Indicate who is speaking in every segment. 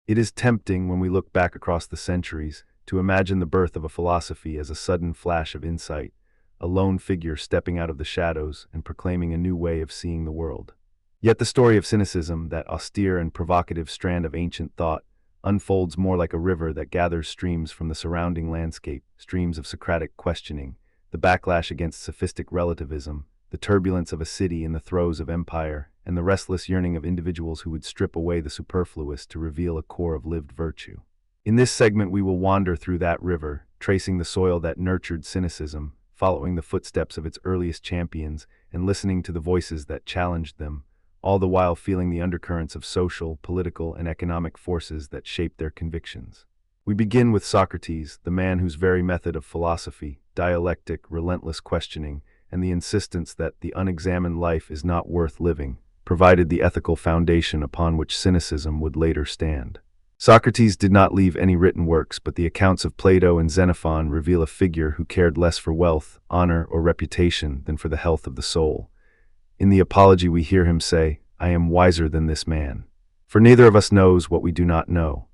Speaker 1: It is tempting, when we look back across the centuries, to imagine the birth of a philosophy as a sudden flash of insight, a lone figure stepping out of the shadows and proclaiming a new way of seeing the world. Yet the story of cynicism, that austere and provocative strand of ancient thought, unfolds more like a river that gathers streams from the surrounding landscape, streams of Socratic questioning, the backlash against sophistic relativism, the turbulence of a city in the throes of empire, and the restless yearning of individuals who would strip away the superfluous to reveal a core of lived virtue. In this segment, we will wander through that river, tracing the soil that nurtured cynicism, following the footsteps of its earliest champions, and listening to the voices that challenged them, all the while feeling the undercurrents of social, political, and economic forces that shaped their convictions. We begin with Socrates, the man whose very method of philosophy, dialectic, relentless questioning, and the insistence that the unexamined life is not worth living, provided the ethical foundation upon which cynicism would later stand. Socrates did not leave any written works, but the accounts of Plato and Xenophon reveal a figure who cared less for wealth, honor, or reputation than for the health of the soul. In the Apology we hear him say, "I am wiser than this man." For neither of us knows what we do not know.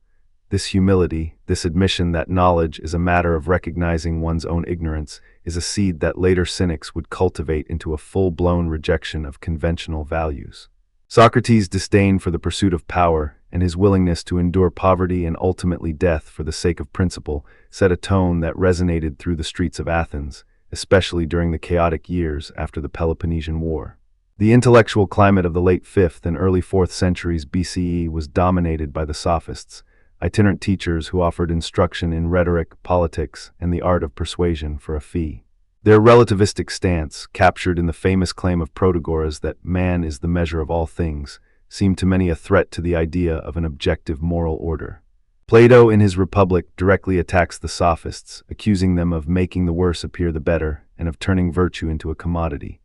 Speaker 1: This humility, this admission that knowledge is a matter of recognizing one's own ignorance, is a seed that later cynics would cultivate into a full-blown rejection of conventional values. Socrates' disdain for the pursuit of power and his willingness to endure poverty and ultimately death for the sake of principle set a tone that resonated through the streets of Athens, especially during the chaotic years after the Peloponnesian War. The intellectual climate of the late 5th and early 4th centuries BCE was dominated by the sophists, itinerant teachers who offered instruction in rhetoric, politics, and the art of persuasion for a fee. Their relativistic stance, captured in the famous claim of Protagoras that man is the measure of all things, seemed to many a threat to the idea of an objective moral order. Plato, in his Republic, directly attacks the sophists, accusing them of making the worse appear the better and of turning virtue into a commodity.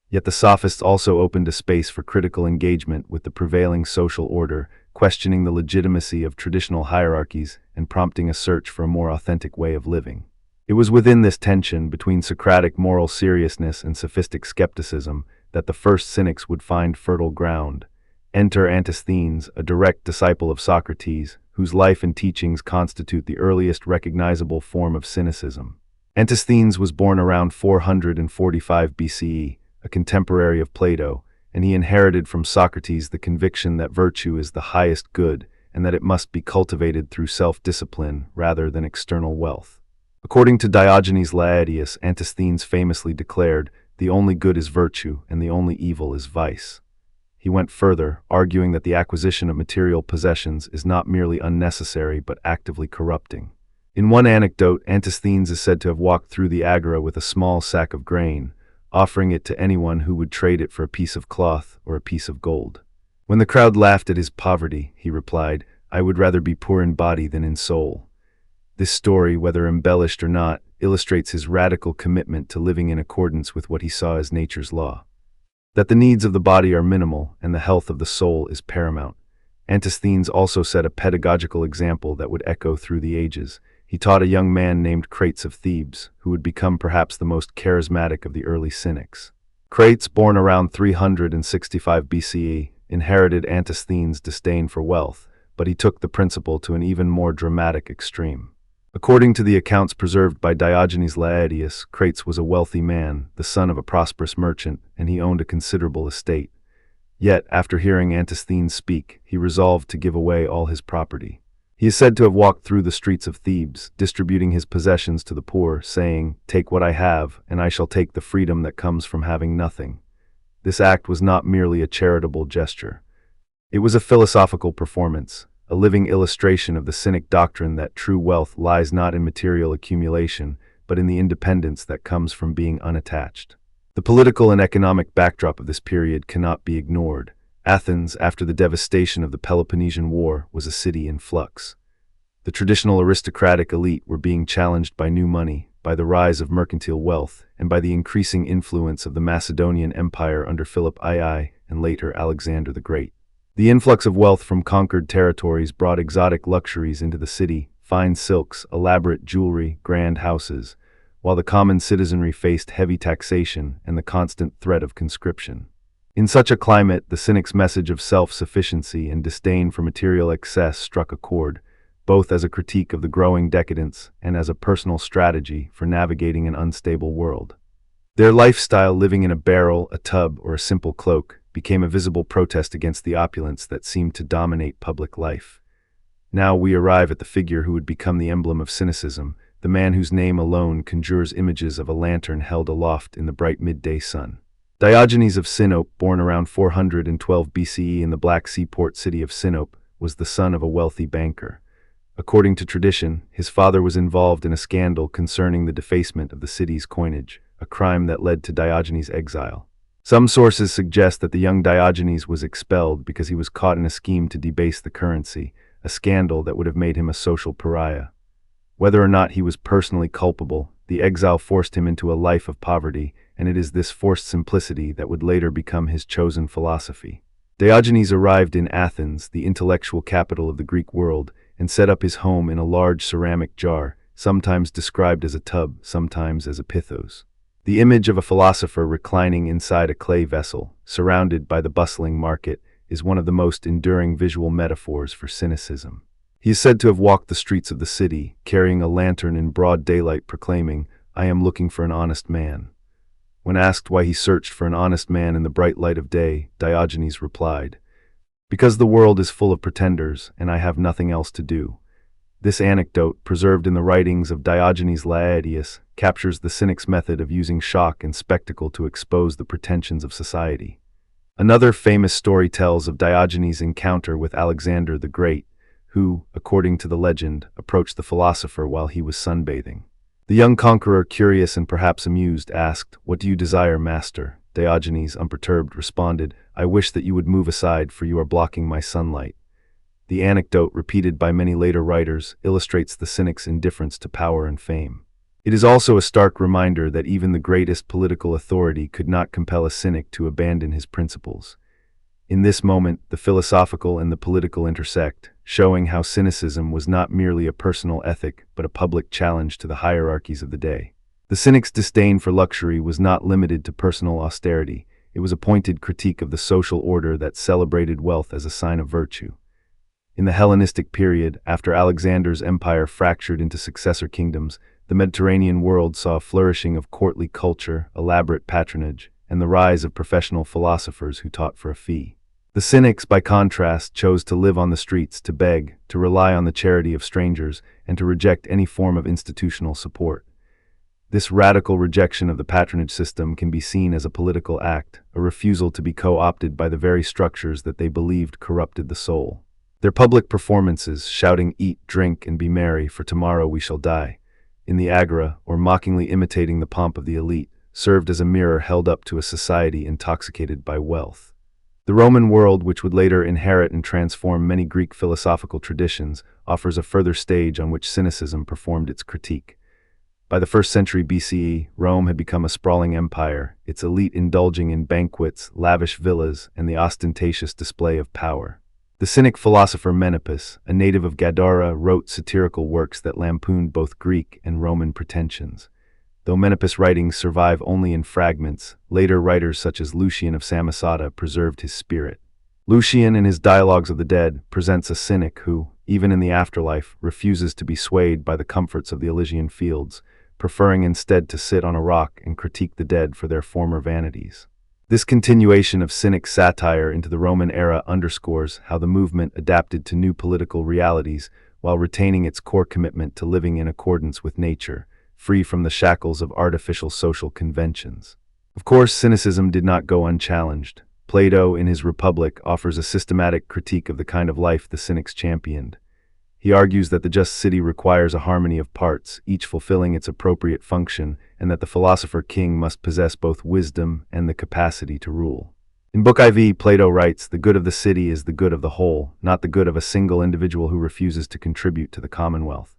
Speaker 1: Yet the sophists also opened a space for critical engagement with the prevailing social order, questioning the legitimacy of traditional hierarchies and prompting a search for a more authentic way of living. It was within this tension between Socratic moral seriousness and sophistic skepticism that the first Cynics would find fertile ground. Enter Antisthenes, a direct disciple of Socrates, whose life and teachings constitute the earliest recognizable form of cynicism. Antisthenes was born around 445 BCE, a contemporary of Plato, and he inherited from Socrates the conviction that virtue is the highest good and that it must be cultivated through self-discipline rather than external wealth. According to Diogenes Laertius, Antisthenes famously declared, "The only good is virtue, and the only evil is vice." He went further, arguing that the acquisition of material possessions is not merely unnecessary but actively corrupting. In one anecdote, Antisthenes is said to have walked through the agora with a small sack of grain, offering it to anyone who would trade it for a piece of cloth or a piece of gold. When the crowd laughed at his poverty, he replied, "I would rather be poor in body than in soul." This story, whether embellished or not, illustrates his radical commitment to living in accordance with what he saw as nature's law. That the needs of the body are minimal and the health of the soul is paramount. Antisthenes also set a pedagogical example that would echo through the ages. He taught a young man named Crates of Thebes, who would become perhaps the most charismatic of the early Cynics. Crates, born around 365 BCE, inherited Antisthenes' disdain for wealth, but he took the principle to an even more dramatic extreme. According to the accounts preserved by Diogenes Laertius, Crates was a wealthy man, the son of a prosperous merchant, and he owned a considerable estate. Yet, after hearing Antisthenes speak, he resolved to give away all his property. He is said to have walked through the streets of Thebes, distributing his possessions to the poor, saying, "Take what I have, and I shall take the freedom that comes from having nothing." This act was not merely a charitable gesture. It was a philosophical performance, a living illustration of the Cynic doctrine that true wealth lies not in material accumulation, but in the independence that comes from being unattached. The political and economic backdrop of this period cannot be ignored. Athens, after the devastation of the Peloponnesian War, was a city in flux. The traditional aristocratic elite were being challenged by new money, by the rise of mercantile wealth, and by the increasing influence of the Macedonian Empire under Philip II and later Alexander the Great. The influx of wealth from conquered territories brought exotic luxuries into the city, fine silks, elaborate jewelry, grand houses, while the common citizenry faced heavy taxation and the constant threat of conscription. In such a climate, the Cynic's message of self-sufficiency and disdain for material excess struck a chord, both as a critique of the growing decadence and as a personal strategy for navigating an unstable world. Their lifestyle, living in a barrel, a tub, or a simple cloak, became a visible protest against the opulence that seemed to dominate public life. Now we arrive at the figure who would become the emblem of cynicism, the man whose name alone conjures images of a lantern held aloft in the bright midday sun. Diogenes of Sinope, born around 412 BCE in the Black Sea port city of Sinope, was the son of a wealthy banker. According to tradition, his father was involved in a scandal concerning the defacement of the city's coinage, a crime that led to Diogenes' exile. Some sources suggest that the young Diogenes was expelled because he was caught in a scheme to debase the currency, a scandal that would have made him a social pariah. Whether or not he was personally culpable, the exile forced him into a life of poverty, and it is this forced simplicity that would later become his chosen philosophy. Diogenes arrived in Athens, the intellectual capital of the Greek world, and set up his home in a large ceramic jar, sometimes described as a tub, sometimes as a pithos. The image of a philosopher reclining inside a clay vessel, surrounded by the bustling market, is one of the most enduring visual metaphors for cynicism. He is said to have walked the streets of the city, carrying a lantern in broad daylight proclaiming, "I am looking for an honest man." When asked why he searched for an honest man in the bright light of day, Diogenes replied, "Because the world is full of pretenders, and I have nothing else to do." This anecdote, preserved in the writings of Diogenes Laertius, captures the Cynic's method of using shock and spectacle to expose the pretensions of society. Another famous story tells of Diogenes' encounter with Alexander the Great, who, according to the legend, approached the philosopher while he was sunbathing. The young conqueror, curious and perhaps amused, asked, "What do you desire, master?" Diogenes, unperturbed, responded, "I wish that you would move aside, for you are blocking my sunlight." The anecdote, repeated by many later writers, illustrates the Cynic's indifference to power and fame. It is also a stark reminder that even the greatest political authority could not compel a Cynic to abandon his principles. In this moment, the philosophical and the political intersect, showing how cynicism was not merely a personal ethic but a public challenge to the hierarchies of the day. The Cynic's disdain for luxury was not limited to personal austerity. It was a pointed critique of the social order that celebrated wealth as a sign of virtue. In the Hellenistic period, after Alexander's empire fractured into successor kingdoms, the Mediterranean world saw a flourishing of courtly culture, elaborate patronage, and the rise of professional philosophers who taught for a fee. The Cynics, by contrast, chose to live on the streets, to beg, to rely on the charity of strangers, and to reject any form of institutional support. This radical rejection of the patronage system can be seen as a political act, a refusal to be co-opted by the very structures that they believed corrupted the soul. Their public performances, shouting, "Eat, drink, and be merry, for tomorrow we shall die," in the agora, or mockingly imitating the pomp of the elite, served as a mirror held up to a society intoxicated by wealth. The Roman world, which would later inherit and transform many Greek philosophical traditions, offers a further stage on which cynicism performed its critique. By the 1st century BCE, Rome had become a sprawling empire, its elite indulging in banquets, lavish villas, and the ostentatious display of power. The Cynic philosopher Menippus, a native of Gadara, wrote satirical works that lampooned both Greek and Roman pretensions. Though Menippus' writings survive only in fragments, later writers such as Lucian of Samosata preserved his spirit. Lucian, in his Dialogues of the Dead, presents a cynic who, even in the afterlife, refuses to be swayed by the comforts of the Elysian fields, preferring instead to sit on a rock and critique the dead for their former vanities. This continuation of Cynic satire into the Roman era underscores how the movement adapted to new political realities while retaining its core commitment to living in accordance with nature, free from the shackles of artificial social conventions. Of course, cynicism did not go unchallenged. Plato, in his Republic, offers a systematic critique of the kind of life the Cynics championed. He argues that the just city requires a harmony of parts, each fulfilling its appropriate function, and that the philosopher-king must possess both wisdom and the capacity to rule. In Book IV, Plato writes, "The good of the city is the good of the whole, not the good of a single individual who refuses to contribute to the commonwealth."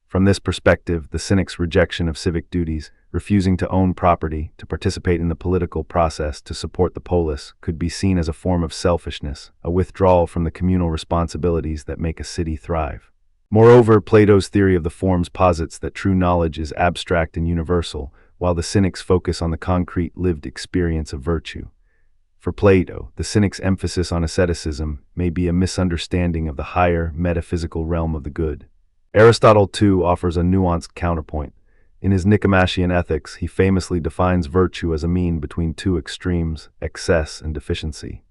Speaker 1: From this perspective, the Cynic's rejection of civic duties, refusing to own property, to participate in the political process, to support the polis, could be seen as a form of selfishness, a withdrawal from the communal responsibilities that make a city thrive. Moreover, Plato's theory of the forms posits that true knowledge is abstract and universal, while the Cynics focus on the concrete lived experience of virtue. For Plato, the Cynics' emphasis on asceticism may be a misunderstanding of the higher, metaphysical realm of the good. Aristotle, too, offers a nuanced counterpoint. In his Nicomachean Ethics, he famously defines virtue as a mean between two extremes, excess and deficiency.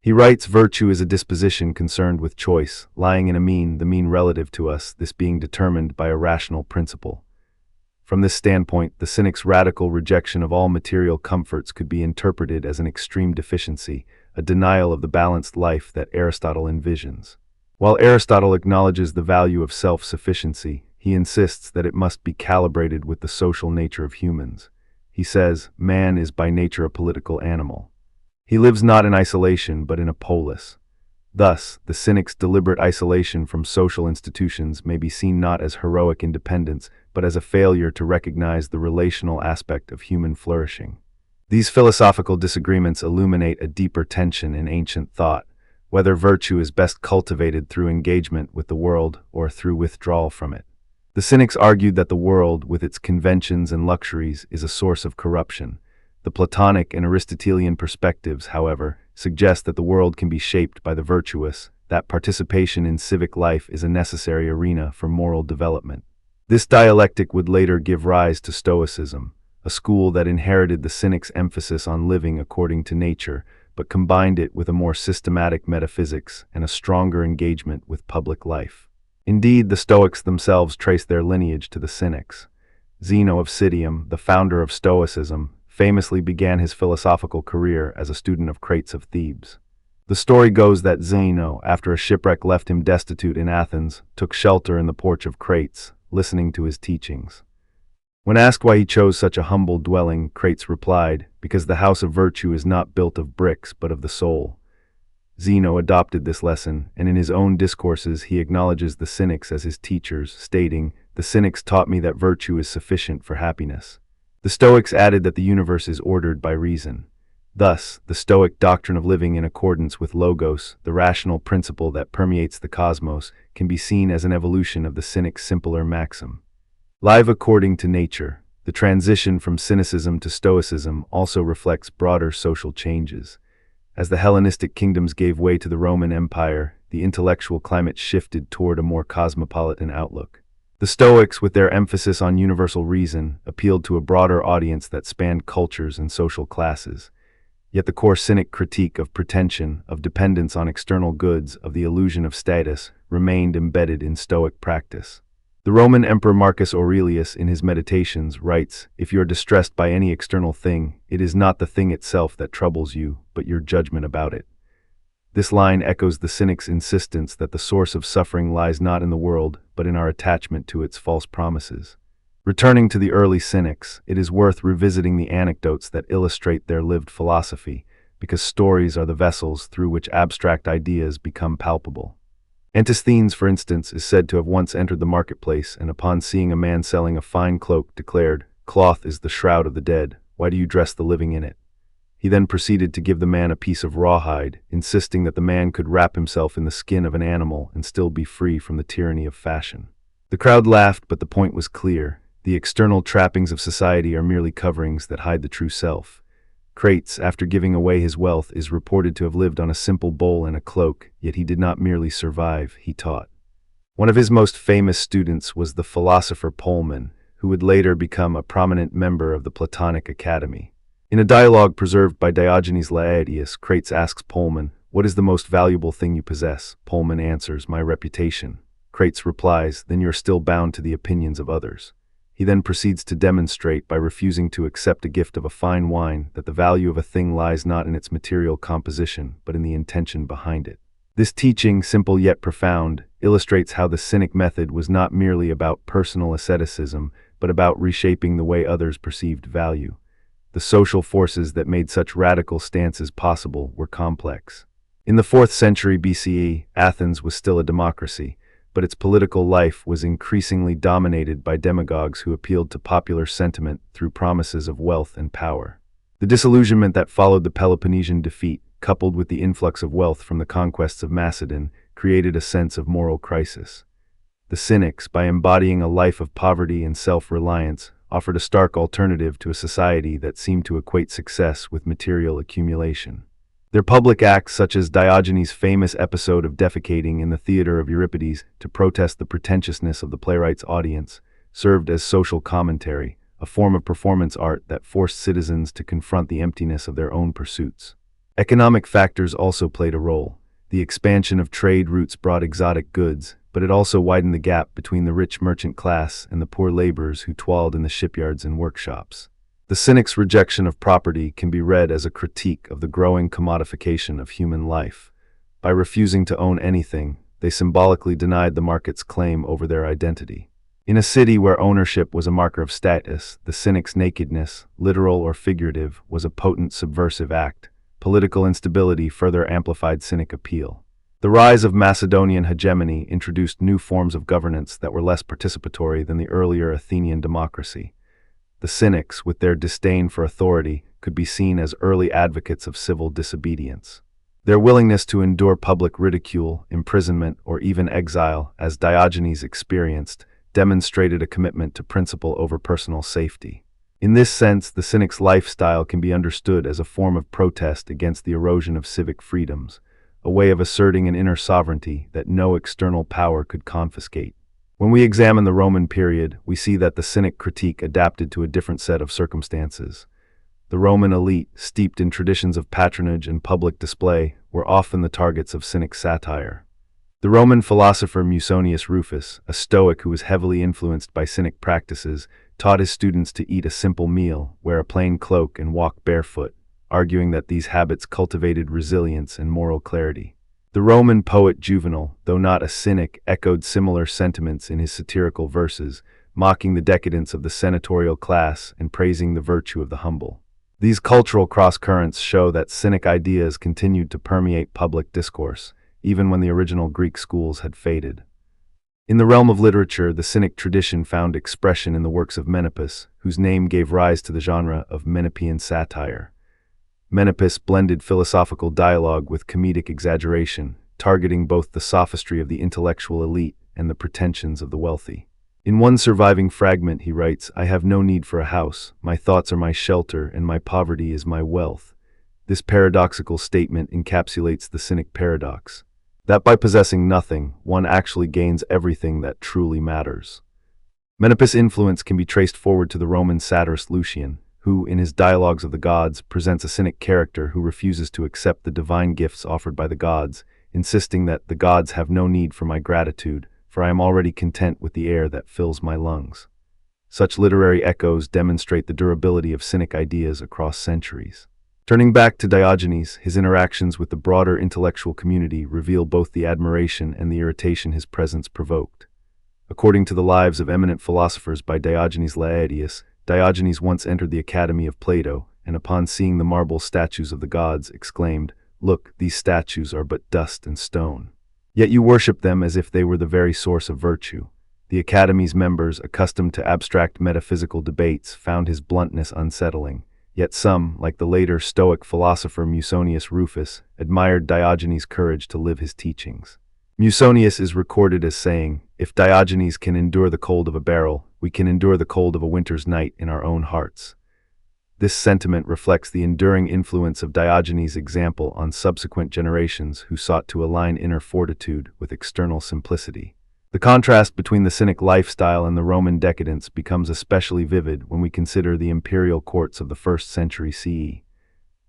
Speaker 1: He writes, virtue is a disposition concerned with choice, lying in a mean, the mean relative to us, this being determined by a rational principle. From this standpoint, the Cynic's radical rejection of all material comforts could be interpreted as an extreme deficiency, a denial of the balanced life that Aristotle envisions. While Aristotle acknowledges the value of self-sufficiency, he insists that it must be calibrated with the social nature of humans. He says, man is by nature a political animal. He lives not in isolation, but in a polis. Thus, the Cynic's deliberate isolation from social institutions may be seen not as heroic independence, but as a failure to recognize the relational aspect of human flourishing. These philosophical disagreements illuminate a deeper tension in ancient thought, whether virtue is best cultivated through engagement with the world or through withdrawal from it. The Cynics argued that the world, with its conventions and luxuries, is a source of corruption. The Platonic and Aristotelian perspectives, however, suggest that the world can be shaped by the virtuous, that participation in civic life is a necessary arena for moral development. This dialectic would later give rise to Stoicism, a school that inherited the Cynics' emphasis on living according to nature, but combined it with a more systematic metaphysics and a stronger engagement with public life. Indeed, the Stoics themselves trace their lineage to the Cynics. Zeno of Citium, the founder of Stoicism, famously began his philosophical career as a student of Crates of Thebes. The story goes that Zeno, after a shipwreck left him destitute in Athens, took shelter in the porch of Crates, listening to his teachings. When asked why he chose such a humble dwelling, Crates replied, "Because the house of virtue is not built of bricks, but of the soul." Zeno adopted this lesson, and in his own discourses he acknowledges the Cynics as his teachers, stating, "The Cynics taught me that virtue is sufficient for happiness." The Stoics added that the universe is ordered by reason. Thus, the Stoic doctrine of living in accordance with logos, the rational principle that permeates the cosmos, can be seen as an evolution of the Cynic's simpler maxim. Live according to nature, the transition from Cynicism to Stoicism also reflects broader social changes. As the Hellenistic kingdoms gave way to the Roman Empire, the intellectual climate shifted toward a more cosmopolitan outlook. The Stoics, with their emphasis on universal reason, appealed to a broader audience that spanned cultures and social classes. Yet the core Cynic critique of pretension, of dependence on external goods, of the illusion of status, remained embedded in Stoic practice. The Roman Emperor Marcus Aurelius, in his Meditations, writes, "If you are distressed by any external thing, it is not the thing itself that troubles you, but your judgment about it." This line echoes the Cynic's insistence that the source of suffering lies not in the world, but in our attachment to its false promises. Returning to the early Cynics, it is worth revisiting the anecdotes that illustrate their lived philosophy, because stories are the vessels through which abstract ideas become palpable. Antisthenes, for instance, is said to have once entered the marketplace and upon seeing a man selling a fine cloak declared, "Cloth is the shroud of the dead, why do you dress the living in it?" He then proceeded to give the man a piece of rawhide, insisting that the man could wrap himself in the skin of an animal and still be free from the tyranny of fashion. The crowd laughed, but the point was clear. The external trappings of society are merely coverings that hide the true self. Crates, after giving away his wealth, is reported to have lived on a simple bowl and a cloak, yet he did not merely survive, he taught. One of his most famous students was the philosopher Pullman, who would later become a prominent member of the Platonic Academy. In a dialogue preserved by Diogenes Laertius, Crates asks Pullman, "What is the most valuable thing you possess?" Pullman answers, "My reputation." Crates replies, "Then you're still bound to the opinions of others." He then proceeds to demonstrate, by refusing to accept a gift of a fine wine, that the value of a thing lies not in its material composition, but in the intention behind it. This teaching, simple yet profound, illustrates how the Cynic method was not merely about personal asceticism, but about reshaping the way others perceived value. The social forces that made such radical stances possible were complex. In the 4th century BCE, Athens was still a democracy, but its political life was increasingly dominated by demagogues who appealed to popular sentiment through promises of wealth and power. The disillusionment that followed the Peloponnesian defeat, coupled with the influx of wealth from the conquests of Macedon, created a sense of moral crisis. The Cynics, by embodying a life of poverty and self-reliance, offered a stark alternative to a society that seemed to equate success with material accumulation. Their public acts, such as Diogenes' famous episode of defecating in the theater of Euripides to protest the pretentiousness of the playwright's audience, served as social commentary, a form of performance art that forced citizens to confront the emptiness of their own pursuits. Economic factors also played a role. The expansion of trade routes brought exotic goods, but it also widened the gap between the rich merchant class and the poor laborers who toiled in the shipyards and workshops. The Cynics' rejection of property can be read as a critique of the growing commodification of human life. By refusing to own anything, they symbolically denied the market's claim over their identity. In a city where ownership was a marker of status, the Cynics' nakedness, literal or figurative, was a potent subversive act. Political instability further amplified Cynic appeal. The rise of Macedonian hegemony introduced new forms of governance that were less participatory than the earlier Athenian democracy. The Cynics, with their disdain for authority, could be seen as early advocates of civil disobedience. Their willingness to endure public ridicule, imprisonment, or even exile, as Diogenes experienced, demonstrated a commitment to principle over personal safety. In this sense, the Cynic's lifestyle can be understood as a form of protest against the erosion of civic freedoms, a way of asserting an inner sovereignty that no external power could confiscate. When we examine the Roman period, we see that the Cynic critique adapted to a different set of circumstances. The Roman elite, steeped in traditions of patronage and public display, were often the targets of Cynic satire. The Roman philosopher Musonius Rufus, a Stoic who was heavily influenced by Cynic practices, taught his students to eat a simple meal, wear a plain cloak, and walk barefoot, arguing that these habits cultivated resilience and moral clarity. The Roman poet Juvenal, though not a Cynic, echoed similar sentiments in his satirical verses, mocking the decadence of the senatorial class and praising the virtue of the humble. These cultural cross-currents show that Cynic ideas continued to permeate public discourse, even when the original Greek schools had faded. In the realm of literature, the Cynic tradition found expression in the works of Menipus, whose name gave rise to the genre of Menipian satire. Menipus blended philosophical dialogue with comedic exaggeration, targeting both the sophistry of the intellectual elite and the pretensions of the wealthy. In one surviving fragment he writes, "I have no need for a house, my thoughts are my shelter, and my poverty is my wealth." This paradoxical statement encapsulates the Cynic paradox, that by possessing nothing, one actually gains everything that truly matters. Menipus' influence can be traced forward to the Roman satirist Lucian, who, in his Dialogues of the Gods, presents a Cynic character who refuses to accept the divine gifts offered by the gods, insisting that the gods have no need for my gratitude, for I am already content with the air that fills my lungs. Such literary echoes demonstrate the durability of Cynic ideas across centuries. Turning back to Diogenes, his interactions with the broader intellectual community reveal both the admiration and the irritation his presence provoked. According to the Lives of Eminent Philosophers by Diogenes Laertius, Diogenes once entered the Academy of Plato, and upon seeing the marble statues of the gods, exclaimed, "Look, these statues are but dust and stone. Yet you worship them as if they were the very source of virtue." The Academy's members, accustomed to abstract metaphysical debates, found his bluntness unsettling. Yet some, like the later Stoic philosopher Musonius Rufus, admired Diogenes' courage to live his teachings. Musonius is recorded as saying, "If Diogenes can endure the cold of a barrel, we can endure the cold of a winter's night in our own hearts." This sentiment reflects the enduring influence of Diogenes' example on subsequent generations who sought to align inner fortitude with external simplicity. The contrast between the Cynic lifestyle and the Roman decadence becomes especially vivid when we consider the imperial courts of the 1st century CE.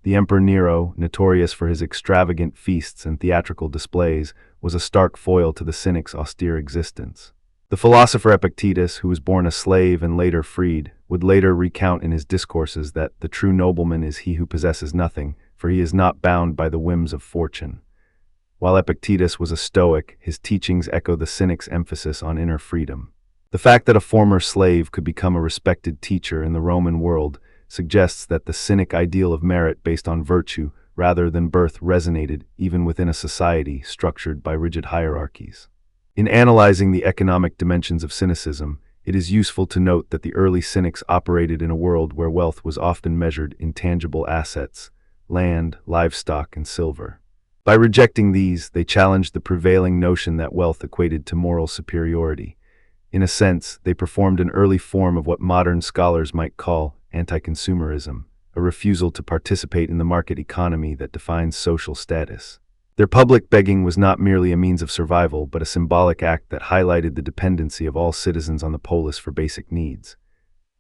Speaker 1: The Emperor Nero, notorious for his extravagant feasts and theatrical displays, was a stark foil to the Cynic's austere existence. The philosopher Epictetus, who was born a slave and later freed, would later recount in his discourses that the true nobleman is he who possesses nothing, for he is not bound by the whims of fortune. While Epictetus was a Stoic, his teachings echo the Cynic's emphasis on inner freedom. The fact that a former slave could become a respected teacher in the Roman world suggests that the Cynic ideal of merit based on virtue rather than birth resonated even within a society structured by rigid hierarchies. In analyzing the economic dimensions of Cynicism, it is useful to note that the early Cynics operated in a world where wealth was often measured in tangible assets, land, livestock, and silver. By rejecting these, they challenged the prevailing notion that wealth equated to moral superiority. In a sense, they performed an early form of what modern scholars might call anti-consumerism, a refusal to participate in the market economy that defines social status. Their public begging was not merely a means of survival, but a symbolic act that highlighted the dependency of all citizens on the polis for basic needs.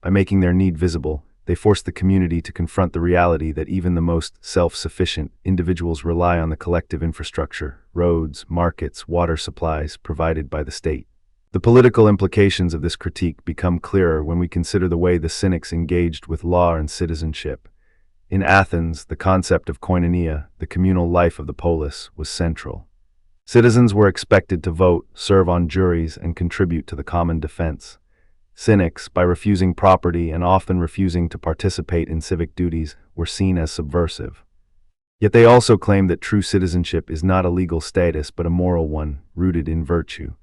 Speaker 1: By making their need visible, they forced the community to confront the reality that even the most self-sufficient individuals rely on the collective infrastructure, roads, markets, water supplies provided by the state. The political implications of this critique become clearer when we consider the way the Cynics engaged with law and citizenship. In Athens, the concept of koinonia, the communal life of the polis, was central. Citizens were expected to vote, serve on juries, and contribute to the common defense. Cynics, by refusing property and often refusing to participate in civic duties, were seen as subversive. Yet they also claimed that true citizenship is not a legal status but a moral one, rooted in virtue.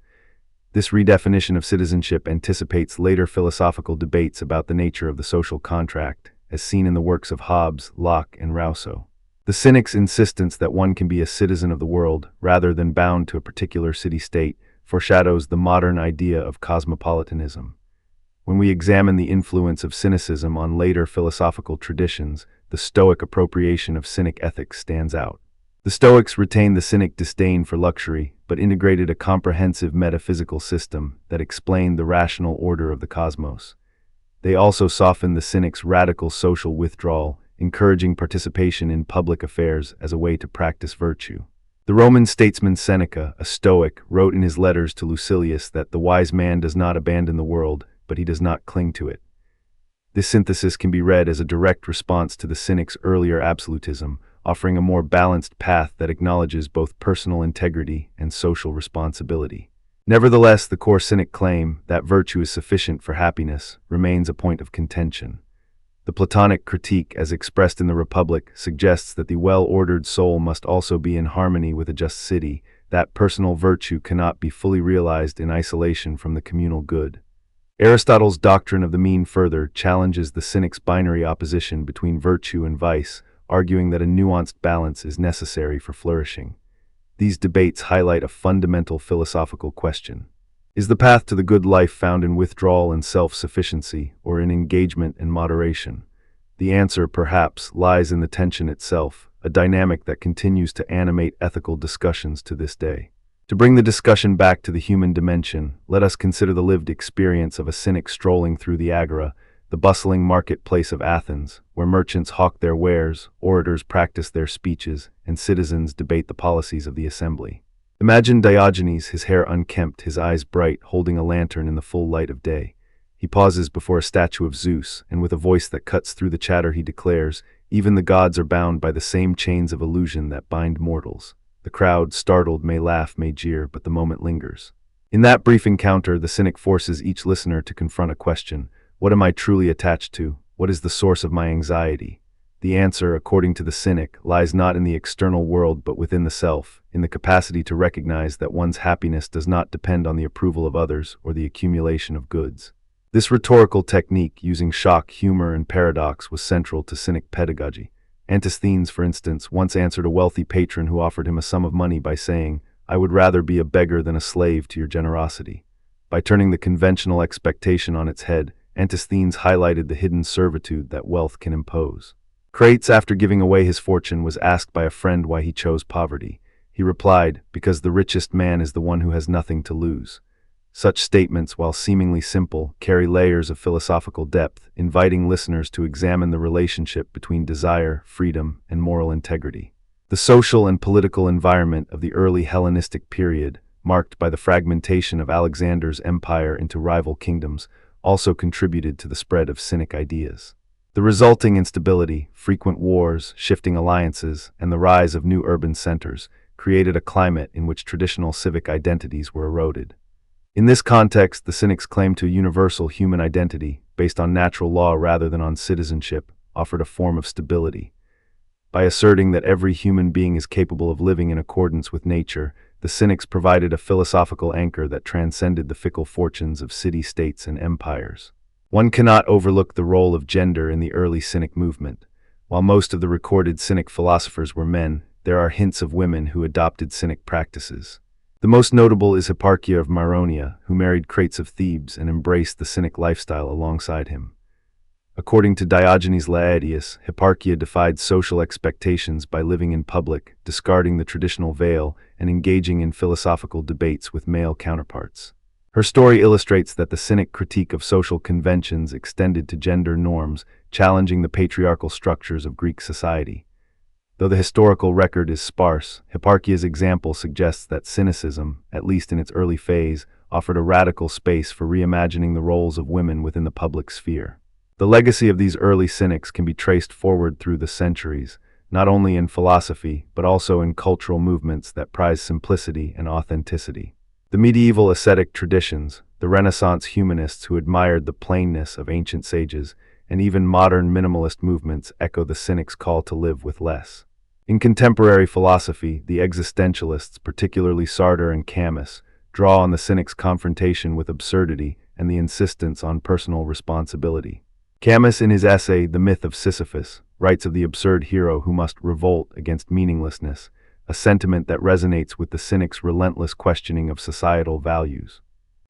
Speaker 1: This redefinition of citizenship anticipates later philosophical debates about the nature of the social contract, as seen in the works of Hobbes, Locke, and Rousseau. The Cynics' insistence that one can be a citizen of the world, rather than bound to a particular city-state, foreshadows the modern idea of cosmopolitanism. When we examine the influence of Cynicism on later philosophical traditions, the Stoic appropriation of Cynic ethics stands out. The Stoics retained the Cynic disdain for luxury, but integrated a comprehensive metaphysical system that explained the rational order of the cosmos. They also softened the Cynics' radical social withdrawal, encouraging participation in public affairs as a way to practice virtue. The Roman statesman Seneca, a Stoic, wrote in his letters to Lucilius that the wise man does not abandon the world, but he does not cling to it. This synthesis can be read as a direct response to the Cynics' earlier absolutism, offering a more balanced path that acknowledges both personal integrity and social responsibility. Nevertheless, the core Cynic claim, that virtue is sufficient for happiness, remains a point of contention. The Platonic critique, as expressed in the Republic, suggests that the well-ordered soul must also be in harmony with a just city, that personal virtue cannot be fully realized in isolation from the communal good. Aristotle's doctrine of the mean further challenges the Cynics' binary opposition between virtue and vice, arguing that a nuanced balance is necessary for flourishing. These debates highlight a fundamental philosophical question. Is the path to the good life found in withdrawal and self-sufficiency, or in engagement and moderation? The answer, perhaps, lies in the tension itself, a dynamic that continues to animate ethical discussions to this day. To bring the discussion back to the human dimension, let us consider the lived experience of a Cynic strolling through the agora, the bustling marketplace of Athens, where merchants hawk their wares, orators practice their speeches, and citizens debate the policies of the assembly. Imagine Diogenes, his hair unkempt, his eyes bright, holding a lantern in the full light of day. He pauses before a statue of Zeus, and with a voice that cuts through the chatter he declares, "Even the gods are bound by the same chains of illusion that bind mortals." The crowd, startled, may laugh, may jeer, but the moment lingers. In that brief encounter, the Cynic forces each listener to confront a question. What am I truly attached to? What is the source of my anxiety? The answer, according to the Cynic, lies not in the external world but within the self, in the capacity to recognize that one's happiness does not depend on the approval of others or the accumulation of goods. This rhetorical technique, using shock, humor, and paradox, was central to Cynic pedagogy. Antisthenes, for instance, once answered a wealthy patron who offered him a sum of money by saying, "I would rather be a beggar than a slave to your generosity." By turning the conventional expectation on its head, Antisthenes highlighted the hidden servitude that wealth can impose. Crates, after giving away his fortune, was asked by a friend why he chose poverty. He replied, "Because the richest man is the one who has nothing to lose." Such statements, while seemingly simple, carry layers of philosophical depth, inviting listeners to examine the relationship between desire, freedom, and moral integrity. The social and political environment of the early Hellenistic period, marked by the fragmentation of Alexander's empire into rival kingdoms, also contributed to the spread of Cynic ideas. The resulting instability, frequent wars, shifting alliances, and the rise of new urban centers created a climate in which traditional civic identities were eroded. In this context, the Cynics' claim to a universal human identity, based on natural law rather than on citizenship, offered a form of stability. By asserting that every human being is capable of living in accordance with nature, the Cynics provided a philosophical anchor that transcended the fickle fortunes of city-states and empires. One cannot overlook the role of gender in the early Cynic movement. While most of the recorded Cynic philosophers were men, there are hints of women who adopted Cynic practices. The most notable is Hipparchia of Myronia, who married Crates of Thebes and embraced the Cynic lifestyle alongside him. According to Diogenes Laertius, Hipparchia defied social expectations by living in public, discarding the traditional veil, and engaging in philosophical debates with male counterparts. Her story illustrates that the Cynic critique of social conventions extended to gender norms, challenging the patriarchal structures of Greek society. Though the historical record is sparse, Hipparchia's example suggests that Cynicism, at least in its early phase, offered a radical space for reimagining the roles of women within the public sphere. The legacy of these early Cynics can be traced forward through the centuries, not only in philosophy, but also in cultural movements that prize simplicity and authenticity. The medieval ascetic traditions, the Renaissance humanists who admired the plainness of ancient sages, and even modern minimalist movements echo the Cynic's call to live with less. In contemporary philosophy, the existentialists, particularly Sartre and Camus, draw on the Cynic's confrontation with absurdity and the insistence on personal responsibility. Camus, in his essay *The Myth of Sisyphus*, writes of the absurd hero who must revolt against meaninglessness, a sentiment that resonates with the Cynic's relentless questioning of societal values.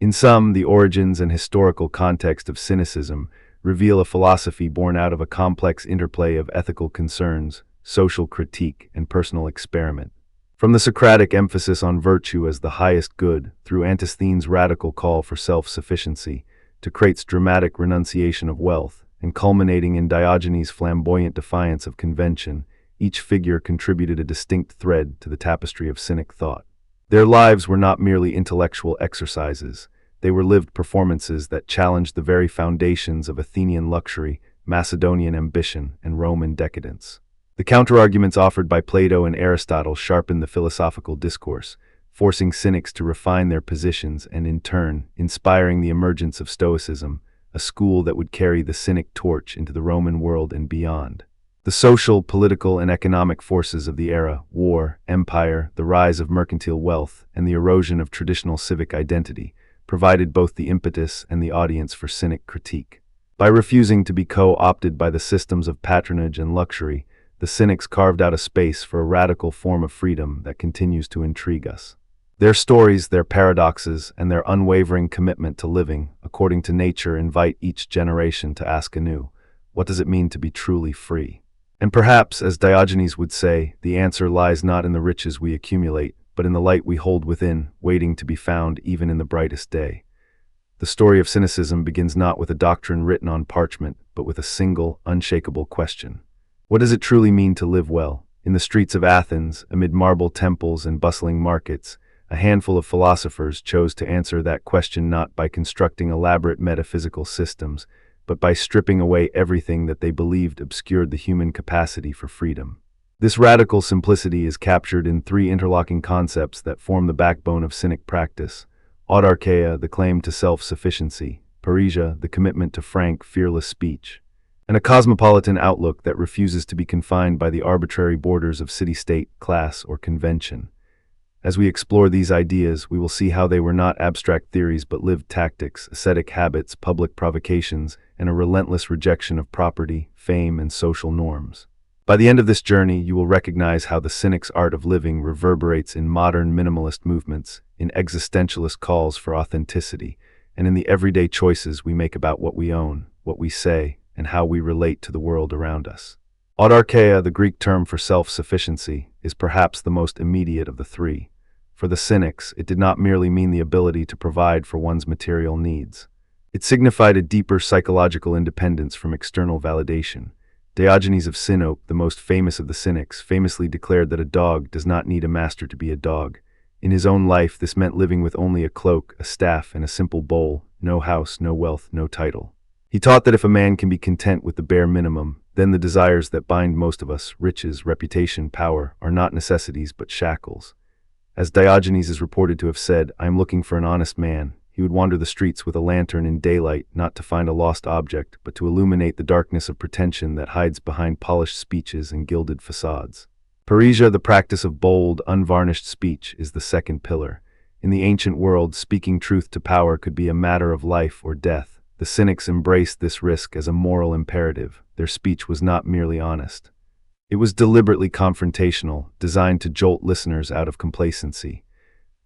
Speaker 1: In sum, the origins and historical context of Cynicism reveal a philosophy born out of a complex interplay of ethical concerns, social critique, and personal experiment. From the Socratic emphasis on virtue as the highest good, through Antisthenes' radical call for self-sufficiency, to Crate's dramatic renunciation of wealth, and culminating in Diogenes' flamboyant defiance of convention, each figure contributed a distinct thread to the tapestry of Cynic thought. Their lives were not merely intellectual exercises, they were lived performances that challenged the very foundations of Athenian luxury, Macedonian ambition, and Roman decadence. The counterarguments offered by Plato and Aristotle sharpened the philosophical discourse, forcing Cynics to refine their positions and, in turn, inspiring the emergence of Stoicism, a school that would carry the Cynic torch into the Roman world and beyond. The social, political, and economic forces of the era, war, empire, the rise of mercantile wealth, and the erosion of traditional civic identity, provided both the impetus and the audience for Cynic critique. By refusing to be co-opted by the systems of patronage and luxury, the Cynics carved out a space for a radical form of freedom that continues to intrigue us. Their stories, their paradoxes, and their unwavering commitment to living according to nature invite each generation to ask anew, what does it mean to be truly free? And perhaps, as Diogenes would say, the answer lies not in the riches we accumulate, but in the light we hold within, waiting to be found even in the brightest day. The story of Cynicism begins not with a doctrine written on parchment, but with a single, unshakable question. What does it truly mean to live well? In the streets of Athens, amid marble temples and bustling markets, a handful of philosophers chose to answer that question not by constructing elaborate metaphysical systems, but by stripping away everything that they believed obscured the human capacity for freedom. This radical simplicity is captured in three interlocking concepts that form the backbone of Cynic practice: autarkeia, the claim to self-sufficiency; parrhesia, the commitment to frank, fearless speech; and a cosmopolitan outlook that refuses to be confined by the arbitrary borders of city-state, class, or convention. As we explore these ideas, we will see how they were not abstract theories but lived tactics, ascetic habits, public provocations, and a relentless rejection of property, fame, and social norms. By the end of this journey, you will recognize how the Cynic's art of living reverberates in modern minimalist movements, in existentialist calls for authenticity, and in the everyday choices we make about what we own, what we say, and how we relate to the world around us. Autarkeia, the Greek term for self-sufficiency, is perhaps the most immediate of the three. For the Cynics, it did not merely mean the ability to provide for one's material needs. It signified a deeper psychological independence from external validation. Diogenes of Sinope, the most famous of the Cynics, famously declared that a dog does not need a master to be a dog. In his own life, this meant living with only a cloak, a staff, and a simple bowl, no house, no wealth, no title. He taught that if a man can be content with the bare minimum, then the desires that bind most of us, riches, reputation, power, are not necessities but shackles. As Diogenes is reported to have said, "I am looking for an honest man," he would wander the streets with a lantern in daylight, not to find a lost object, but to illuminate the darkness of pretension that hides behind polished speeches and gilded facades. Parrhesia, the practice of bold, unvarnished speech, is the second pillar. In the ancient world, speaking truth to power could be a matter of life or death. The Cynics embraced this risk as a moral imperative. Their speech was not merely honest. It was deliberately confrontational, designed to jolt listeners out of complacency.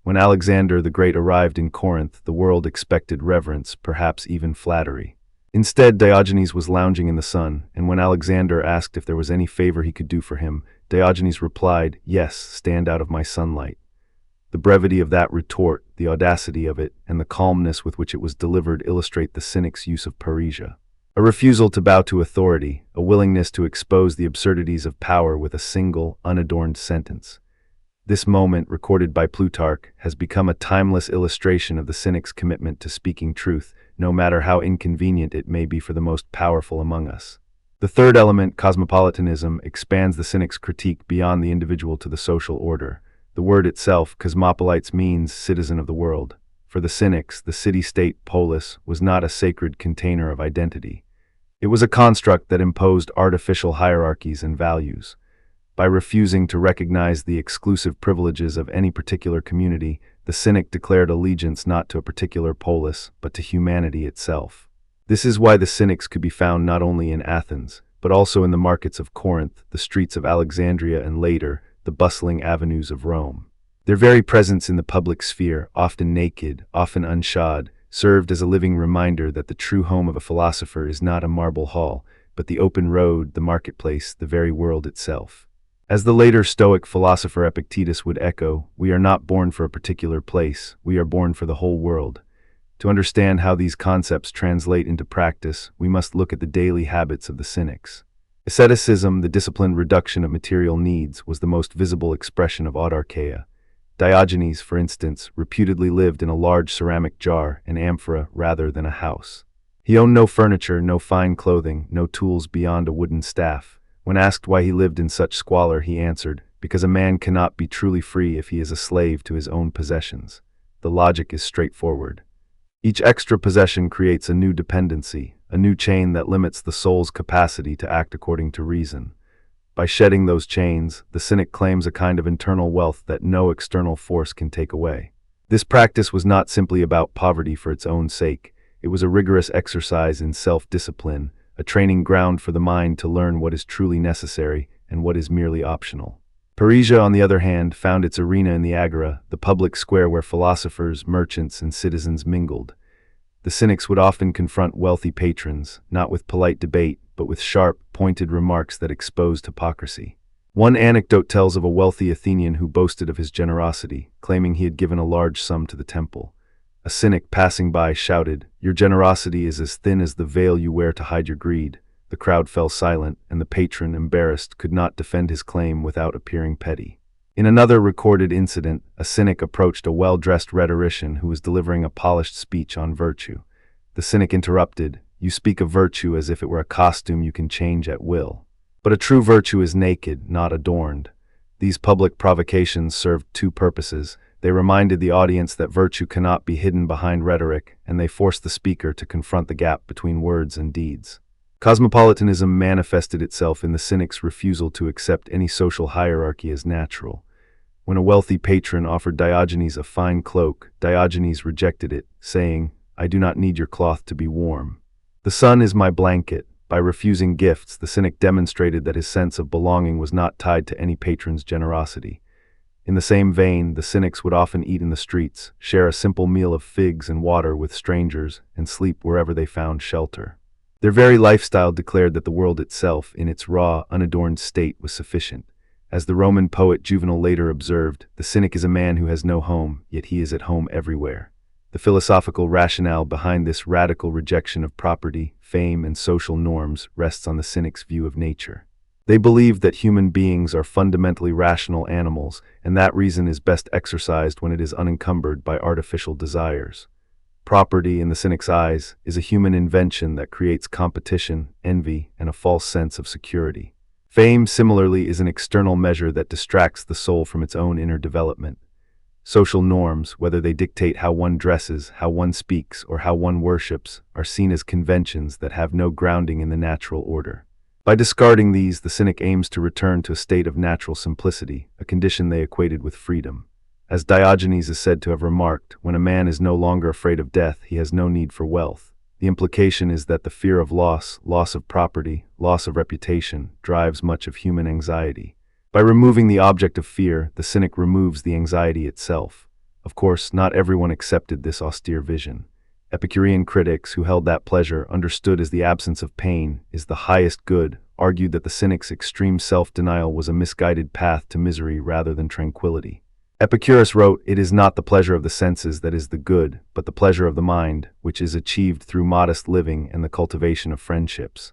Speaker 1: When Alexander the Great arrived in Corinth, the world expected reverence, perhaps even flattery. Instead, Diogenes was lounging in the sun, and when Alexander asked if there was any favor he could do for him, Diogenes replied, "Yes, stand out of my sunlight." The brevity of that retort, the audacity of it, and the calmness with which it was delivered illustrate the cynic's use of parrhesia. A refusal to bow to authority, a willingness to expose the absurdities of power with a single, unadorned sentence. This moment, recorded by Plutarch, has become a timeless illustration of the cynic's commitment to speaking truth, no matter how inconvenient it may be for the most powerful among us. The third element, cosmopolitanism, expands the cynic's critique beyond the individual to the social order. The word itself, cosmopolites, means citizen of the world. For the Cynics, the city-state polis was not a sacred container of identity. It was a construct that imposed artificial hierarchies and values. By refusing to recognize the exclusive privileges of any particular community, the Cynic declared allegiance not to a particular polis, but to humanity itself. This is why the Cynics could be found not only in Athens, but also in the markets of Corinth, the streets of Alexandria, and later, the bustling avenues of Rome. Their very presence in the public sphere, often naked, often unshod, served as a living reminder that the true home of a philosopher is not a marble hall, but the open road, the marketplace, the very world itself. As the later Stoic philosopher Epictetus would echo, we are not born for a particular place, we are born for the whole world. To understand how these concepts translate into practice, we must look at the daily habits of the Cynics. Asceticism, the disciplined reduction of material needs, was the most visible expression of autarkeia. Diogenes, for instance, reputedly lived in a large ceramic jar, an amphora, rather than a house. He owned no furniture, no fine clothing, no tools beyond a wooden staff. When asked why he lived in such squalor, he answered, "Because a man cannot be truly free if he is a slave to his own possessions." The logic is straightforward. Each extra possession creates a new dependency, a new chain that limits the soul's capacity to act according to reason. By shedding those chains, the Cynic claims a kind of internal wealth that no external force can take away. This practice was not simply about poverty for its own sake. It was a rigorous exercise in self-discipline, a training ground for the mind to learn what is truly necessary and what is merely optional. Parrhesia, on the other hand, found its arena in the agora, the public square where philosophers, merchants, and citizens mingled. The Cynics would often confront wealthy patrons, not with polite debate, but with sharp, pointed remarks that exposed hypocrisy. One anecdote tells of a wealthy Athenian who boasted of his generosity, claiming he had given a large sum to the temple. A Cynic passing by shouted, "Your generosity is as thin as the veil you wear to hide your greed." The crowd fell silent, and the patron, embarrassed, could not defend his claim without appearing petty. In another recorded incident, a Cynic approached a well-dressed rhetorician who was delivering a polished speech on virtue. The Cynic interrupted, "You speak of virtue as if it were a costume you can change at will. But a true virtue is naked, not adorned." These public provocations served two purposes. They reminded the audience that virtue cannot be hidden behind rhetoric, and they forced the speaker to confront the gap between words and deeds. Cosmopolitanism manifested itself in the Cynic's refusal to accept any social hierarchy as natural. When a wealthy patron offered Diogenes a fine cloak, Diogenes rejected it, saying, "I do not need your cloth to be warm. The sun is my blanket." By refusing gifts, the Cynic demonstrated that his sense of belonging was not tied to any patron's generosity. In the same vein, the Cynics would often eat in the streets, share a simple meal of figs and water with strangers, and sleep wherever they found shelter. Their very lifestyle declared that the world itself, in its raw, unadorned state, was sufficient. As the Roman poet Juvenal later observed, the Cynic is a man who has no home, yet he is at home everywhere. The philosophical rationale behind this radical rejection of property, fame, and social norms rests on the Cynic's view of nature. They believe that human beings are fundamentally rational animals, and that reason is best exercised when it is unencumbered by artificial desires. Property, in the Cynic's eyes, is a human invention that creates competition, envy, and a false sense of security. Fame, similarly, is an external measure that distracts the soul from its own inner development. Social norms, whether they dictate how one dresses, how one speaks, or how one worships, are seen as conventions that have no grounding in the natural order. By discarding these, the Cynic aims to return to a state of natural simplicity, a condition they equated with freedom. As Diogenes is said to have remarked, when a man is no longer afraid of death, he has no need for wealth. The implication is that the fear of loss, loss of property, loss of reputation, drives much of human anxiety. By removing the object of fear, the Cynic removes the anxiety itself. Of course, not everyone accepted this austere vision. Epicurean critics who held that pleasure, understood as the absence of pain, is the highest good, argued that the Cynics' extreme self-denial was a misguided path to misery rather than tranquility. Epicurus wrote, "It is not the pleasure of the senses that is the good, but the pleasure of the mind, which is achieved through modest living and the cultivation of friendships."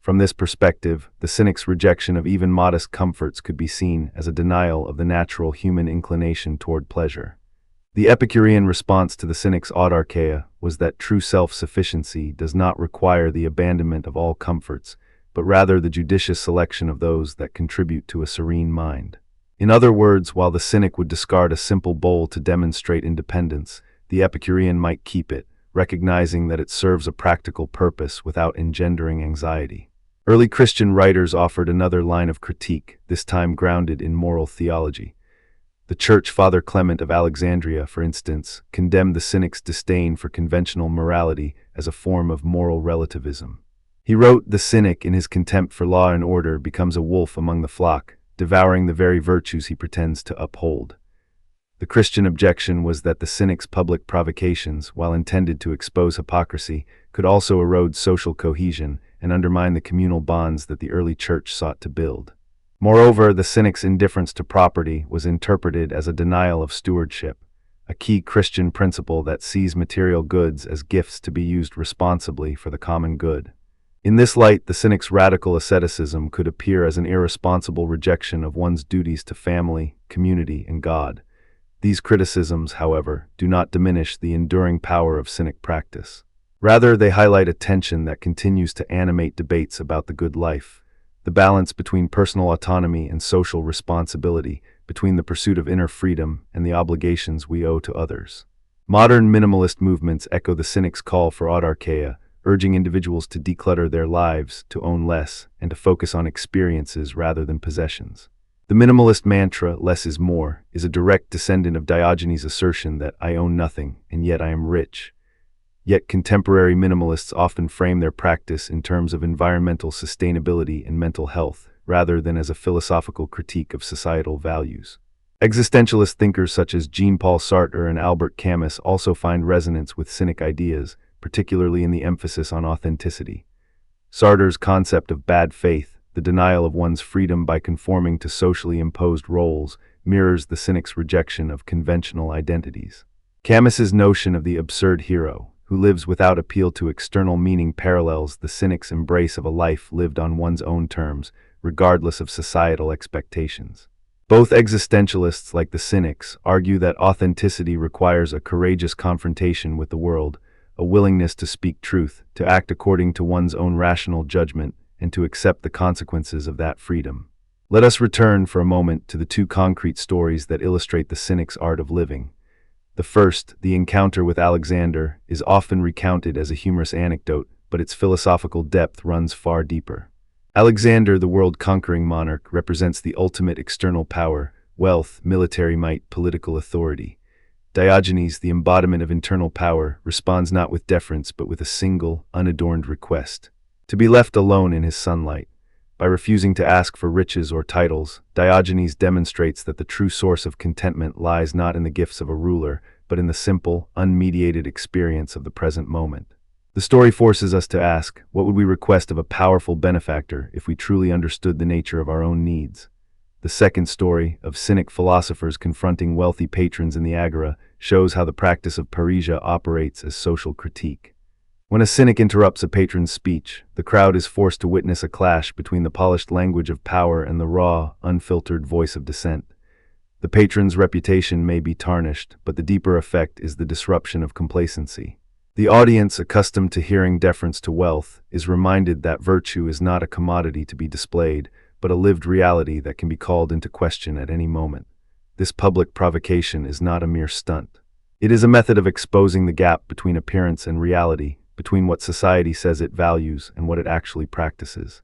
Speaker 1: From this perspective, the Cynics' rejection of even modest comforts could be seen as a denial of the natural human inclination toward pleasure. The Epicurean response to the Cynics' autarkeia was that true self-sufficiency does not require the abandonment of all comforts, but rather the judicious selection of those that contribute to a serene mind. In other words, while the Cynic would discard a simple bowl to demonstrate independence, the Epicurean might keep it, recognizing that it serves a practical purpose without engendering anxiety. Early Christian writers offered another line of critique, this time grounded in moral theology. The Church Father Clement of Alexandria, for instance, condemned the Cynics' disdain for conventional morality as a form of moral relativism. He wrote, "The Cynic, in his contempt for law and order, becomes a wolf among the flock, devouring the very virtues he pretends to uphold." The Christian objection was that the Cynic's public provocations, while intended to expose hypocrisy, could also erode social cohesion and undermine the communal bonds that the early church sought to build. Moreover, the Cynic's indifference to property was interpreted as a denial of stewardship, a key Christian principle that sees material goods as gifts to be used responsibly for the common good. In this light, the Cynic's radical asceticism could appear as an irresponsible rejection of one's duties to family, community, and God. These criticisms, however, do not diminish the enduring power of Cynic practice. Rather, they highlight a tension that continues to animate debates about the good life, the balance between personal autonomy and social responsibility, between the pursuit of inner freedom and the obligations we owe to others. Modern minimalist movements echo the Cynic's call for autarkeia, urging individuals to declutter their lives, to own less, and to focus on experiences rather than possessions. The minimalist mantra, "less is more," is a direct descendant of Diogenes' assertion that "I own nothing, and yet I am rich." Yet contemporary minimalists often frame their practice in terms of environmental sustainability and mental health, rather than as a philosophical critique of societal values. Existentialist thinkers such as Jean-Paul Sartre and Albert Camus also find resonance with Cynic ideas, particularly in the emphasis on authenticity. Sartre's concept of bad faith, the denial of one's freedom by conforming to socially imposed roles, mirrors the Cynic's rejection of conventional identities. Camus's notion of the absurd hero, who lives without appeal to external meaning, parallels the Cynic's embrace of a life lived on one's own terms, regardless of societal expectations. Both existentialists, like the Cynics, argue that authenticity requires a courageous confrontation with the world, a willingness to speak truth, to act according to one's own rational judgment, and to accept the consequences of that freedom. Let us return for a moment to the two concrete stories that illustrate the Cynic's art of living. The first, the encounter with Alexander, is often recounted as a humorous anecdote, but its philosophical depth runs far deeper. Alexander, the world-conquering monarch, represents the ultimate external power, wealth, military might, political authority. Diogenes, the embodiment of internal power, responds not with deference but with a single, unadorned request: to be left alone in his sunlight. By refusing to ask for riches or titles, Diogenes demonstrates that the true source of contentment lies not in the gifts of a ruler, but in the simple, unmediated experience of the present moment. The story forces us to ask, what would we request of a powerful benefactor if we truly understood the nature of our own needs? The second story, of Cynic philosophers confronting wealthy patrons in the Agora, shows how the practice of parrhesia operates as social critique. When a Cynic interrupts a patron's speech, the crowd is forced to witness a clash between the polished language of power and the raw, unfiltered voice of dissent. The patron's reputation may be tarnished, but the deeper effect is the disruption of complacency. The audience, accustomed to hearing deference to wealth, is reminded that virtue is not a commodity to be displayed, but a lived reality that can be called into question at any moment. This public provocation is not a mere stunt. It is a method of exposing the gap between appearance and reality, between what society says it values and what it actually practices.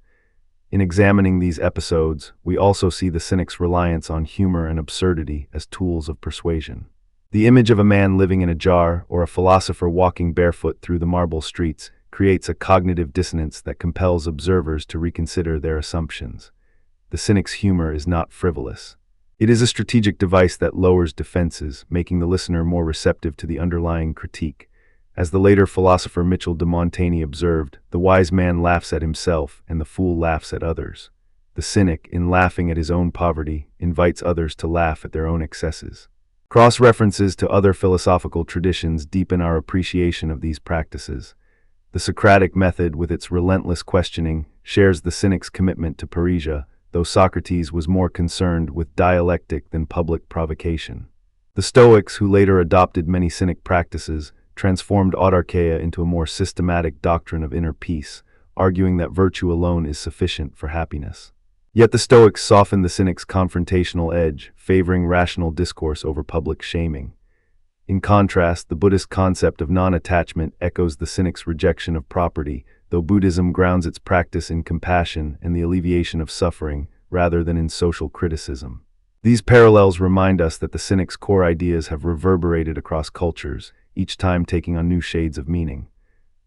Speaker 1: In examining these episodes, we also see the Cynic's reliance on humor and absurdity as tools of persuasion. The image of a man living in a jar or a philosopher walking barefoot through the marble streets creates a cognitive dissonance that compels observers to reconsider their assumptions. The Cynic's humor is not frivolous. It is a strategic device that lowers defenses, making the listener more receptive to the underlying critique. As the later philosopher Michel de Montaigne observed, the wise man laughs at himself and the fool laughs at others. The cynic, in laughing at his own poverty, invites others to laugh at their own excesses. Cross-references to other philosophical traditions deepen our appreciation of these practices. The Socratic method, with its relentless questioning, shares the cynic's commitment to parrhesia, though Socrates was more concerned with dialectic than public provocation. The Stoics, who later adopted many cynic practices, transformed autarkeia into a more systematic doctrine of inner peace, arguing that virtue alone is sufficient for happiness. Yet the Stoics softened the cynic's confrontational edge, favoring rational discourse over public shaming. In contrast, the Buddhist concept of non-attachment echoes the cynic's rejection of property, though Buddhism grounds its practice in compassion and the alleviation of suffering, rather than in social criticism. These parallels remind us that the cynic's core ideas have reverberated across cultures, each time taking on new shades of meaning.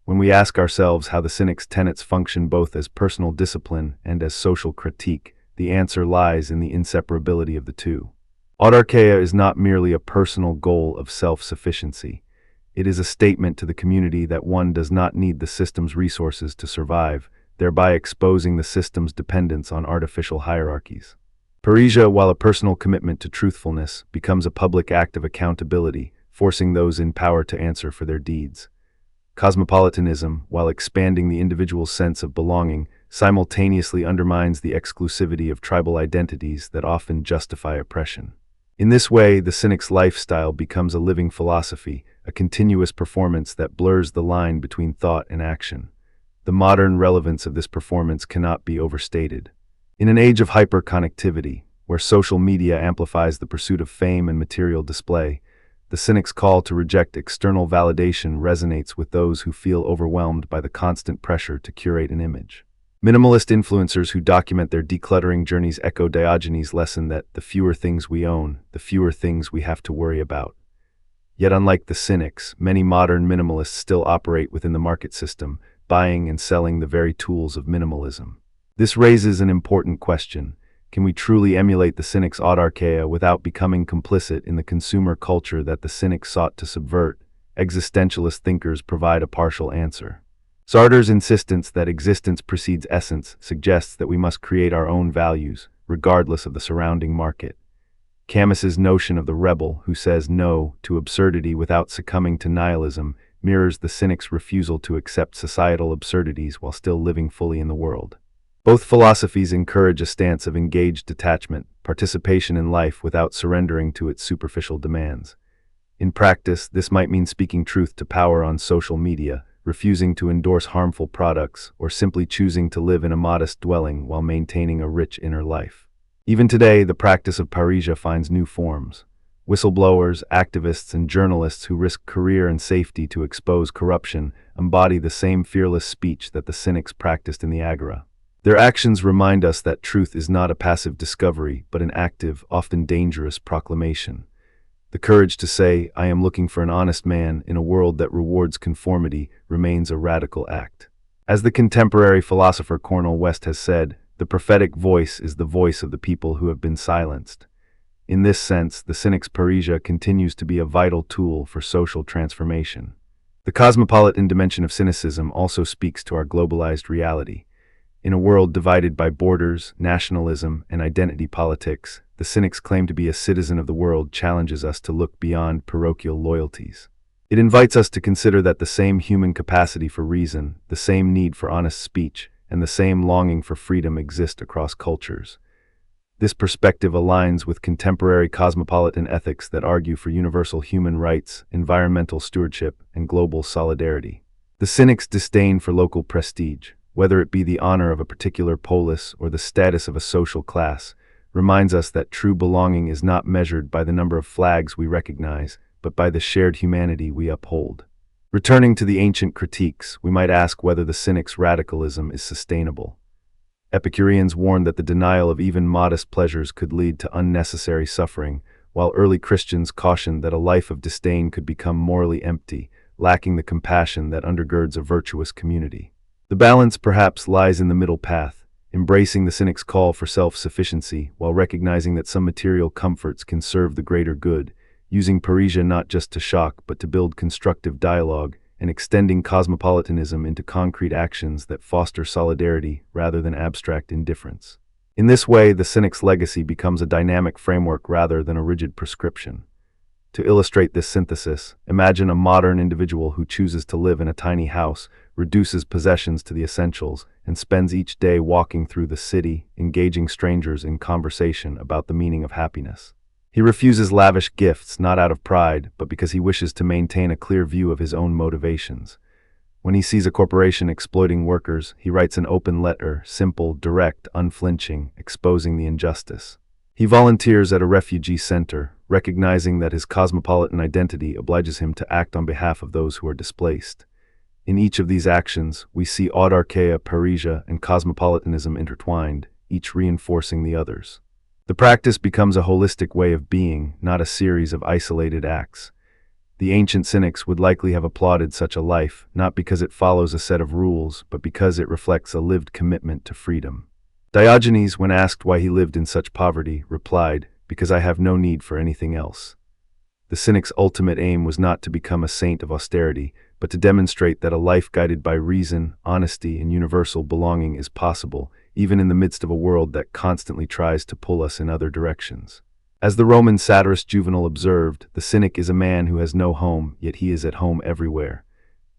Speaker 1: When we ask ourselves how the cynic's tenets function both as personal discipline and as social critique, the answer lies in the inseparability of the two. Autarkeia is not merely a personal goal of self-sufficiency. It is a statement to the community that one does not need the system's resources to survive, thereby exposing the system's dependence on artificial hierarchies. Parrhesia, while a personal commitment to truthfulness, becomes a public act of accountability, forcing those in power to answer for their deeds. Cosmopolitanism, while expanding the individual's sense of belonging, simultaneously undermines the exclusivity of tribal identities that often justify oppression. In this way, the cynic's lifestyle becomes a living philosophy, a continuous performance that blurs the line between thought and action. The modern relevance of this performance cannot be overstated. In an age of hyper-connectivity, where social media amplifies the pursuit of fame and material display, the cynic's call to reject external validation resonates with those who feel overwhelmed by the constant pressure to curate an image. Minimalist influencers who document their decluttering journeys echo Diogenes' lesson that the fewer things we own, the fewer things we have to worry about. Yet unlike the cynics, many modern minimalists still operate within the market system, buying and selling the very tools of minimalism. This raises an important question. Can we truly emulate the cynic's autarkeia without becoming complicit in the consumer culture that the cynics sought to subvert? Existentialist thinkers provide a partial answer. Sartre's insistence that existence precedes essence suggests that we must create our own values, regardless of the surrounding market. Camus's notion of the rebel who says no to absurdity without succumbing to nihilism mirrors the cynic's refusal to accept societal absurdities while still living fully in the world. Both philosophies encourage a stance of engaged detachment, participation in life without surrendering to its superficial demands. In practice, this might mean speaking truth to power on social media, refusing to endorse harmful products, or simply choosing to live in a modest dwelling while maintaining a rich inner life. Even today, the practice of parrhesia finds new forms. Whistleblowers, activists, and journalists who risk career and safety to expose corruption embody the same fearless speech that the cynics practiced in the agora. Their actions remind us that truth is not a passive discovery, but an active, often dangerous proclamation. The courage to say, "I am looking for an honest man in a world that rewards conformity," remains a radical act. As the contemporary philosopher Cornel West has said, the prophetic voice is the voice of the people who have been silenced. In this sense, the cynic's parrhesia continues to be a vital tool for social transformation. The cosmopolitan dimension of cynicism also speaks to our globalized reality. In a world divided by borders, nationalism, and identity politics, the cynic's claim to be a citizen of the world challenges us to look beyond parochial loyalties. It invites us to consider that the same human capacity for reason, the same need for honest speech, and the same longing for freedom exist across cultures. This perspective aligns with contemporary cosmopolitan ethics that argue for universal human rights, environmental stewardship, and global solidarity. The cynic's disdain for local prestige, whether it be the honor of a particular polis or the status of a social class, reminds us that true belonging is not measured by the number of flags we recognize, but by the shared humanity we uphold. Returning to the ancient critiques, we might ask whether the cynic's radicalism is sustainable. Epicureans warned that the denial of even modest pleasures could lead to unnecessary suffering, while early Christians cautioned that a life of disdain could become morally empty, lacking the compassion that undergirds a virtuous community. The balance perhaps lies in the middle path, embracing the cynic's call for self-sufficiency while recognizing that some material comforts can serve the greater good, using parrhesia not just to shock but to build constructive dialogue, and extending cosmopolitanism into concrete actions that foster solidarity rather than abstract indifference. In this way, the Cynic's legacy becomes a dynamic framework rather than a rigid prescription. To illustrate this synthesis, imagine a modern individual who chooses to live in a tiny house, reduces possessions to the essentials, and spends each day walking through the city, engaging strangers in conversation about the meaning of happiness. He refuses lavish gifts not out of pride, but because he wishes to maintain a clear view of his own motivations. When he sees a corporation exploiting workers, he writes an open letter, simple, direct, unflinching, exposing the injustice. He volunteers at a refugee center, recognizing that his cosmopolitan identity obliges him to act on behalf of those who are displaced. In each of these actions, we see autarkia, parrhesia, and cosmopolitanism intertwined, each reinforcing the others. The practice becomes a holistic way of being, not a series of isolated acts. The ancient Cynics would likely have applauded such a life, not because it follows a set of rules, but because it reflects a lived commitment to freedom. Diogenes, when asked why he lived in such poverty, replied, "Because I have no need for anything else." The Cynic's ultimate aim was not to become a saint of austerity, but to demonstrate that a life guided by reason, honesty, and universal belonging is possible, even in the midst of a world that constantly tries to pull us in other directions. As the Roman satirist Juvenal observed, the Cynic is a man who has no home, yet he is at home everywhere.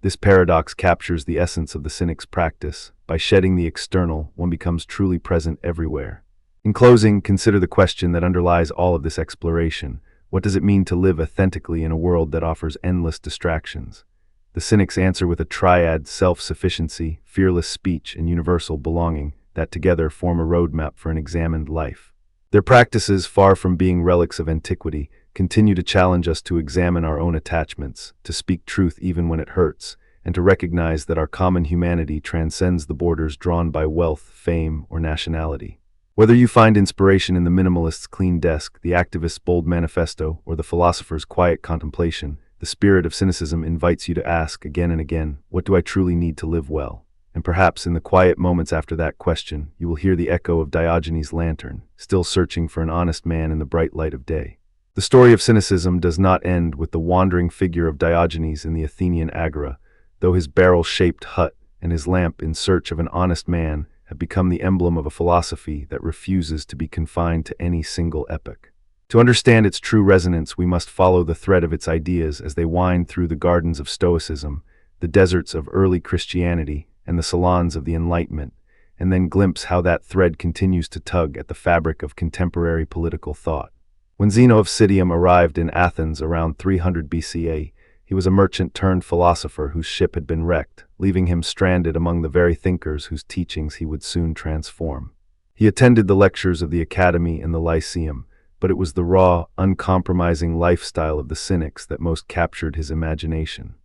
Speaker 1: This paradox captures the essence of the Cynic's practice. By shedding the external, one becomes truly present everywhere. In closing, consider the question that underlies all of this exploration. What does it mean to live authentically in a world that offers endless distractions? The Cynics answer with a triad: self-sufficiency, fearless speech, and universal belonging, that together form a roadmap for an examined life. Their practices, far from being relics of antiquity, continue to challenge us to examine our own attachments, to speak truth even when it hurts, and to recognize that our common humanity transcends the borders drawn by wealth, fame, or nationality. Whether you find inspiration in the minimalist's clean desk, the activist's bold manifesto, or the philosopher's quiet contemplation, the spirit of cynicism invites you to ask again and again, what do I truly need to live well? And perhaps in the quiet moments after that question, you will hear the echo of Diogenes' lantern, still searching for an honest man in the bright light of day. The story of cynicism does not end with the wandering figure of Diogenes in the Athenian agora, though his barrel-shaped hut and his lamp in search of an honest man have become the emblem of a philosophy that refuses to be confined to any single epoch. To understand its true resonance, we must follow the thread of its ideas as they wind through the gardens of Stoicism, the deserts of early Christianity, and the salons of the Enlightenment, and then glimpse how that thread continues to tug at the fabric of contemporary political thought. When Zeno of Citium arrived in Athens around 300 BCE, he was a merchant turned philosopher whose ship had been wrecked, leaving him stranded among the very thinkers whose teachings he would soon transform. He attended the lectures of the Academy and the Lyceum, but it was the raw, uncompromising lifestyle of the Cynics that most captured his imagination.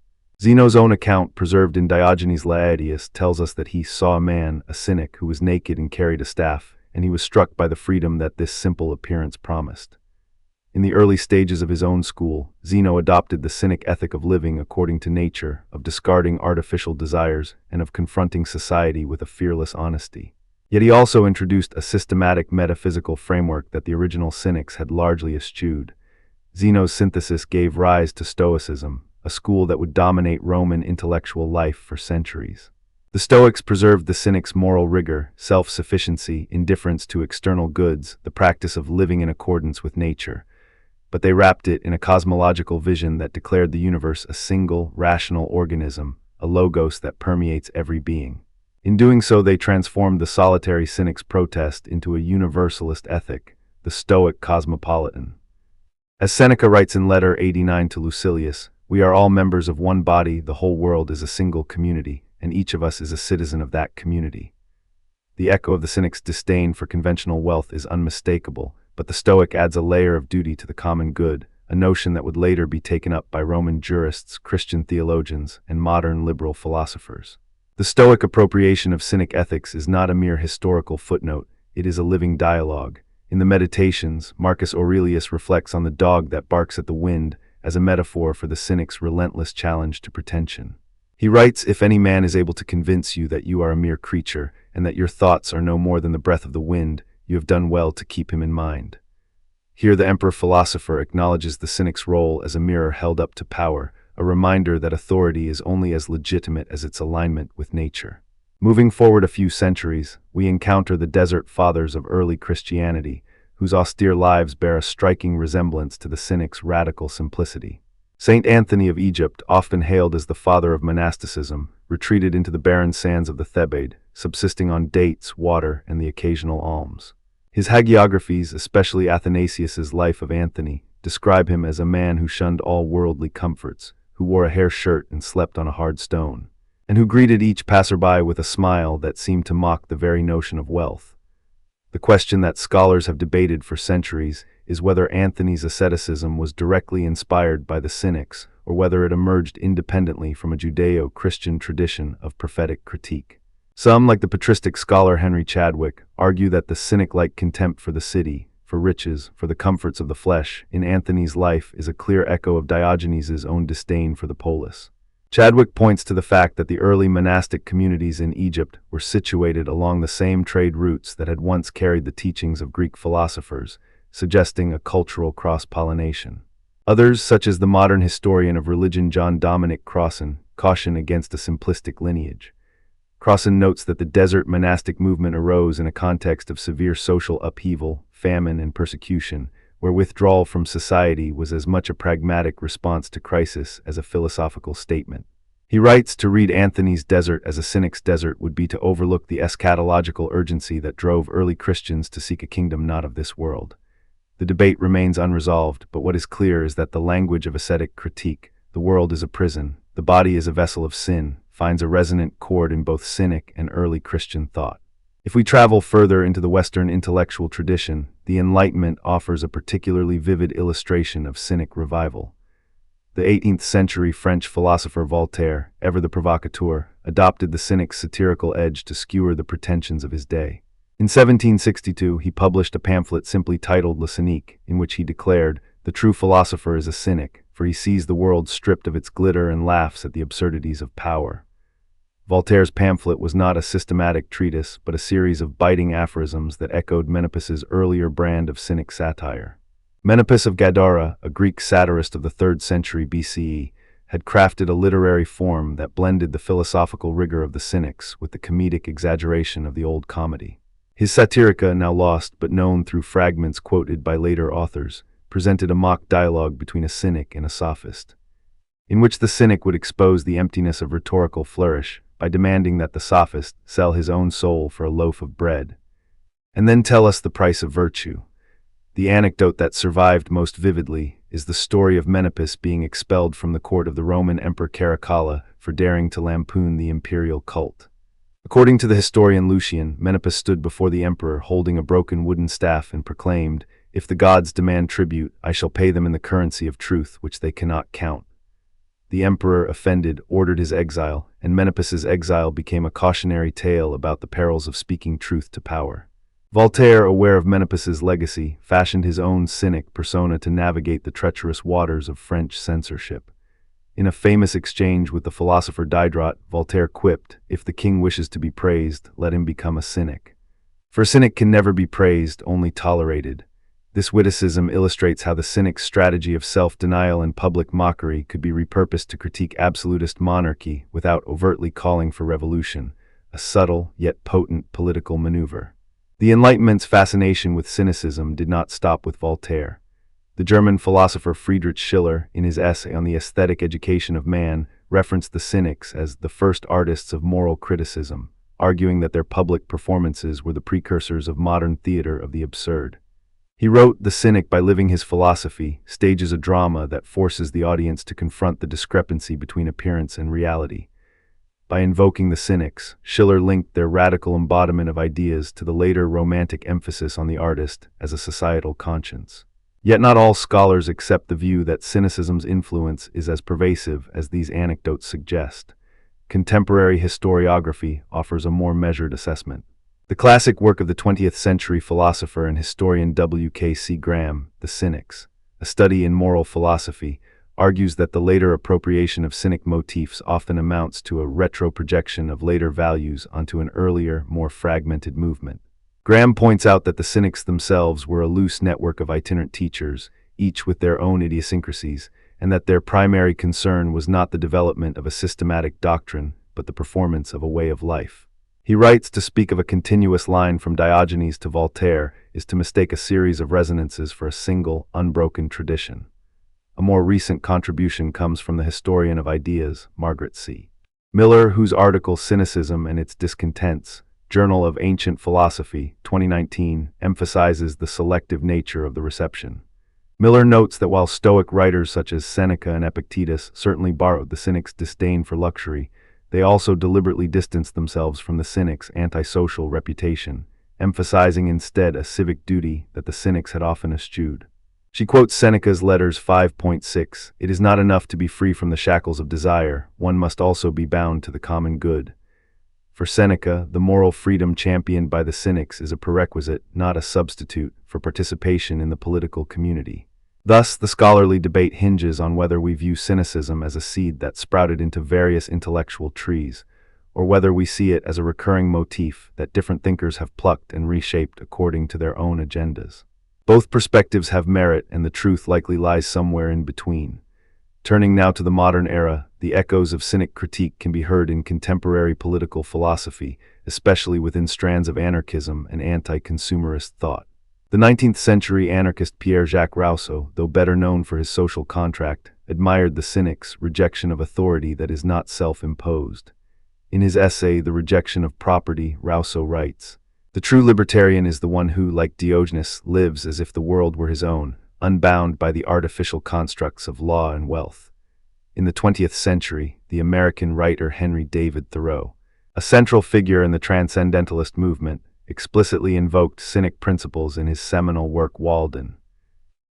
Speaker 1: Zeno's own account, preserved in Diogenes Laertius, tells us that he saw a man, a Cynic, who was naked and carried a staff, and he was struck by the freedom that this simple appearance promised. In the early stages of his own school, Zeno adopted the Cynic ethic of living according to nature, of discarding artificial desires, and of confronting society with a fearless honesty. Yet he also introduced a systematic metaphysical framework that the original Cynics had largely eschewed. Zeno's synthesis gave rise to Stoicism, a school that would dominate Roman intellectual life for centuries. The Stoics preserved the Cynic's moral rigor, self-sufficiency, indifference to external goods, the practice of living in accordance with nature, but they wrapped it in a cosmological vision that declared the universe a single, rational organism, a logos that permeates every being. In doing so, they transformed the solitary Cynic's protest into a universalist ethic, the Stoic cosmopolitan. As Seneca writes in Letter 89 to Lucilius, "We are all members of one body, the whole world is a single community, and each of us is a citizen of that community." The echo of the Cynic's disdain for conventional wealth is unmistakable, but the Stoic adds a layer of duty to the common good, a notion that would later be taken up by Roman jurists, Christian theologians, and modern liberal philosophers. The Stoic appropriation of Cynic ethics is not a mere historical footnote, it is a living dialogue. In the Meditations, Marcus Aurelius reflects on the dog that barks at the wind as a metaphor for the Cynic's relentless challenge to pretension. He writes, "If any man is able to convince you that you are a mere creature, and that your thoughts are no more than the breath of the wind, you have done well to keep him in mind." Here the emperor philosopher acknowledges the Cynic's role as a mirror held up to power, a reminder that authority is only as legitimate as its alignment with nature. Moving forward a few centuries, we encounter the desert fathers of early Christianity, whose austere lives bear a striking resemblance to the Cynics' radical simplicity. Saint Anthony of Egypt, often hailed as the father of monasticism, retreated into the barren sands of the Thebaid, subsisting on dates, water, and the occasional alms. His hagiographies, especially Athanasius's Life of Anthony, describe him as a man who shunned all worldly comforts, who wore a hair shirt and slept on a hard stone, and who greeted each passerby with a smile that seemed to mock the very notion of wealth. The question that scholars have debated for centuries is whether Anthony's asceticism was directly inspired by the Cynics, or whether it emerged independently from a Judeo-Christian tradition of prophetic critique. Some, like the patristic scholar Henry Chadwick, argue that the Cynic-like contempt for the city, for riches, for the comforts of the flesh, in Anthony's life is a clear echo of Diogenes' own disdain for the polis. Chadwick points to the fact that the early monastic communities in Egypt were situated along the same trade routes that had once carried the teachings of Greek philosophers, suggesting a cultural cross-pollination. Others, such as the modern historian of religion John Dominic Crossan, caution against a simplistic lineage. Crossan notes that the desert monastic movement arose in a context of severe social upheaval, famine, and persecution, where withdrawal from society was as much a pragmatic response to crisis as a philosophical statement. He writes, to read Anthony's desert as a Cynic's desert would be to overlook the eschatological urgency that drove early Christians to seek a kingdom not of this world. The debate remains unresolved, but what is clear is that the language of ascetic critique, the world is a prison, the body is a vessel of sin, finds a resonant chord in both Cynic and early Christian thought. If we travel further into the Western intellectual tradition, the Enlightenment offers a particularly vivid illustration of Cynic revival. The 18th century French philosopher Voltaire, ever the provocateur, adopted the Cynic's satirical edge to skewer the pretensions of his day. In 1762, he published a pamphlet simply titled Le Cynique, in which he declared, "The true philosopher is a cynic, for he sees the world stripped of its glitter and laughs at the absurdities of power." Voltaire's pamphlet was not a systematic treatise, but a series of biting aphorisms that echoed Menippe's earlier brand of Cynic satire. Menippus of Gadara, a Greek satirist of the 3rd century BCE, had crafted a literary form that blended the philosophical rigor of the Cynics with the comedic exaggeration of the old comedy. His Satirica, now lost but known through fragments quoted by later authors, presented a mock dialogue between a cynic and a sophist, in which the cynic would expose the emptiness of rhetorical flourish by demanding that the sophist sell his own soul for a loaf of bread, and then tell us the price of virtue. The anecdote that survived most vividly is the story of Menippus being expelled from the court of the Roman Emperor Caracalla for daring to lampoon the imperial cult. According to the historian Lucian, Menippus stood before the emperor holding a broken wooden staff and proclaimed, "If the gods demand tribute, I shall pay them in the currency of truth, which they cannot count." The emperor, offended, ordered his exile, and Menippus's exile became a cautionary tale about the perils of speaking truth to power. Voltaire, aware of Menippus's legacy, fashioned his own cynic persona to navigate the treacherous waters of French censorship. In a famous exchange with the philosopher Diderot, Voltaire quipped, "If the king wishes to be praised, let him become a cynic." For a cynic can never be praised, only tolerated. This witticism illustrates how the cynic's strategy of self-denial and public mockery could be repurposed to critique absolutist monarchy without overtly calling for revolution, a subtle yet potent political maneuver. The Enlightenment's fascination with cynicism did not stop with Voltaire. The German philosopher Friedrich Schiller, in his essay on the aesthetic education of man, referenced the Cynics as the first artists of moral criticism, arguing that their public performances were the precursors of modern theater of the absurd. He wrote, "The cynic, by living his philosophy, stages a drama that forces the audience to confront the discrepancy between appearance and reality." By invoking the Cynics, Schiller linked their radical embodiment of ideas to the later romantic emphasis on the artist as a societal conscience. Yet not all scholars accept the view that cynicism's influence is as pervasive as these anecdotes suggest. Contemporary historiography offers a more measured assessment. The classic work of the 20th century philosopher and historian W.K.C. Graham, The Cynics, a study in moral philosophy, argues that the later appropriation of cynic motifs often amounts to a retro-projection of later values onto an earlier, more fragmented movement. Graham points out that the Cynics themselves were a loose network of itinerant teachers, each with their own idiosyncrasies, and that their primary concern was not the development of a systematic doctrine, but the performance of a way of life. He writes, to speak of a continuous line from Diogenes to Voltaire is to mistake a series of resonances for a single, unbroken tradition. A more recent contribution comes from the historian of ideas, Margaret C. Miller, whose article Cynicism and Its Discontents, Journal of Ancient Philosophy, 2019, emphasizes the selective nature of the reception. Miller notes that while Stoic writers such as Seneca and Epictetus certainly borrowed the Cynics' disdain for luxury, they also deliberately distanced themselves from the Cynics' antisocial reputation, emphasizing instead a civic duty that the Cynics had often eschewed. She quotes Seneca's Letters 5.6, "It is not enough to be free from the shackles of desire, one must also be bound to the common good." For Seneca, the moral freedom championed by the Cynics is a prerequisite, not a substitute, for participation in the political community. Thus, the scholarly debate hinges on whether we view cynicism as a seed that sprouted into various intellectual trees, or whether we see it as a recurring motif that different thinkers have plucked and reshaped according to their own agendas. Both perspectives have merit, and the truth likely lies somewhere in between. Turning now to the modern era, the echoes of Cynic critique can be heard in contemporary political philosophy, especially within strands of anarchism and anti-consumerist thought. The 19th century anarchist Pierre-Jacques Rousseau, though better known for his social contract, admired the Cynics' rejection of authority that is not self-imposed. In his essay, The Rejection of Property, Rousseau writes, "The true libertarian is the one who, like Diogenes, lives as if the world were his own, unbound by the artificial constructs of law and wealth." In the 20th century, the American writer Henry David Thoreau, a central figure in the transcendentalist movement, explicitly invoked Cynic principles in his seminal work Walden.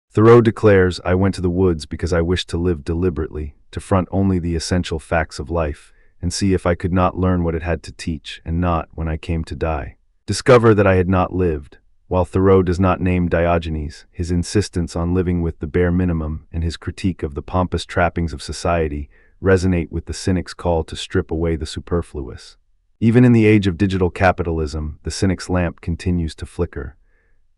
Speaker 1: Thoreau declares, "I went to the woods because I wished to live deliberately, to front only the essential facts of life, and see if I could not learn what it had to teach, and not, when I came to die, discover that I had not lived." While Thoreau does not name Diogenes, his insistence on living with the bare minimum and his critique of the pompous trappings of society resonate with the Cynics' call to strip away the superfluous. Even in the age of digital capitalism, the Cynics' lamp continues to flicker.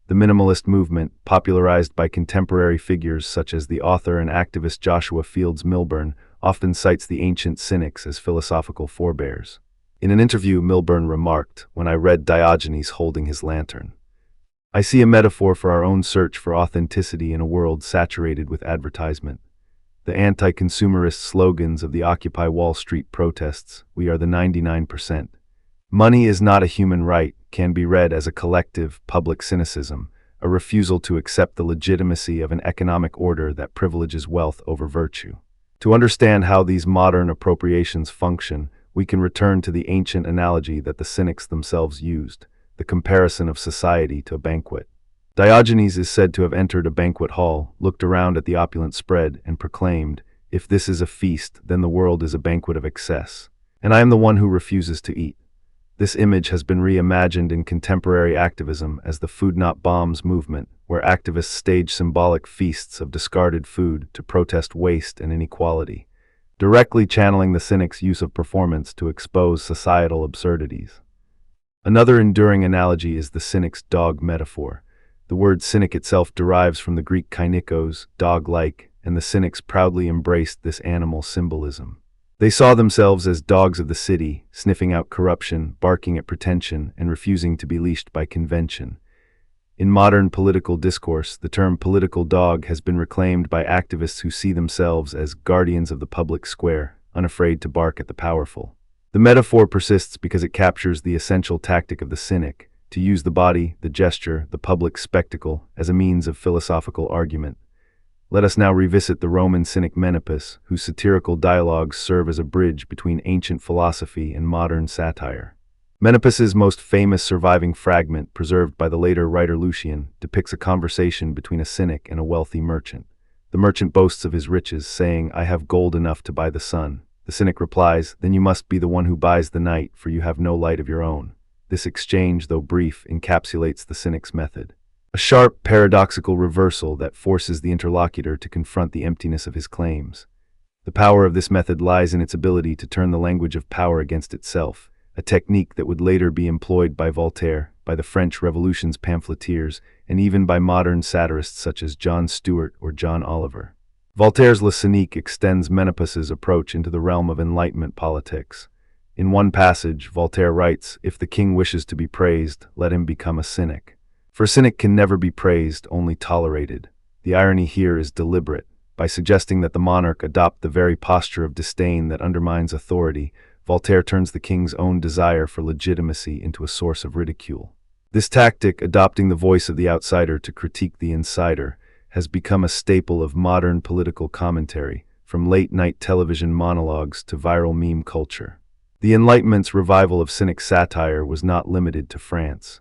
Speaker 1: The minimalist movement, popularized by contemporary figures such as the author and activist Joshua Fields Millburn, often cites the ancient Cynics as philosophical forebears. In an interview, Millburn remarked, "When I read Diogenes holding his lantern, I see a metaphor for our own search for authenticity in a world saturated with advertisement. The anti-consumerist slogans of the Occupy Wall Street protests, 'We are the 99%. Money is not a human right,' can be read as a collective, public cynicism, a refusal to accept the legitimacy of an economic order that privileges wealth over virtue." To understand how these modern appropriations function, we can return to the ancient analogy that the Cynics themselves used, the comparison of society to a banquet. Diogenes is said to have entered a banquet hall, looked around at the opulent spread, and proclaimed, "If this is a feast, then the world is a banquet of excess, and I am the one who refuses to eat." This image has been reimagined in contemporary activism as the Food Not Bombs movement, where activists stage symbolic feasts of discarded food to protest waste and inequality, directly channeling the Cynics' use of performance to expose societal absurdities. Another enduring analogy is the Cynic's dog metaphor. The word cynic itself derives from the Greek kynikos, dog-like, and the Cynics proudly embraced this animal symbolism. They saw themselves as dogs of the city, sniffing out corruption, barking at pretension, and refusing to be leashed by convention. In modern political discourse, the term political dog has been reclaimed by activists who see themselves as guardians of the public square, unafraid to bark at the powerful. The metaphor persists because it captures the essential tactic of the Cynic, to use the body, the gesture, the public spectacle as a means of philosophical argument. Let us now revisit the Roman Cynic Menippus, whose satirical dialogues serve as a bridge between ancient philosophy and modern satire. Menippus's most famous surviving fragment, preserved by the later writer Lucian, depicts a conversation between a cynic and a wealthy merchant. The merchant boasts of his riches, saying, "I have gold enough to buy the sun." The cynic replies, "Then you must be the one who buys the night, for you have no light of your own." This exchange, though brief, encapsulates the cynic's method. A sharp, paradoxical reversal that forces the interlocutor to confront the emptiness of his claims. The power of this method lies in its ability to turn the language of power against itself, a technique that would later be employed by Voltaire, by the French Revolution's pamphleteers, and even by modern satirists such as Jon Stewart or John Oliver. Voltaire's Le Cynique extends Menopus's approach into the realm of Enlightenment politics. In one passage, Voltaire writes, "If the king wishes to be praised, let him become a cynic." For a cynic can never be praised, only tolerated. The irony here is deliberate. By suggesting that the monarch adopt the very posture of disdain that undermines authority, Voltaire turns the king's own desire for legitimacy into a source of ridicule. This tactic, adopting the voice of the outsider to critique the insider, has become a staple of modern political commentary, from late-night television monologues to viral meme culture. The Enlightenment's revival of cynic satire was not limited to France.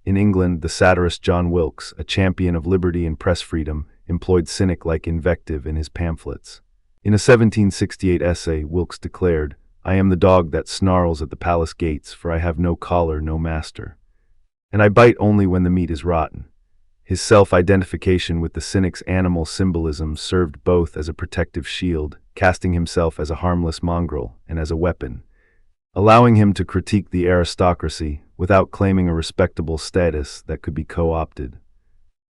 Speaker 1: In England, the satirist John Wilkes, a champion of liberty and press freedom, employed cynic-like invective in his pamphlets. In a 1768 essay, Wilkes declared, "I am the dog that snarls at the palace gates, for I have no collar, no master. And I bite only when the meat is rotten." His self-identification with the cynic's animal symbolism served both as a protective shield, casting himself as a harmless mongrel, and as a weapon, allowing him to critique the aristocracy without claiming a respectable status that could be co-opted.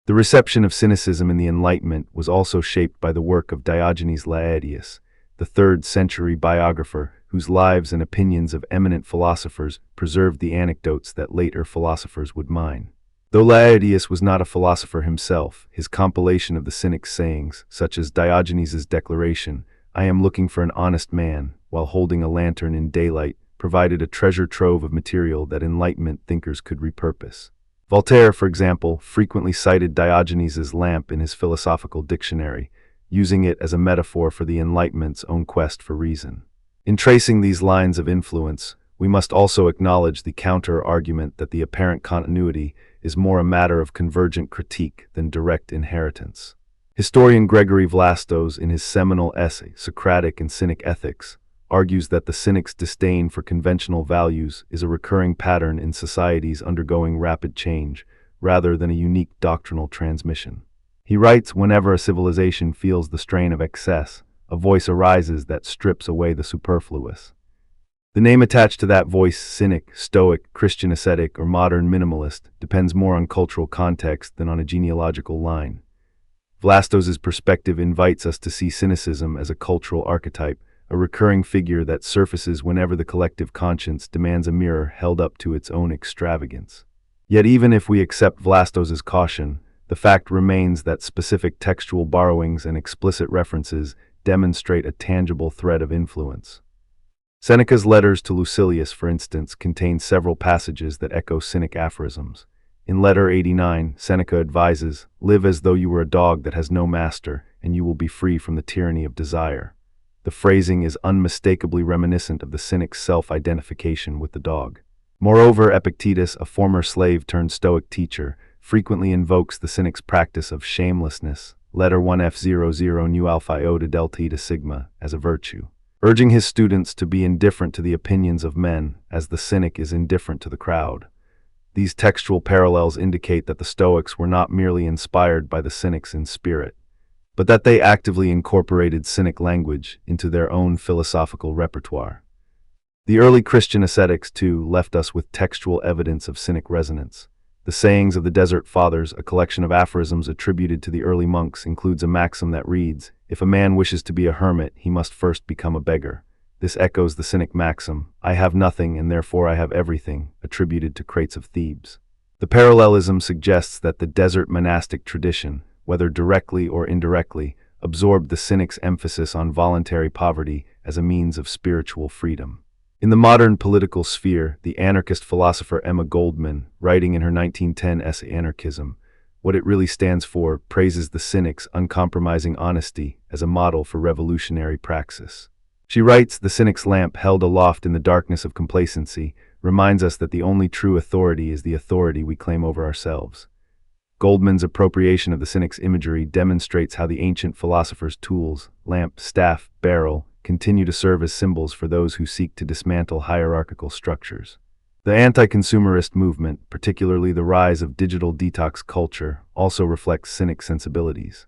Speaker 1: The reception of cynicism in the Enlightenment was also shaped by the work of Diogenes Laertius, the 3rd century biographer whose lives and opinions of eminent philosophers preserved the anecdotes that later philosophers would mine. Though Laertius was not a philosopher himself, his compilation of the cynic's sayings, such as Diogenes's declaration, "I am looking for an honest man," while holding a lantern in daylight, provided a treasure trove of material that Enlightenment thinkers could repurpose. Voltaire, for example, frequently cited Diogenes's lamp in his philosophical dictionary, using it as a metaphor for the Enlightenment's own quest for reason. In tracing these lines of influence, we must also acknowledge the counter-argument that the apparent continuity is more a matter of convergent critique than direct inheritance. Historian Gregory Vlastos, in his seminal essay, Socratic and Cynic Ethics, argues that the cynic's disdain for conventional values is a recurring pattern in societies undergoing rapid change, rather than a unique doctrinal transmission. He writes, "Whenever a civilization feels the strain of excess, a voice arises that strips away the superfluous. The name attached to that voice, cynic, stoic, Christian ascetic, or modern minimalist, depends more on cultural context than on a genealogical line." Vlastos's perspective invites us to see cynicism as a cultural archetype, a recurring figure that surfaces whenever the collective conscience demands a mirror held up to its own extravagance. Yet even if we accept Vlastos's caution, the fact remains that specific textual borrowings and explicit references demonstrate a tangible thread of influence. Seneca's letters to Lucilius, for instance, contain several passages that echo cynic aphorisms. In Letter 89, Seneca advises, "Live as though you were a dog that has no master, and you will be free from the tyranny of desire." The phrasing is unmistakably reminiscent of the cynic's self-identification with the dog. Moreover, Epictetus, a former slave-turned-stoic teacher, frequently invokes the cynic's practice of shamelessness, Letter 1F00 Nu Alpha Iota Delta Eta Sigma, as a virtue, urging his students to be indifferent to the opinions of men, as the cynic is indifferent to the crowd. These textual parallels indicate that the Stoics were not merely inspired by the cynics in spirit, but that they actively incorporated cynic language into their own philosophical repertoire. The early Christian ascetics, too, left us with textual evidence of cynic resonance. The Sayings of the Desert Fathers, a collection of aphorisms attributed to the early monks, includes a maxim that reads, "If a man wishes to be a hermit, he must first become a beggar." This echoes the cynic maxim, "I have nothing and therefore I have everything," attributed to Crates of Thebes. The parallelism suggests that the desert monastic tradition, whether directly or indirectly, absorbed the cynic's emphasis on voluntary poverty as a means of spiritual freedom. In the modern political sphere, the anarchist philosopher Emma Goldman, writing in her 1910 essay Anarchism, What It Really Stands For, praises the cynic's uncompromising honesty as a model for revolutionary praxis. She writes, "The cynic's lamp held aloft in the darkness of complacency reminds us that the only true authority is the authority we claim over ourselves." Goldman's appropriation of the cynic's imagery demonstrates how the ancient philosopher's tools, lamp, staff, barrel, continue to serve as symbols for those who seek to dismantle hierarchical structures. The anti-consumerist movement, particularly the rise of digital detox culture, also reflects cynic sensibilities.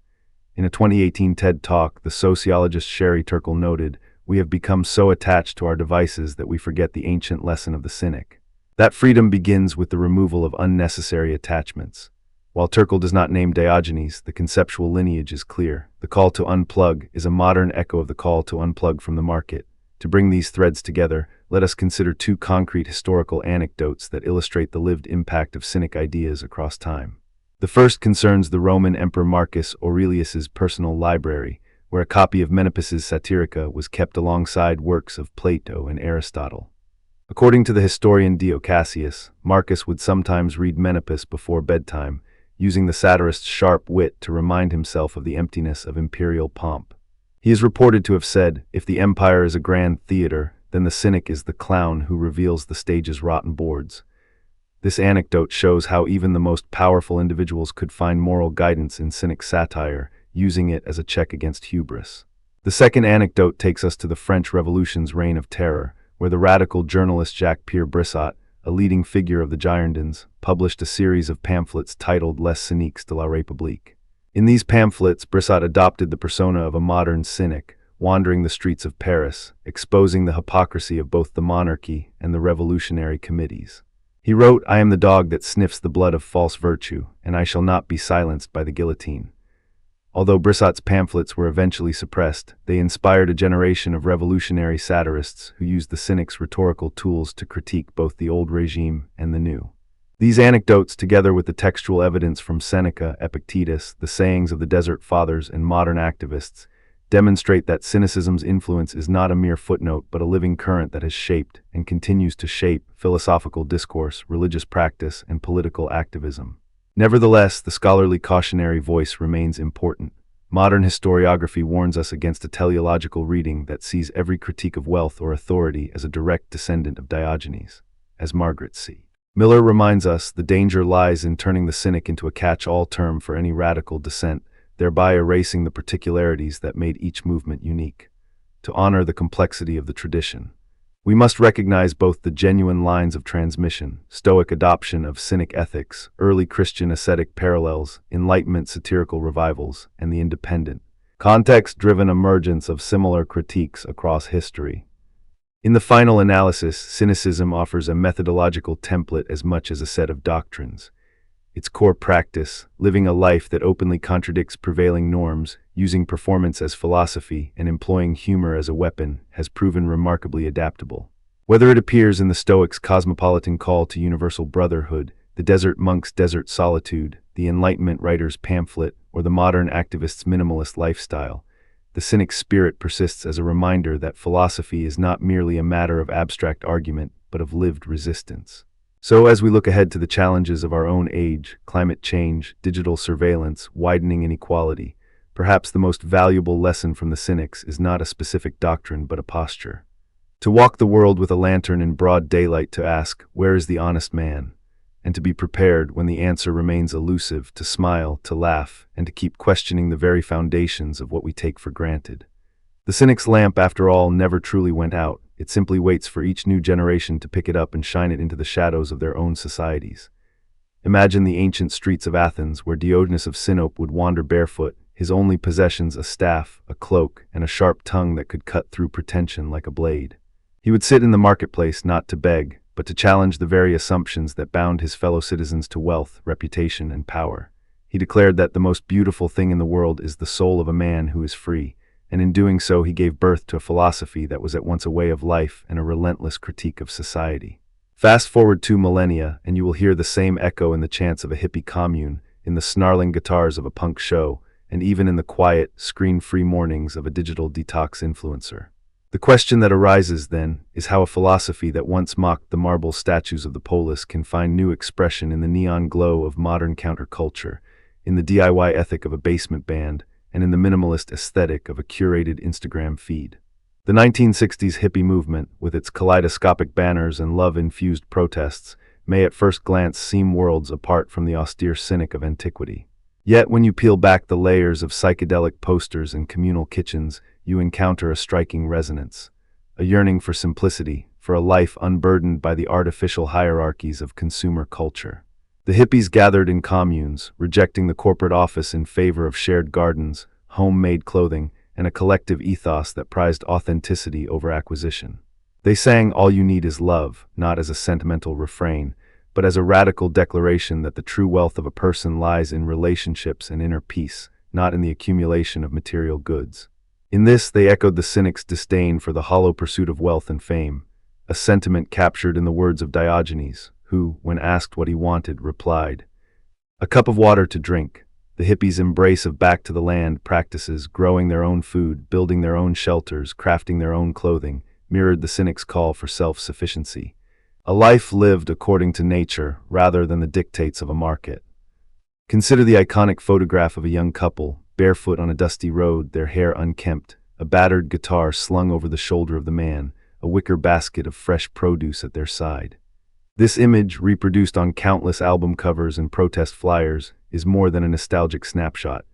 Speaker 1: In a 2018 TED Talk, the sociologist Sherry Turkle noted, "We have become so attached to our devices that we forget the ancient lesson of the cynic. That freedom begins with the removal of unnecessary attachments." While Turkle does not name Diogenes, the conceptual lineage is clear. The call to unplug is a modern echo of the call to unplug from the market. To bring these threads together, let us consider two concrete historical anecdotes that illustrate the lived impact of Cynic ideas across time. The first concerns the Roman Emperor Marcus Aurelius's personal library, where a copy of Menippe's Satirica was kept alongside works of Plato and Aristotle. According to the historian Diogenes, Marcus would sometimes read Menippus before bedtime, using the satirist's sharp wit to remind himself of the emptiness of imperial pomp. He is reported to have said, "If the empire is a grand theater, then the cynic is the clown who reveals the stage's rotten boards." This anecdote shows how even the most powerful individuals could find moral guidance in cynic satire, using it as a check against hubris. The second anecdote takes us to the French Revolution's reign of terror, where the radical journalist Jacques-Pierre Brissot, a leading figure of the Girondins, published a series of pamphlets titled Les Cyniques de la République. In these pamphlets, Brissot adopted the persona of a modern cynic, wandering the streets of Paris, exposing the hypocrisy of both the monarchy and the revolutionary committees. He wrote, "I am the dog that sniffs the blood of false virtue, and I shall not be silenced by the guillotine." Although Brissot's pamphlets were eventually suppressed, they inspired a generation of revolutionary satirists who used the cynic's rhetorical tools to critique both the old regime and the new. These anecdotes, together with the textual evidence from Seneca, Epictetus, the sayings of the Desert Fathers, and modern activists, demonstrate that cynicism's influence is not a mere footnote but a living current that has shaped, and continues to shape, philosophical discourse, religious practice, and political activism. Nevertheless, the scholarly cautionary voice remains important. Modern historiography warns us against a teleological reading that sees every critique of wealth or authority as a direct descendant of Diogenes. As Margaret C. Miller reminds us, the danger lies in turning the cynic into a catch-all term for any radical dissent, thereby erasing the particularities that made each movement unique. To honor the complexity of the tradition, we must recognize both the genuine lines of transmission, Stoic adoption of cynic ethics, early Christian ascetic parallels, Enlightenment satirical revivals, and the independent, context-driven emergence of similar critiques across history. In the final analysis, cynicism offers a methodological template as much as a set of doctrines. Its core practice, living a life that openly contradicts prevailing norms, using performance as philosophy, and employing humor as a weapon, has proven remarkably adaptable. Whether it appears in the Stoics' cosmopolitan call to universal brotherhood, the desert monk's desert solitude, the Enlightenment writer's pamphlet, or the modern activist's minimalist lifestyle, the cynic's spirit persists as a reminder that philosophy is not merely a matter of abstract argument, but of lived resistance. So as we look ahead to the challenges of our own age, climate change, digital surveillance, widening inequality, perhaps the most valuable lesson from the Cynics is not a specific doctrine but a posture. To walk the world with a lantern in broad daylight, to ask, "Where is the honest man?" and to be prepared when the answer remains elusive, to smile, to laugh, and to keep questioning the very foundations of what we take for granted. The cynic's lamp, after all, never truly went out. It simply waits for each new generation to pick it up and shine it into the shadows of their own societies. Imagine the ancient streets of Athens, where Diogenes of Sinope would wander barefoot, his only possessions a staff, a cloak, and a sharp tongue that could cut through pretension like a blade. He would sit in the marketplace not to beg, but to challenge the very assumptions that bound his fellow citizens to wealth, reputation, and power. He declared that the most beautiful thing in the world is the soul of a man who is free, and in doing so he gave birth to a philosophy that was at once a way of life and a relentless critique of society. Fast forward 2 millennia, and you will hear the same echo in the chants of a hippie commune, in the snarling guitars of a punk show, and even in the quiet, screen-free mornings of a digital detox influencer. The question that arises, then, is how a philosophy that once mocked the marble statues of the polis can find new expression in the neon glow of modern counterculture, in the DIY ethic of a basement band, and in the minimalist aesthetic of a curated Instagram feed. The 1960s hippie movement, with its kaleidoscopic banners and love-infused protests, may at first glance seem worlds apart from the austere cynic of antiquity. Yet when you peel back the layers of psychedelic posters and communal kitchens, you encounter a striking resonance, a yearning for simplicity, for a life unburdened by the artificial hierarchies of consumer culture. The hippies gathered in communes, rejecting the corporate office in favor of shared gardens, homemade clothing, and a collective ethos that prized authenticity over acquisition. They sang "All You Need Is Love," not as a sentimental refrain, but as a radical declaration that the true wealth of a person lies in relationships and inner peace, not in the accumulation of material goods. In this, they echoed the Cynics' disdain for the hollow pursuit of wealth and fame, a sentiment captured in the words of Diogenes, who, when asked what he wanted, replied, "A cup of water to drink." The hippies' embrace of back-to-the-land practices, growing their own food, building their own shelters, crafting their own clothing, mirrored the Cynics' call for self-sufficiency. A life lived according to nature, rather than the dictates of a market. Consider the iconic photograph of a young couple, barefoot on a dusty road, their hair unkempt, a battered guitar slung over the shoulder of the man, a wicker basket of fresh produce at their side. This image, reproduced on countless album covers and protest flyers, is more than a nostalgic snapshot.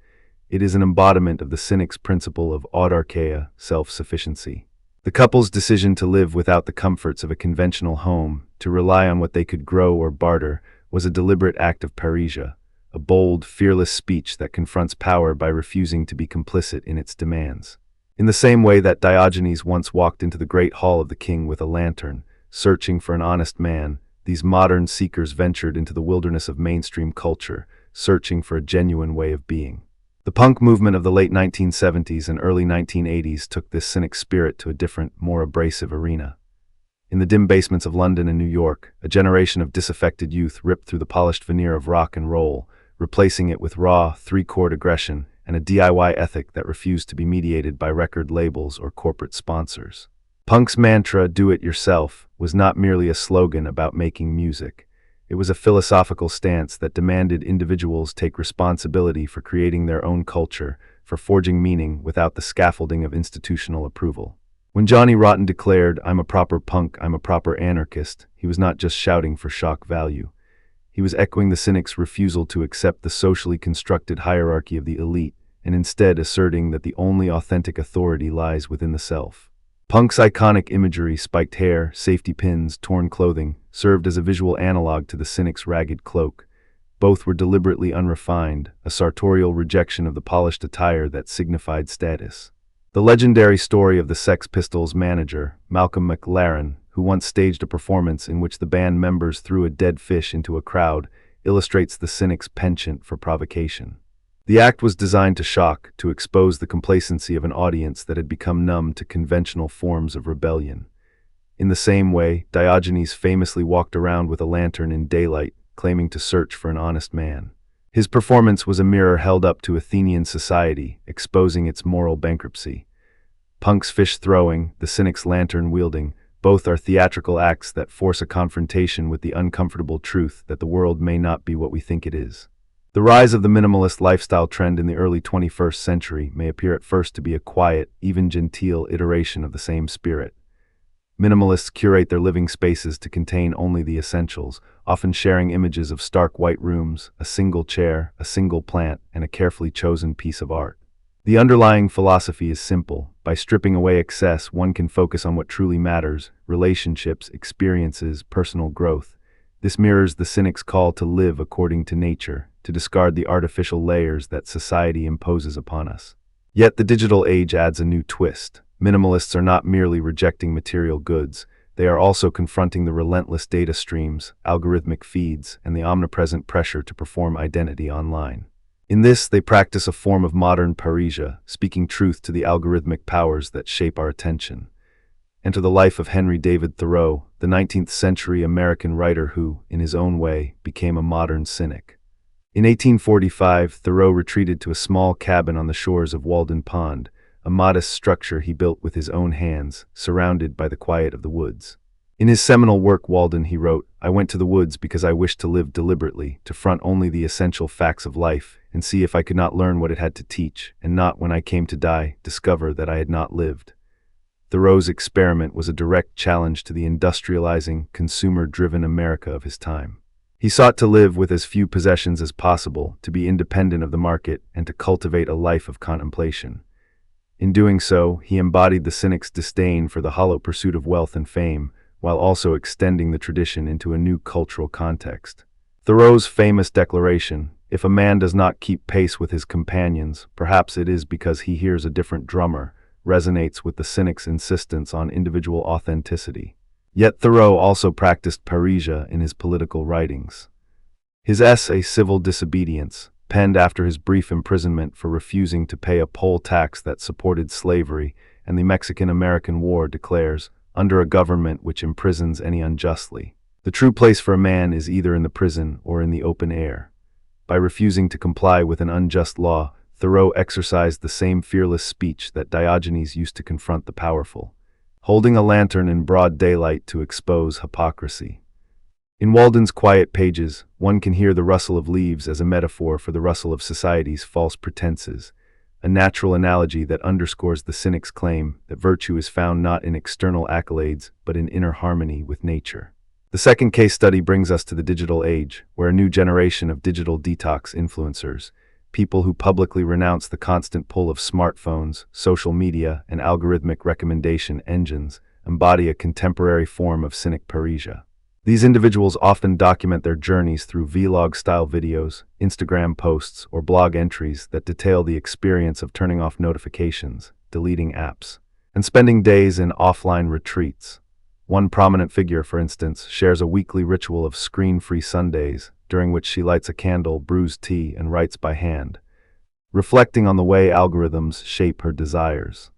Speaker 1: It is an embodiment of the Cynics' principle of autarkeia, self-sufficiency. The couple's decision to live without the comforts of a conventional home, to rely on what they could grow or barter, was a deliberate act of parrhesia, a bold, fearless speech that confronts power by refusing to be complicit in its demands. In the same way that Diogenes once walked into the great hall of the king with a lantern, searching for an honest man, these modern seekers ventured into the wilderness of mainstream culture, searching for a genuine way of being. The punk movement of the late 1970s and early 1980s took this cynic spirit to a different, more abrasive arena. In the dim basements of London and New York, a generation of disaffected youth ripped through the polished veneer of rock and roll, replacing it with raw, three-chord aggression and a DIY ethic that refused to be mediated by record labels or corporate sponsors. Punk's mantra, "Do it yourself," was not merely a slogan about making music. It was a philosophical stance that demanded individuals take responsibility for creating their own culture, for forging meaning without the scaffolding of institutional approval. When Johnny Rotten declared, "I'm a proper punk, I'm a proper anarchist," he was not just shouting for shock value. He was echoing the Cynics' refusal to accept the socially constructed hierarchy of the elite, and instead asserting that the only authentic authority lies within the self. Punk's iconic imagery, spiked hair, safety pins, torn clothing, served as a visual analog to the Cynics' ragged cloak. Both were deliberately unrefined, a sartorial rejection of the polished attire that signified status. The legendary story of the Sex Pistols' manager, Malcolm McLaren, who once staged a performance in which the band members threw a dead fish into a crowd, illustrates the Cynics' penchant for provocation. The act was designed to shock, to expose the complacency of an audience that had become numb to conventional forms of rebellion. In the same way, Diogenes famously walked around with a lantern in daylight, claiming to search for an honest man. His performance was a mirror held up to Athenian society, exposing its moral bankruptcy. Punk's fish-throwing, the Cynic's lantern-wielding, both are theatrical acts that force a confrontation with the uncomfortable truth that the world may not be what we think it is. The rise of the minimalist lifestyle trend in the early 21st century may appear at first to be a quiet, even genteel iteration of the same spirit. Minimalists curate their living spaces to contain only the essentials, often sharing images of stark white rooms, a single chair, a single plant, and a carefully chosen piece of art. The underlying philosophy is simple. By stripping away excess, one can focus on what truly matters: relationships, experiences, personal growth. This mirrors the Cynics' call to live according to nature, to discard the artificial layers that society imposes upon us. Yet the digital age adds a new twist. Minimalists are not merely rejecting material goods, they are also confronting the relentless data streams, algorithmic feeds, and the omnipresent pressure to perform identity online. In this, they practice a form of modern parrhesia, speaking truth to the algorithmic powers that shape our attention. Enter the life of Henry David Thoreau, the 19th century American writer who, in his own way, became a modern cynic. In 1845, Thoreau retreated to a small cabin on the shores of Walden Pond, a modest structure he built with his own hands, surrounded by the quiet of the woods. In his seminal work Walden, he wrote, "I went to the woods because I wished to live deliberately, to front only the essential facts of life, and see if I could not learn what it had to teach, and not, when I came to die, discover that I had not lived." Thoreau's experiment was a direct challenge to the industrializing, consumer-driven America of his time. He sought to live with as few possessions as possible, to be independent of the market, and to cultivate a life of contemplation. In doing so, he embodied the Cynics' disdain for the hollow pursuit of wealth and fame, while also extending the tradition into a new cultural context. Thoreau's famous declaration, "If a man does not keep pace with his companions, perhaps it is because he hears a different drummer," resonates with the Cynics' insistence on individual authenticity. Yet Thoreau also practiced parrhesia in his political writings. His essay Civil Disobedience, penned after his brief imprisonment for refusing to pay a poll tax that supported slavery and the Mexican-American War, declares, "Under a government which imprisons any unjustly, the true place for a man is either in the prison or in the open air." By refusing to comply with an unjust law, Thoreau exercised the same fearless speech that Diogenes used to confront the powerful, holding a lantern in broad daylight to expose hypocrisy. In Walden's quiet pages, one can hear the rustle of leaves as a metaphor for the rustle of society's false pretenses, a natural analogy that underscores the cynic's claim that virtue is found not in external accolades but in inner harmony with nature. The second case study brings us to the digital age, where a new generation of digital detox influencers, people who publicly renounce the constant pull of smartphones, social media, and algorithmic recommendation engines, embody a contemporary form of cynic parrhesia. These individuals often document their journeys through vlog-style videos, Instagram posts, or blog entries that detail the experience of turning off notifications, deleting apps, and spending days in offline retreats. One prominent figure, for instance, shares a weekly ritual of screen-free Sundays, during which she lights a candle, brews tea, and writes by hand, reflecting on the way algorithms shape her desires.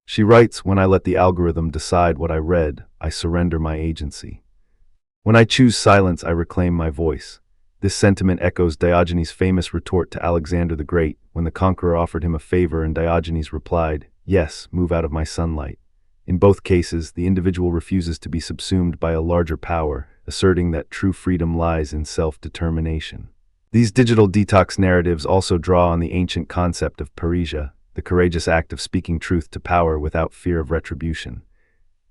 Speaker 1: She writes, "When I let the algorithm decide what I read, I surrender my agency. When I choose silence, I reclaim my voice." This sentiment echoes Diogenes' famous retort to Alexander the Great when the conqueror offered him a favor and Diogenes replied, "Yes, move out of my sunlight." In both cases, the individual refuses to be subsumed by a larger power, asserting that true freedom lies in self-determination. These digital detox narratives also draw on the ancient concept of parrhesia, the courageous act of speaking truth to power without fear of retribution.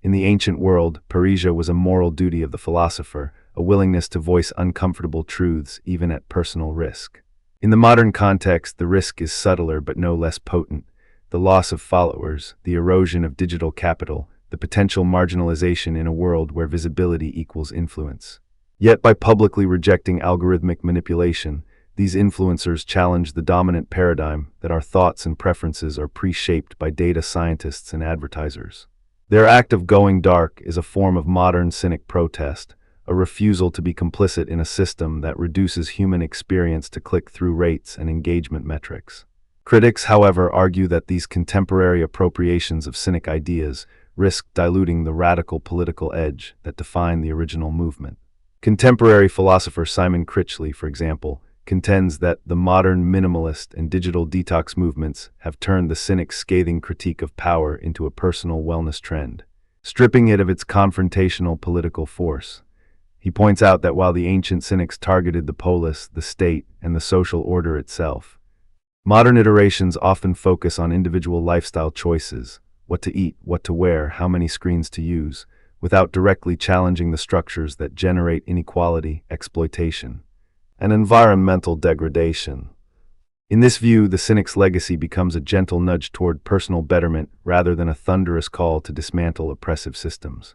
Speaker 1: In the ancient world, parrhesia was a moral duty of the philosopher, a willingness to voice uncomfortable truths even at personal risk. In the modern context, the risk is subtler but no less potent. The loss of followers, the erosion of digital capital, the potential marginalization in a world where visibility equals influence. Yet by publicly rejecting algorithmic manipulation, these influencers challenge the dominant paradigm that our thoughts and preferences are pre-shaped by data scientists and advertisers. Their act of going dark is a form of modern cynic protest, a refusal to be complicit in a system that reduces human experience to click-through rates and engagement metrics. Critics, however, argue that these contemporary appropriations of cynic ideas risk diluting the radical political edge that defined the original movement. Contemporary philosopher Simon Critchley, for example, contends that the modern minimalist and digital detox movements have turned the cynic's scathing critique of power into a personal wellness trend, stripping it of its confrontational political force. He points out that while the ancient cynics targeted the polis, the state, and the social order itself, modern iterations often focus on individual lifestyle choices, what to eat, what to wear, how many screens to use, without directly challenging the structures that generate inequality, exploitation, and environmental degradation. In this view, the cynic's legacy becomes a gentle nudge toward personal betterment rather than a thunderous call to dismantle oppressive systems.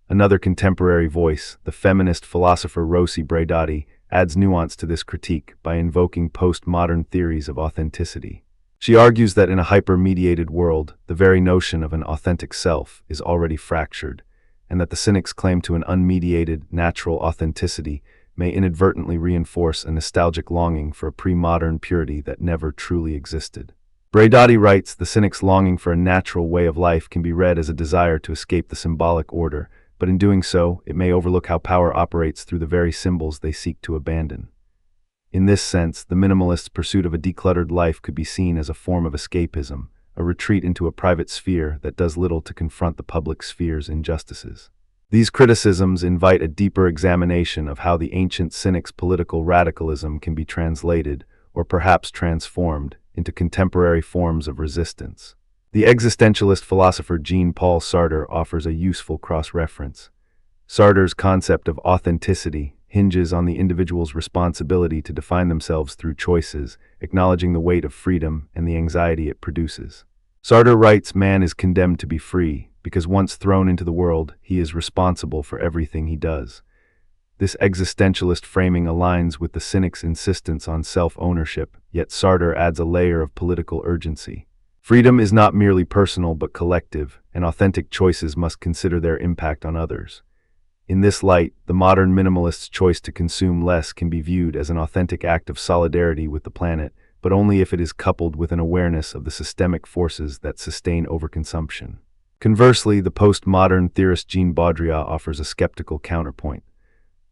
Speaker 1: Another contemporary voice, the feminist philosopher Rosi Braidotti, adds nuance to this critique by invoking postmodern theories of authenticity. She argues that in a hyper-mediated world, the very notion of an authentic self is already fractured, and that the cynic's claim to an unmediated, natural authenticity may inadvertently reinforce a nostalgic longing for a pre-modern purity that never truly existed. Braidotti writes, the cynic's longing for a natural way of life can be read as a desire to escape the symbolic order, but in doing so, it may overlook how power operates through the very symbols they seek to abandon. In this sense, the minimalist's pursuit of a decluttered life could be seen as a form of escapism, a retreat into a private sphere that does little to confront the public sphere's injustices. These criticisms invite a deeper examination of how the ancient cynic's political radicalism can be translated, or perhaps transformed, into contemporary forms of resistance. The existentialist philosopher Jean-Paul Sartre offers a useful cross-reference. Sartre's concept of authenticity hinges on the individual's responsibility to define themselves through choices, acknowledging the weight of freedom and the anxiety it produces. Sartre writes, man is condemned to be free, because once thrown into the world, he is responsible for everything he does. This existentialist framing aligns with the cynic's insistence on self-ownership, yet Sartre adds a layer of political urgency. Freedom is not merely personal but collective, and authentic choices must consider their impact on others. In this light, the modern minimalist's choice to consume less can be viewed as an authentic act of solidarity with the planet, but only if it is coupled with an awareness of the systemic forces that sustain overconsumption. Conversely, the postmodern theorist Jean Baudrillard offers a skeptical counterpoint.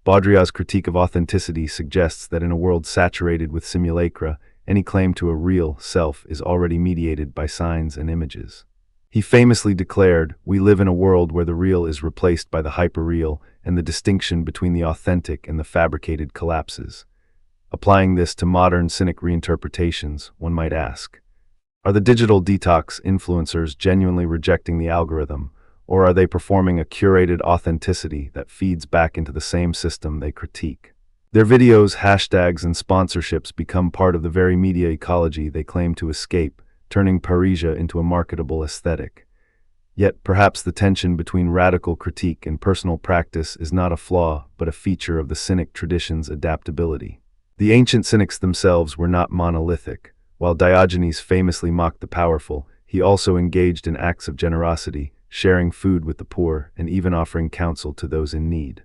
Speaker 1: Baudrillard's critique of authenticity suggests that in a world saturated with simulacra, any claim to a real self is already mediated by signs and images. He famously declared, "We live in a world where the real is replaced by the hyperreal, and the distinction between the authentic and the fabricated collapses." Applying this to modern cynic reinterpretations, one might ask, are the digital detox influencers genuinely rejecting the algorithm, or are they performing a curated authenticity that feeds back into the same system they critique? Their videos, hashtags, and sponsorships become part of the very media ecology they claim to escape, turning Parisia into a marketable aesthetic. Yet perhaps the tension between radical critique and personal practice is not a flaw, but a feature of the Cynic tradition's adaptability. The ancient Cynics themselves were not monolithic. While Diogenes famously mocked the powerful, he also engaged in acts of generosity, sharing food with the poor, and even offering counsel to those in need.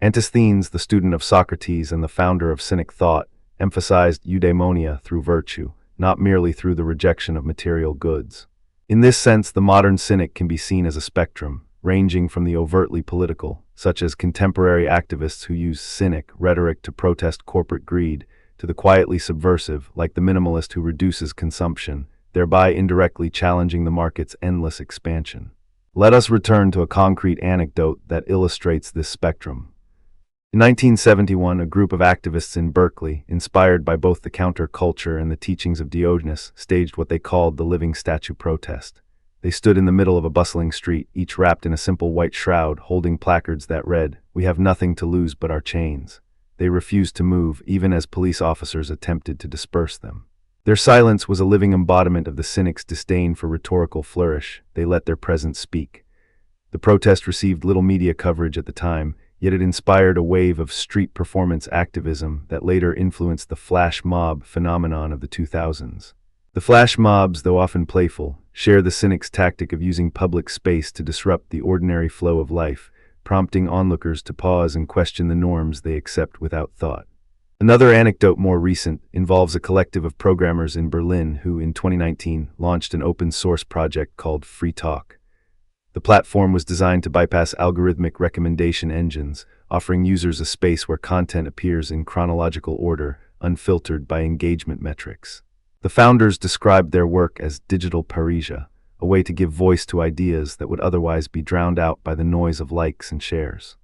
Speaker 1: Antisthenes, the student of Socrates and the founder of Cynic thought, emphasized eudaimonia through virtue, not merely through the rejection of material goods. In this sense, the modern cynic can be seen as a spectrum, ranging from the overtly political, such as contemporary activists who use cynic rhetoric to protest corporate greed, to the quietly subversive, like the minimalist who reduces consumption, thereby indirectly challenging the market's endless expansion. Let us return to a concrete anecdote that illustrates this spectrum. In 1971, a group of activists in Berkeley, inspired by both the counterculture and the teachings of Diogenes, staged what they called the Living Statue protest. They stood in the middle of a bustling street, each wrapped in a simple white shroud, holding placards that read, "We have nothing to lose but our chains." They refused to move, even as police officers attempted to disperse them. Their silence was a living embodiment of the cynics' disdain for rhetorical flourish. They let their presence speak. The protest received little media coverage at the time, yet it inspired a wave of street performance activism that later influenced the flash mob phenomenon of the 2000s. The flash mobs, though often playful, share the cynic's tactic of using public space to disrupt the ordinary flow of life, prompting onlookers to pause and question the norms they accept without thought. Another anecdote, more recent, involves a collective of programmers in Berlin who, in 2019, launched an open-source project called Free Talk. The platform was designed to bypass algorithmic recommendation engines, offering users a space where content appears in chronological order, unfiltered by engagement metrics. The founders described their work as digital Parisia, a way to give voice to ideas that would otherwise be drowned out by the noise of likes and shares.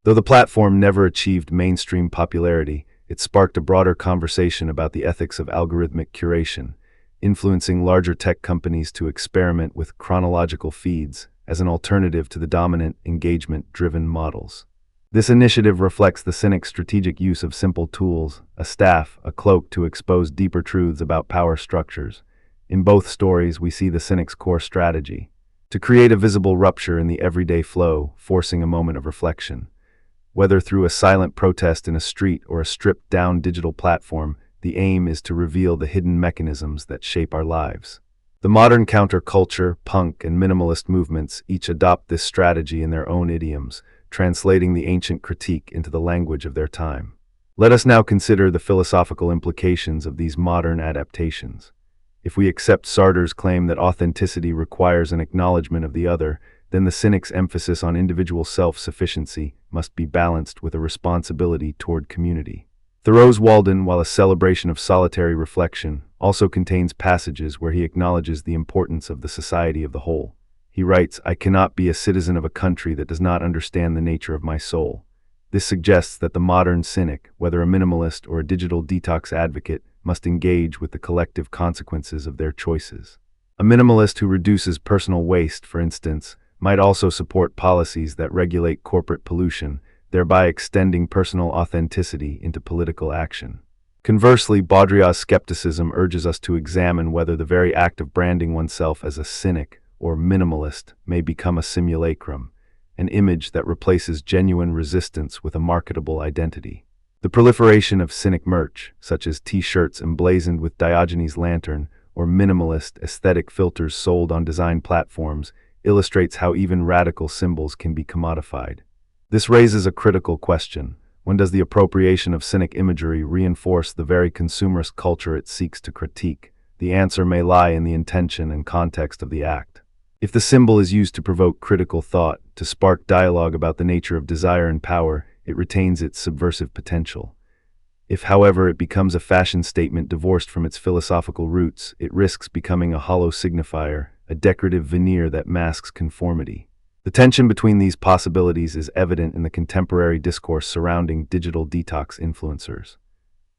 Speaker 1: Though the platform never achieved mainstream popularity, it sparked a broader conversation about the ethics of algorithmic curation, influencing larger tech companies to experiment with chronological feeds as an alternative to the dominant engagement-driven models. This initiative reflects the cynic's strategic use of simple tools, a staff, a cloak to expose deeper truths about power structures. In both stories, we see the cynic's core strategy: to create a visible rupture in the everyday flow, forcing a moment of reflection. Whether through a silent protest in a street or a stripped-down digital platform, the aim is to reveal the hidden mechanisms that shape our lives. The modern counterculture, punk, and minimalist movements each adopt this strategy in their own idioms, translating the ancient critique into the language of their time. Let us now consider the philosophical implications of these modern adaptations. If we accept Sartre's claim that authenticity requires an acknowledgement of the other, then the cynic's emphasis on individual self-sufficiency must be balanced with a responsibility toward community. Thoreau's Walden, while a celebration of solitary reflection, also contains passages where he acknowledges the importance of the society of the whole. He writes, "I cannot be a citizen of a country that does not understand the nature of my soul." This suggests that the modern cynic, whether a minimalist or a digital detox advocate, must engage with the collective consequences of their choices. A minimalist who reduces personal waste, for instance, might also support policies that regulate corporate pollution, thereby extending personal authenticity into political action. Conversely, Baudrillard's skepticism urges us to examine whether the very act of branding oneself as a cynic or minimalist may become a simulacrum, an image that replaces genuine resistance with a marketable identity. The proliferation of cynic merch, such as t-shirts emblazoned with Diogenes' lantern or minimalist aesthetic filters sold on design platforms illustrates how even radical symbols can be commodified. This raises a critical question. When does the appropriation of cynic imagery reinforce the very consumerist culture it seeks to critique? The answer may lie in the intention and context of the act. If the symbol is used to provoke critical thought, to spark dialogue about the nature of desire and power, it retains its subversive potential. If, however, it becomes a fashion statement divorced from its philosophical roots, it risks becoming a hollow signifier, a decorative veneer that masks conformity. The tension between these possibilities is evident in the contemporary discourse surrounding digital detox influencers.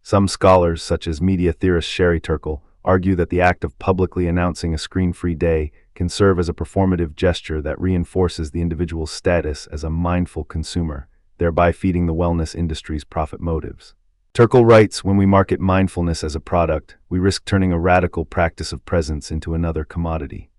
Speaker 1: Some scholars, such as media theorist Sherry Turkle, argue that the act of publicly announcing a screen-free day can serve as a performative gesture that reinforces the individual's status as a mindful consumer, thereby feeding the wellness industry's profit motives. Turkle writes, when we market mindfulness as a product, we risk turning a radical practice of presence into another commodity.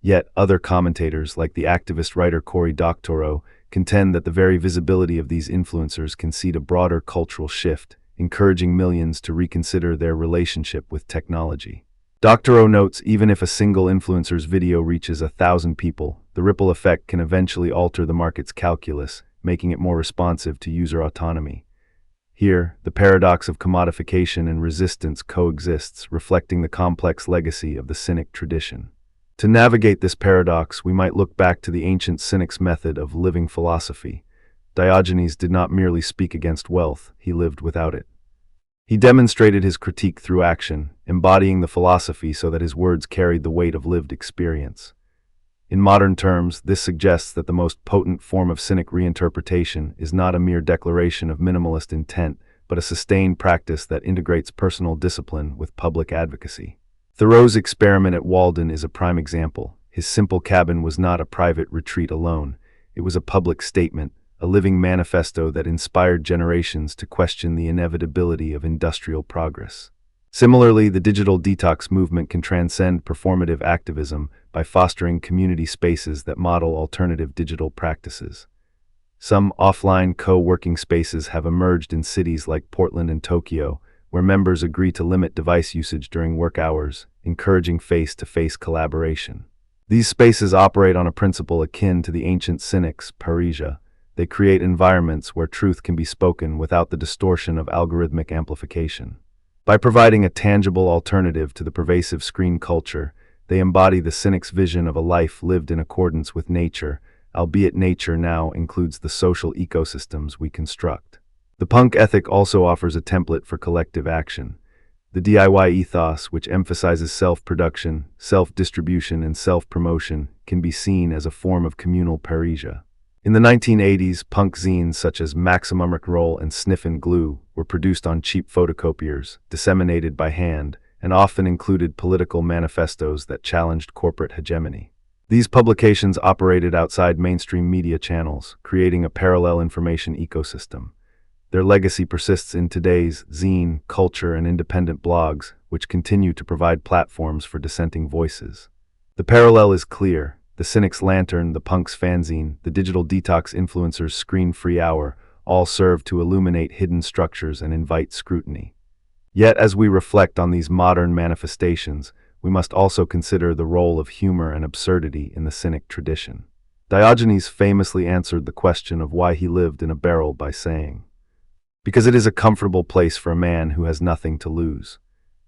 Speaker 1: Yet, other commentators, like the activist writer Cory Doctorow, contend that the very visibility of these influencers can seed a broader cultural shift, encouraging millions to reconsider their relationship with technology. Doctorow notes, even if a single influencer's video reaches 1,000 people, the ripple effect can eventually alter the market's calculus, making it more responsive to user autonomy. Here, the paradox of commodification and resistance coexists, reflecting the complex legacy of the Cynic tradition. To navigate this paradox, we might look back to the ancient Cynics' method of living philosophy. Diogenes did not merely speak against wealth, he lived without it. He demonstrated his critique through action, embodying the philosophy so that his words carried the weight of lived experience. In modern terms, this suggests that the most potent form of Cynic reinterpretation is not a mere declaration of minimalist intent, but a sustained practice that integrates personal discipline with public advocacy. Thoreau's experiment at Walden is a prime example. His simple cabin was not a private retreat alone. It was a public statement, a living manifesto that inspired generations to question the inevitability of industrial progress. Similarly, the digital detox movement can transcend performative activism by fostering community spaces that model alternative digital practices. Some offline co-working spaces have emerged in cities like Portland and Tokyo, where members agree to limit device usage during work hours, encouraging face-to-face collaboration. These spaces operate on a principle akin to the ancient Cynics' parrhesia. They create environments where truth can be spoken without the distortion of algorithmic amplification. By providing a tangible alternative to the pervasive screen culture, they embody the Cynics' vision of a life lived in accordance with nature, albeit nature now includes the social ecosystems we construct. The punk ethic also offers a template for collective action. The DIY ethos, which emphasizes self-production, self-distribution, and self-promotion, can be seen as a form of communal parrhesia. In the 1980s, punk zines such as Maximum Rock'n'Roll and Sniffin' Glue were produced on cheap photocopiers, disseminated by hand, and often included political manifestos that challenged corporate hegemony. These publications operated outside mainstream media channels, creating a parallel information ecosystem. Their legacy persists in today's zine, culture, and independent blogs, which continue to provide platforms for dissenting voices. The parallel is clear. The Cynic's Lantern, the punk's fanzine, the digital detox influencer's screen-free hour all serve to illuminate hidden structures and invite scrutiny. Yet, as we reflect on these modern manifestations, we must also consider the role of humor and absurdity in the Cynic tradition. Diogenes famously answered the question of why he lived in a barrel by saying, "Because it is a comfortable place for a man who has nothing to lose."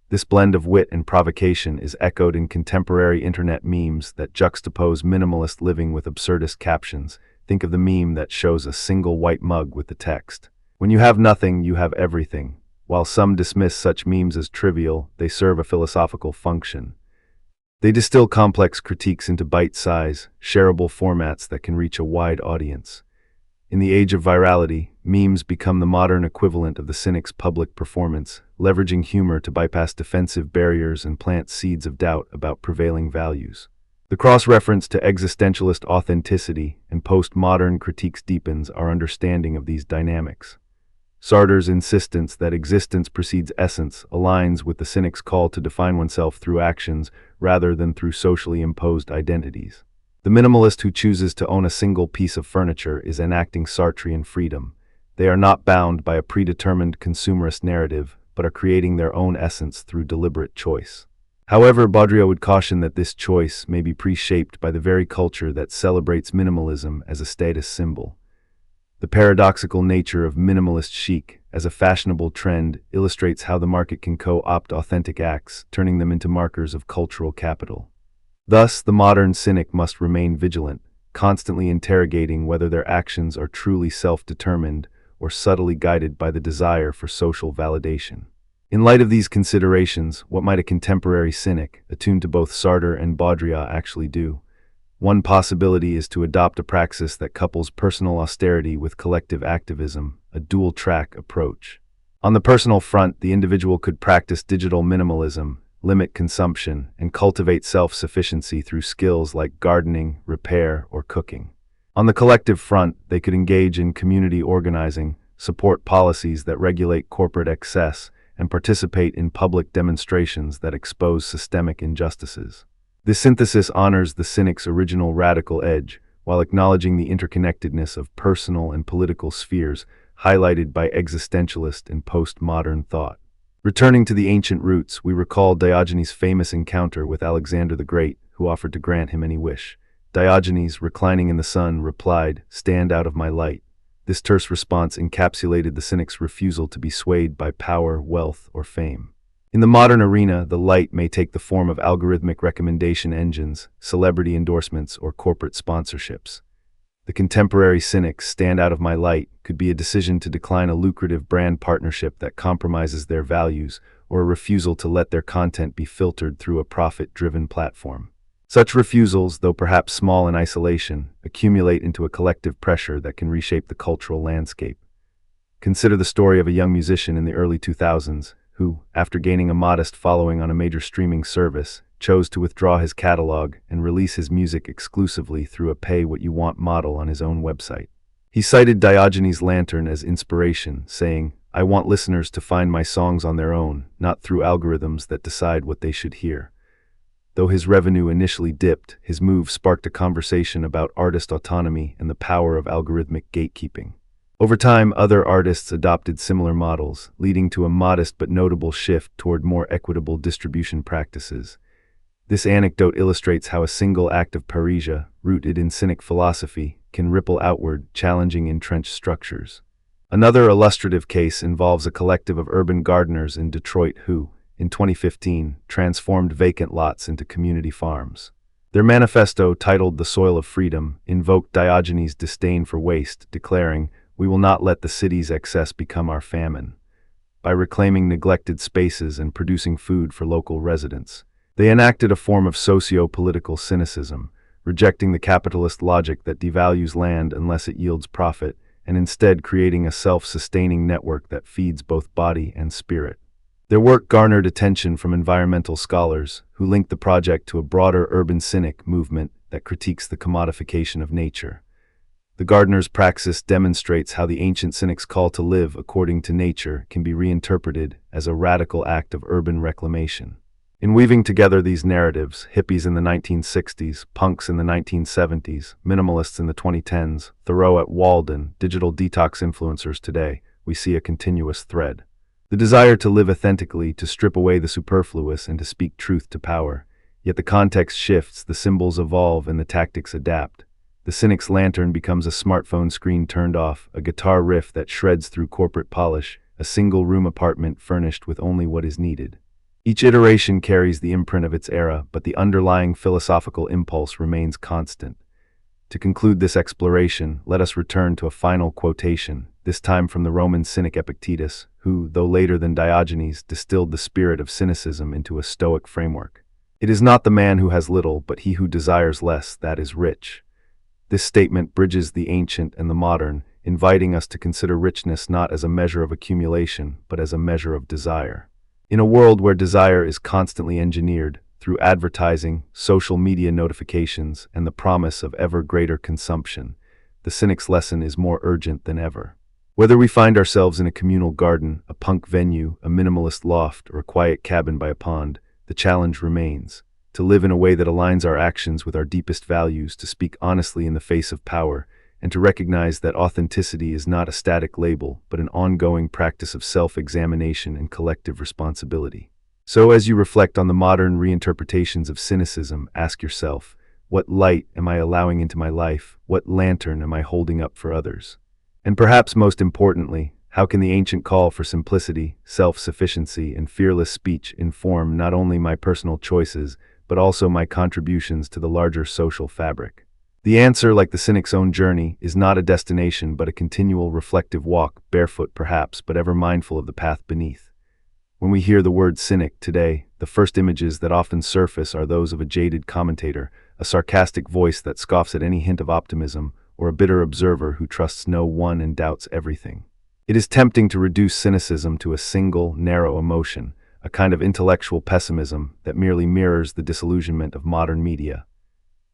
Speaker 1: This blend of wit and provocation is echoed in contemporary internet memes that juxtapose minimalist living with absurdist captions. Think of the meme that shows a single white mug with the text, "When you have nothing, you have everything." While some dismiss such memes as trivial, they serve a philosophical function. They distill complex critiques into bite-size, shareable formats that can reach a wide audience. In the age of virality, memes become the modern equivalent of the Cynic's public performance, leveraging humor to bypass defensive barriers and plant seeds of doubt about prevailing values. The cross-reference to existentialist authenticity and postmodern critiques deepens our understanding of these dynamics. Sartre's insistence that existence precedes essence aligns with the Cynic's call to define oneself through actions rather than through socially imposed identities. The minimalist who chooses to own a single piece of furniture is enacting Sartrean freedom. They are not bound by a predetermined consumerist narrative, but are creating their own essence through deliberate choice. However, Baudrillard would caution that this choice may be pre-shaped by the very culture that celebrates minimalism as a status symbol. The paradoxical nature of minimalist chic as a fashionable trend illustrates how the market can co-opt authentic acts, turning them into markers of cultural capital. Thus, the modern cynic must remain vigilant, constantly interrogating whether their actions are truly self-determined or subtly guided by the desire for social validation. In light of these considerations, what might a contemporary cynic, attuned to both Sartre and Baudrillard, actually do? One possibility is to adopt a praxis that couples personal austerity with collective activism, a dual-track approach. On the personal front, the individual could practice digital minimalism, limit consumption, and cultivate self-sufficiency through skills like gardening, repair, or cooking. On the collective front, they could engage in community organizing, support policies that regulate corporate excess, and participate in public demonstrations that expose systemic injustices. This synthesis honors the cynic's original radical edge, while acknowledging the interconnectedness of personal and political spheres, highlighted by existentialist and postmodern thought. Returning to the ancient roots, we recall Diogenes' famous encounter with Alexander the Great, who offered to grant him any wish. Diogenes, reclining in the sun, replied, "Stand out of my light." This terse response encapsulated the cynic's refusal to be swayed by power, wealth, or fame. In the modern arena, the light may take the form of algorithmic recommendation engines, celebrity endorsements, or corporate sponsorships. The contemporary cynic's "stand out of my light" could be a decision to decline a lucrative brand partnership that compromises their values, or a refusal to let their content be filtered through a profit-driven platform. Such refusals, though perhaps small in isolation, accumulate into a collective pressure that can reshape the cultural landscape. Consider the story of a young musician in the early 2000s who, after gaining a modest following on a major streaming service, chose to withdraw his catalog and release his music exclusively through a pay-what-you-want model on his own website. He cited Diogenes' lantern as inspiration, saying, "I want listeners to find my songs on their own, not through algorithms that decide what they should hear." Though his revenue initially dipped, his move sparked a conversation about artist autonomy and the power of algorithmic gatekeeping. Over time, other artists adopted similar models, leading to a modest but notable shift toward more equitable distribution practices. This anecdote illustrates how a single act of parrhesia, rooted in cynic philosophy, can ripple outward, challenging entrenched structures. Another illustrative case involves a collective of urban gardeners in Detroit who, in 2015, transformed vacant lots into community farms. Their manifesto, titled "The Soil of Freedom," invoked Diogenes' disdain for waste, declaring, "We will not let the city's excess become our famine." By reclaiming neglected spaces and producing food for local residents, they enacted a form of socio-political cynicism, rejecting the capitalist logic that devalues land unless it yields profit, and instead creating a self-sustaining network that feeds both body and spirit. Their work garnered attention from environmental scholars, who linked the project to a broader urban cynic movement that critiques the commodification of nature. The gardener's praxis demonstrates how the ancient cynic's call to live according to nature can be reinterpreted as a radical act of urban reclamation. In weaving together these narratives, hippies in the 1960s, punks in the 1970s, minimalists in the 2010s, Thoreau at Walden, digital detox influencers today, we see a continuous thread. The desire to live authentically, to strip away the superfluous, and to speak truth to power. Yet the context shifts, the symbols evolve, and the tactics adapt. The cynic's lantern becomes a smartphone screen turned off, a guitar riff that shreds through corporate polish, a single-room apartment furnished with only what is needed. Each iteration carries the imprint of its era, but the underlying philosophical impulse remains constant. To conclude this exploration, let us return to a final quotation, this time from the Roman cynic Epictetus, who, though later than Diogenes, distilled the spirit of cynicism into a Stoic framework. "It is not the man who has little, but he who desires less, that is rich." This statement bridges the ancient and the modern, inviting us to consider richness not as a measure of accumulation, but as a measure of desire. In a world where desire is constantly engineered, through advertising, social media notifications, and the promise of ever greater consumption, the cynic's lesson is more urgent than ever. Whether we find ourselves in a communal garden, a punk venue, a minimalist loft, or a quiet cabin by a pond, the challenge remains. To live in a way that aligns our actions with our deepest values, to speak honestly in the face of power, and to recognize that authenticity is not a static label, but an ongoing practice of self-examination and collective responsibility. So as you reflect on the modern reinterpretations of cynicism, ask yourself, what light am I allowing into my life? What lantern am I holding up for others? And perhaps most importantly, how can the ancient call for simplicity, self-sufficiency, and fearless speech inform not only my personal choices, but also my contributions to the larger social fabric? The answer, like the Cynic's own journey, is not a destination but a continual reflective walk, barefoot perhaps, but ever mindful of the path beneath. When we hear the word cynic today, the first images that often surface are those of a jaded commentator, a sarcastic voice that scoffs at any hint of optimism, or a bitter observer who trusts no one and doubts everything. It is tempting to reduce cynicism to a single, narrow emotion, a kind of intellectual pessimism that merely mirrors the disillusionment of modern media.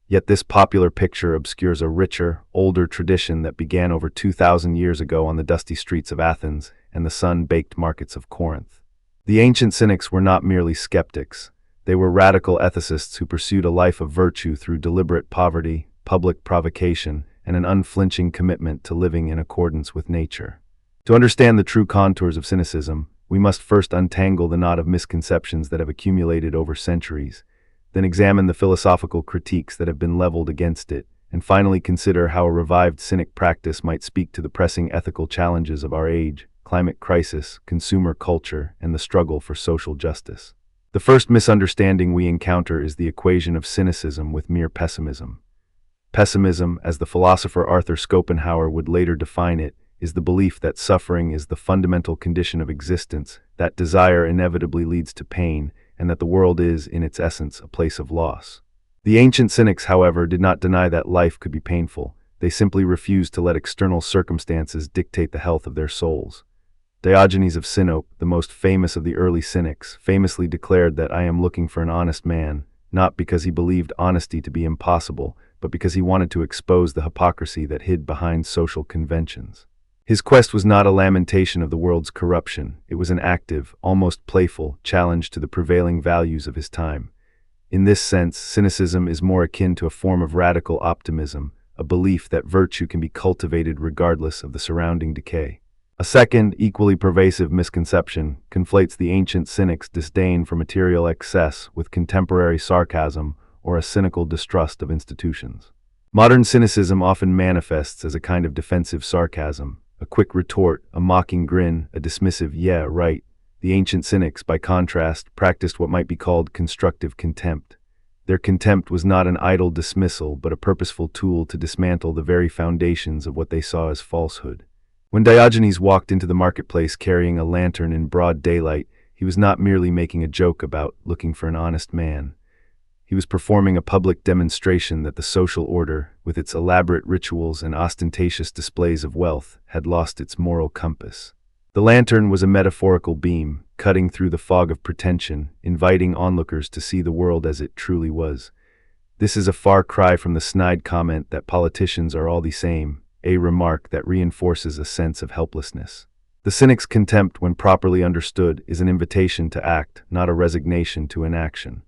Speaker 1: Yet this popular picture obscures a richer, older tradition that began over 2,000 years ago on the dusty streets of Athens and the sun-baked markets of Corinth. The ancient Cynics were not merely skeptics. They were radical ethicists who pursued a life of virtue through deliberate poverty, public provocation, and an unflinching commitment to living in accordance with nature. To understand the true contours of cynicism, we must first untangle the knot of misconceptions that have accumulated over centuries, then examine the philosophical critiques that have been leveled against it, and finally consider how a revived cynic practice might speak to the pressing ethical challenges of our age: climate crisis, consumer culture, and the struggle for social justice. The first misunderstanding we encounter is the equation of cynicism with mere pessimism. Pessimism, as the philosopher Arthur Schopenhauer would later define it, is the belief that suffering is the fundamental condition of existence, that desire inevitably leads to pain, and that the world is, in its essence, a place of loss. The ancient Cynics, however, did not deny that life could be painful. They simply refused to let external circumstances dictate the health of their souls. Diogenes of Sinope, the most famous of the early Cynics, famously declared that "I am looking for an honest man," not because he believed honesty to be impossible, but because he wanted to expose the hypocrisy that hid behind social conventions. His quest was not a lamentation of the world's corruption. It was an active, almost playful, challenge to the prevailing values of his time. In this sense, cynicism is more akin to a form of radical optimism, a belief that virtue can be cultivated regardless of the surrounding decay. A second, equally pervasive misconception conflates the ancient Cynics' disdain for material excess with contemporary sarcasm or a cynical distrust of institutions. Modern cynicism often manifests as a kind of defensive sarcasm, a quick retort, a mocking grin, a dismissive "yeah, right." The ancient Cynics, by contrast, practiced what might be called constructive contempt. Their contempt was not an idle dismissal, but a purposeful tool to dismantle the very foundations of what they saw as falsehood. When Diogenes walked into the marketplace carrying a lantern in broad daylight, he was not merely making a joke about looking for an honest man. He was performing a public demonstration that the social order, with its elaborate rituals and ostentatious displays of wealth, had lost its moral compass. The lantern was a metaphorical beam, cutting through the fog of pretension, inviting onlookers to see the world as it truly was. This is a far cry from the snide comment that politicians are all the same, a remark that reinforces a sense of helplessness. The Cynic's contempt, when properly understood, is an invitation to act, not a resignation to inaction.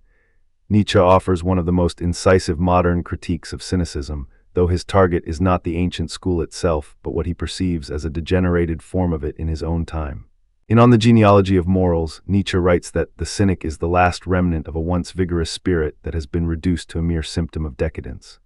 Speaker 1: Nietzsche offers one of the most incisive modern critiques of cynicism, though his target is not the ancient school itself, but what he perceives as a degenerated form of it in his own time. In On the Genealogy of Morals, Nietzsche writes that the cynic is the last remnant of a once vigorous spirit that has been reduced to a mere symptom of decadence.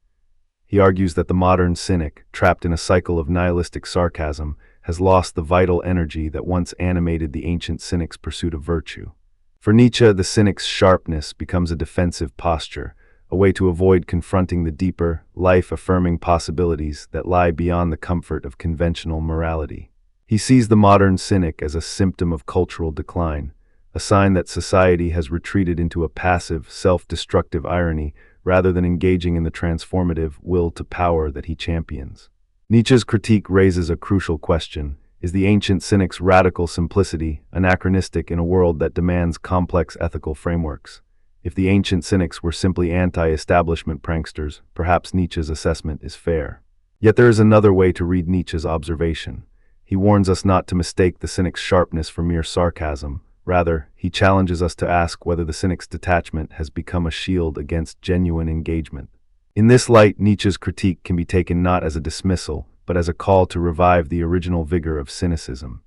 Speaker 1: He argues that the modern cynic, trapped in a cycle of nihilistic sarcasm, has lost the vital energy that once animated the ancient cynic's pursuit of virtue. For Nietzsche, the cynic's sharpness becomes a defensive posture, a way to avoid confronting the deeper, life-affirming possibilities that lie beyond the comfort of conventional morality. He sees the modern cynic as a symptom of cultural decline, a sign that society has retreated into a passive, self-destructive irony rather than engaging in the transformative will to power that he champions. Nietzsche's critique raises a crucial question. Is the ancient cynic's radical simplicity anachronistic in a world that demands complex ethical frameworks? If the ancient cynics were simply anti-establishment pranksters, perhaps Nietzsche's assessment is fair. Yet there is another way to read Nietzsche's observation. He warns us not to mistake the cynic's sharpness for mere sarcasm. Rather, he challenges us to ask whether the cynic's detachment has become a shield against genuine engagement. In this light, Nietzsche's critique can be taken not as a dismissal, but as a call to revive the original vigor of cynicism.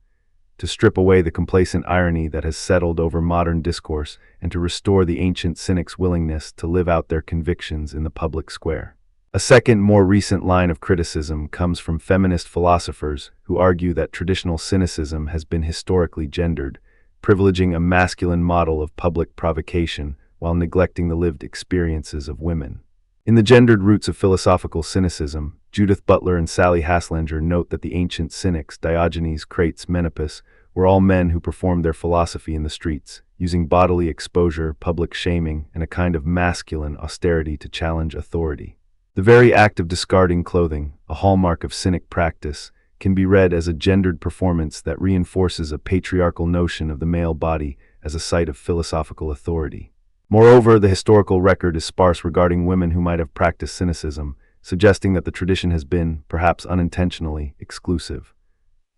Speaker 1: to strip away the complacent irony that has settled over modern discourse and to restore the ancient cynics' willingness to live out their convictions in the public square. A second, more recent line of criticism comes from feminist philosophers who argue that traditional cynicism has been historically gendered, privileging a masculine model of public provocation while neglecting the lived experiences of women. In The Gendered Roots of Philosophical Cynicism, Judith Butler and Sally Haslanger note that the ancient cynics, Diogenes, Crates, Menipus, were all men who performed their philosophy in the streets, using bodily exposure, public shaming, and a kind of masculine austerity to challenge authority. The very act of discarding clothing, a hallmark of cynic practice, can be read as a gendered performance that reinforces a patriarchal notion of the male body as a site of philosophical authority. Moreover, the historical record is sparse regarding women who might have practiced cynicism, suggesting that the tradition has been, perhaps unintentionally, exclusive.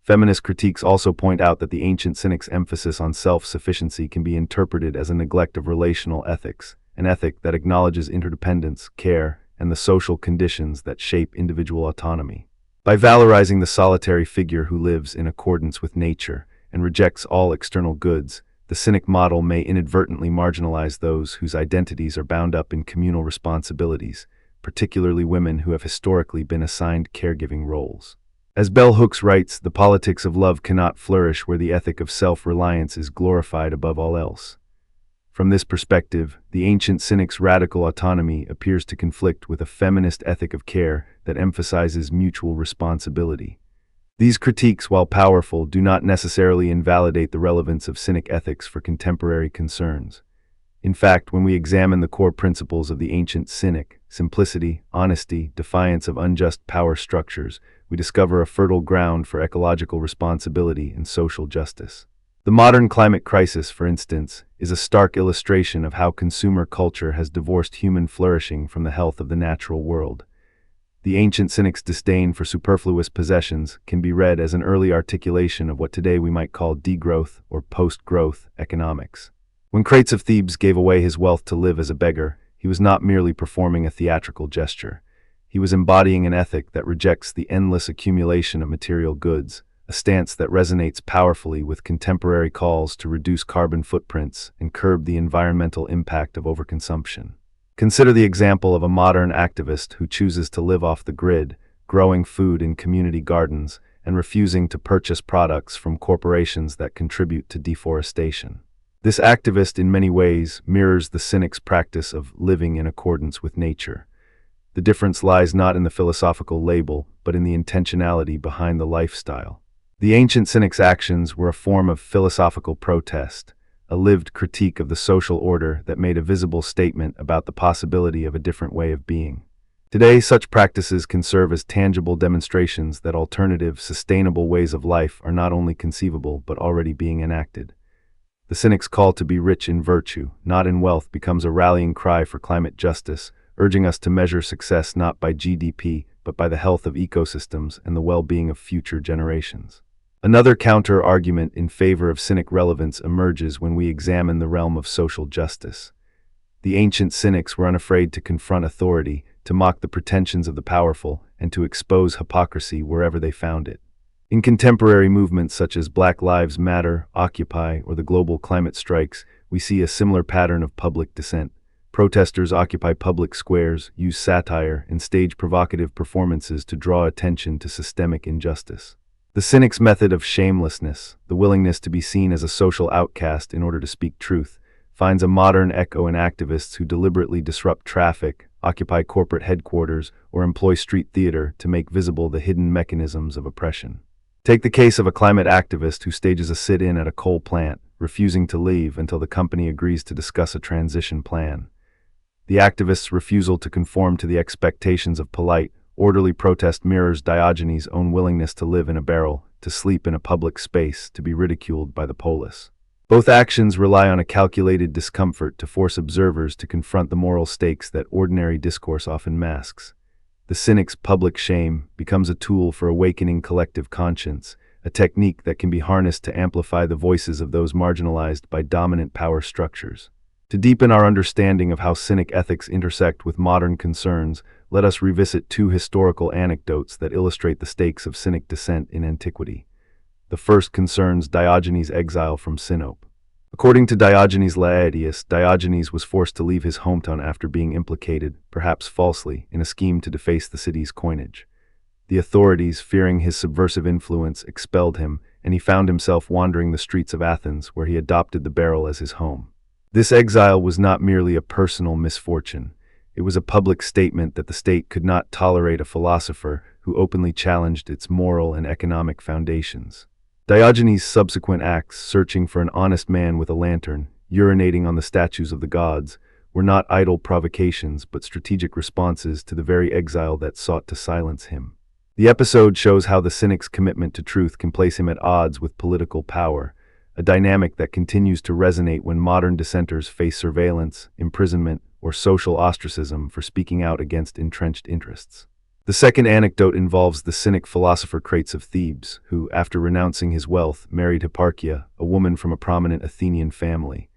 Speaker 1: Feminist critiques also point out that the ancient cynics' emphasis on self-sufficiency can be interpreted as a neglect of relational ethics, an ethic that acknowledges interdependence, care, and the social conditions that shape individual autonomy. By valorizing the solitary figure who lives in accordance with nature and rejects all external goods, the cynic model may inadvertently marginalize those whose identities are bound up in communal responsibilities, particularly women who have historically been assigned caregiving roles. As Bell Hooks writes, the politics of love cannot flourish where the ethic of self-reliance is glorified above all else. From this perspective, the ancient cynic's radical autonomy appears to conflict with a feminist ethic of care that emphasizes mutual responsibility. These critiques, while powerful, do not necessarily invalidate the relevance of cynic ethics for contemporary concerns. In fact, when we examine the core principles of the ancient cynic, simplicity, honesty, defiance of unjust power structures, we discover a fertile ground for ecological responsibility and social justice. The modern climate crisis, for instance, is a stark illustration of how consumer culture has divorced human flourishing from the health of the natural world. The ancient cynic's disdain for superfluous possessions can be read as an early articulation of what today we might call degrowth or post-growth economics. When Crates of Thebes gave away his wealth to live as a beggar, he was not merely performing a theatrical gesture. He was embodying an ethic that rejects the endless accumulation of material goods, a stance that resonates powerfully with contemporary calls to reduce carbon footprints and curb the environmental impact of overconsumption. Consider the example of a modern activist who chooses to live off the grid, growing food in community gardens, and refusing to purchase products from corporations that contribute to deforestation. This activist in many ways mirrors the cynic's practice of living in accordance with nature. The difference lies not in the philosophical label, but in the intentionality behind the lifestyle. The ancient cynic's actions were a form of philosophical protest, a lived critique of the social order that made a visible statement about the possibility of a different way of being. Today, such practices can serve as tangible demonstrations that alternative, sustainable ways of life are not only conceivable but already being enacted. The cynic's call to be rich in virtue, not in wealth, becomes a rallying cry for climate justice, urging us to measure success not by GDP, but by the health of ecosystems and the well-being of future generations. Another counter-argument in favor of cynic relevance emerges when we examine the realm of social justice. The ancient cynics were unafraid to confront authority, to mock the pretensions of the powerful, and to expose hypocrisy wherever they found it. In contemporary movements such as Black Lives Matter, Occupy, or the global climate strikes, we see a similar pattern of public dissent. Protesters occupy public squares, use satire, and stage provocative performances to draw attention to systemic injustice. The cynic's method of shamelessness, the willingness to be seen as a social outcast in order to speak truth, finds a modern echo in activists who deliberately disrupt traffic, occupy corporate headquarters, or employ street theater to make visible the hidden mechanisms of oppression. Take the case of a climate activist who stages a sit-in at a coal plant, refusing to leave until the company agrees to discuss a transition plan. The activist's refusal to conform to the expectations of polite, orderly protest mirrors Diogenes' own willingness to live in a barrel, to sleep in a public space, to be ridiculed by the polis. Both actions rely on a calculated discomfort to force observers to confront the moral stakes that ordinary discourse often masks. The cynic's public shame becomes a tool for awakening collective conscience, a technique that can be harnessed to amplify the voices of those marginalized by dominant power structures. To deepen our understanding of how cynic ethics intersect with modern concerns, let us revisit two historical anecdotes that illustrate the stakes of cynic dissent in antiquity. The first concerns Diogenes' exile from Sinope. According to Diogenes Laertius, Diogenes was forced to leave his hometown after being implicated, perhaps falsely, in a scheme to deface the city's coinage. The authorities, fearing his subversive influence, expelled him, and he found himself wandering the streets of Athens, where he adopted the barrel as his home. This exile was not merely a personal misfortune. It was a public statement that the state could not tolerate a philosopher who openly challenged its moral and economic foundations. Diogenes' subsequent acts, searching for an honest man with a lantern, urinating on the statues of the gods, were not idle provocations but strategic responses to the very exile that sought to silence him. The episode shows how the Cynic's commitment to truth can place him at odds with political power, a dynamic that continues to resonate when modern dissenters face surveillance, imprisonment, or social ostracism for speaking out against entrenched interests. The second anecdote involves the Cynic philosopher Crates of Thebes, who, after renouncing his wealth, married Hipparchia, a woman from a prominent Athenian family.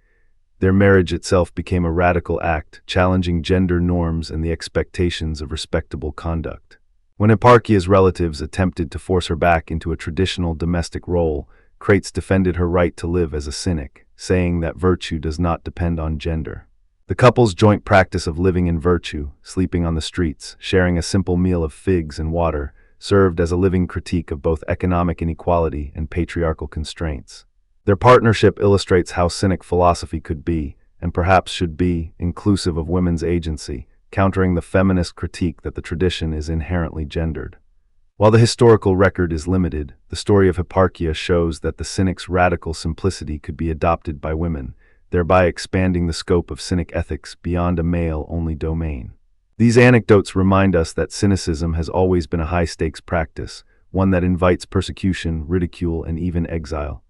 Speaker 1: Their marriage itself became a radical act, challenging gender norms and the expectations of respectable conduct. When Hipparchia's relatives attempted to force her back into a traditional domestic role, Crates defended her right to live as a Cynic, saying that virtue does not depend on gender. The couple's joint practice of living in virtue, sleeping on the streets, sharing a simple meal of figs and water, served as a living critique of both economic inequality and patriarchal constraints. Their partnership illustrates how Cynic philosophy could be, and perhaps should be, inclusive of women's agency, countering the feminist critique that the tradition is inherently gendered. While the historical record is limited, the story of Hipparchia shows that the Cynic's radical simplicity could be adopted by women, thereby expanding the scope of Cynic ethics beyond a male-only domain. These anecdotes remind us that Cynicism has always been a high-stakes practice, one that invites persecution, ridicule, and even exile.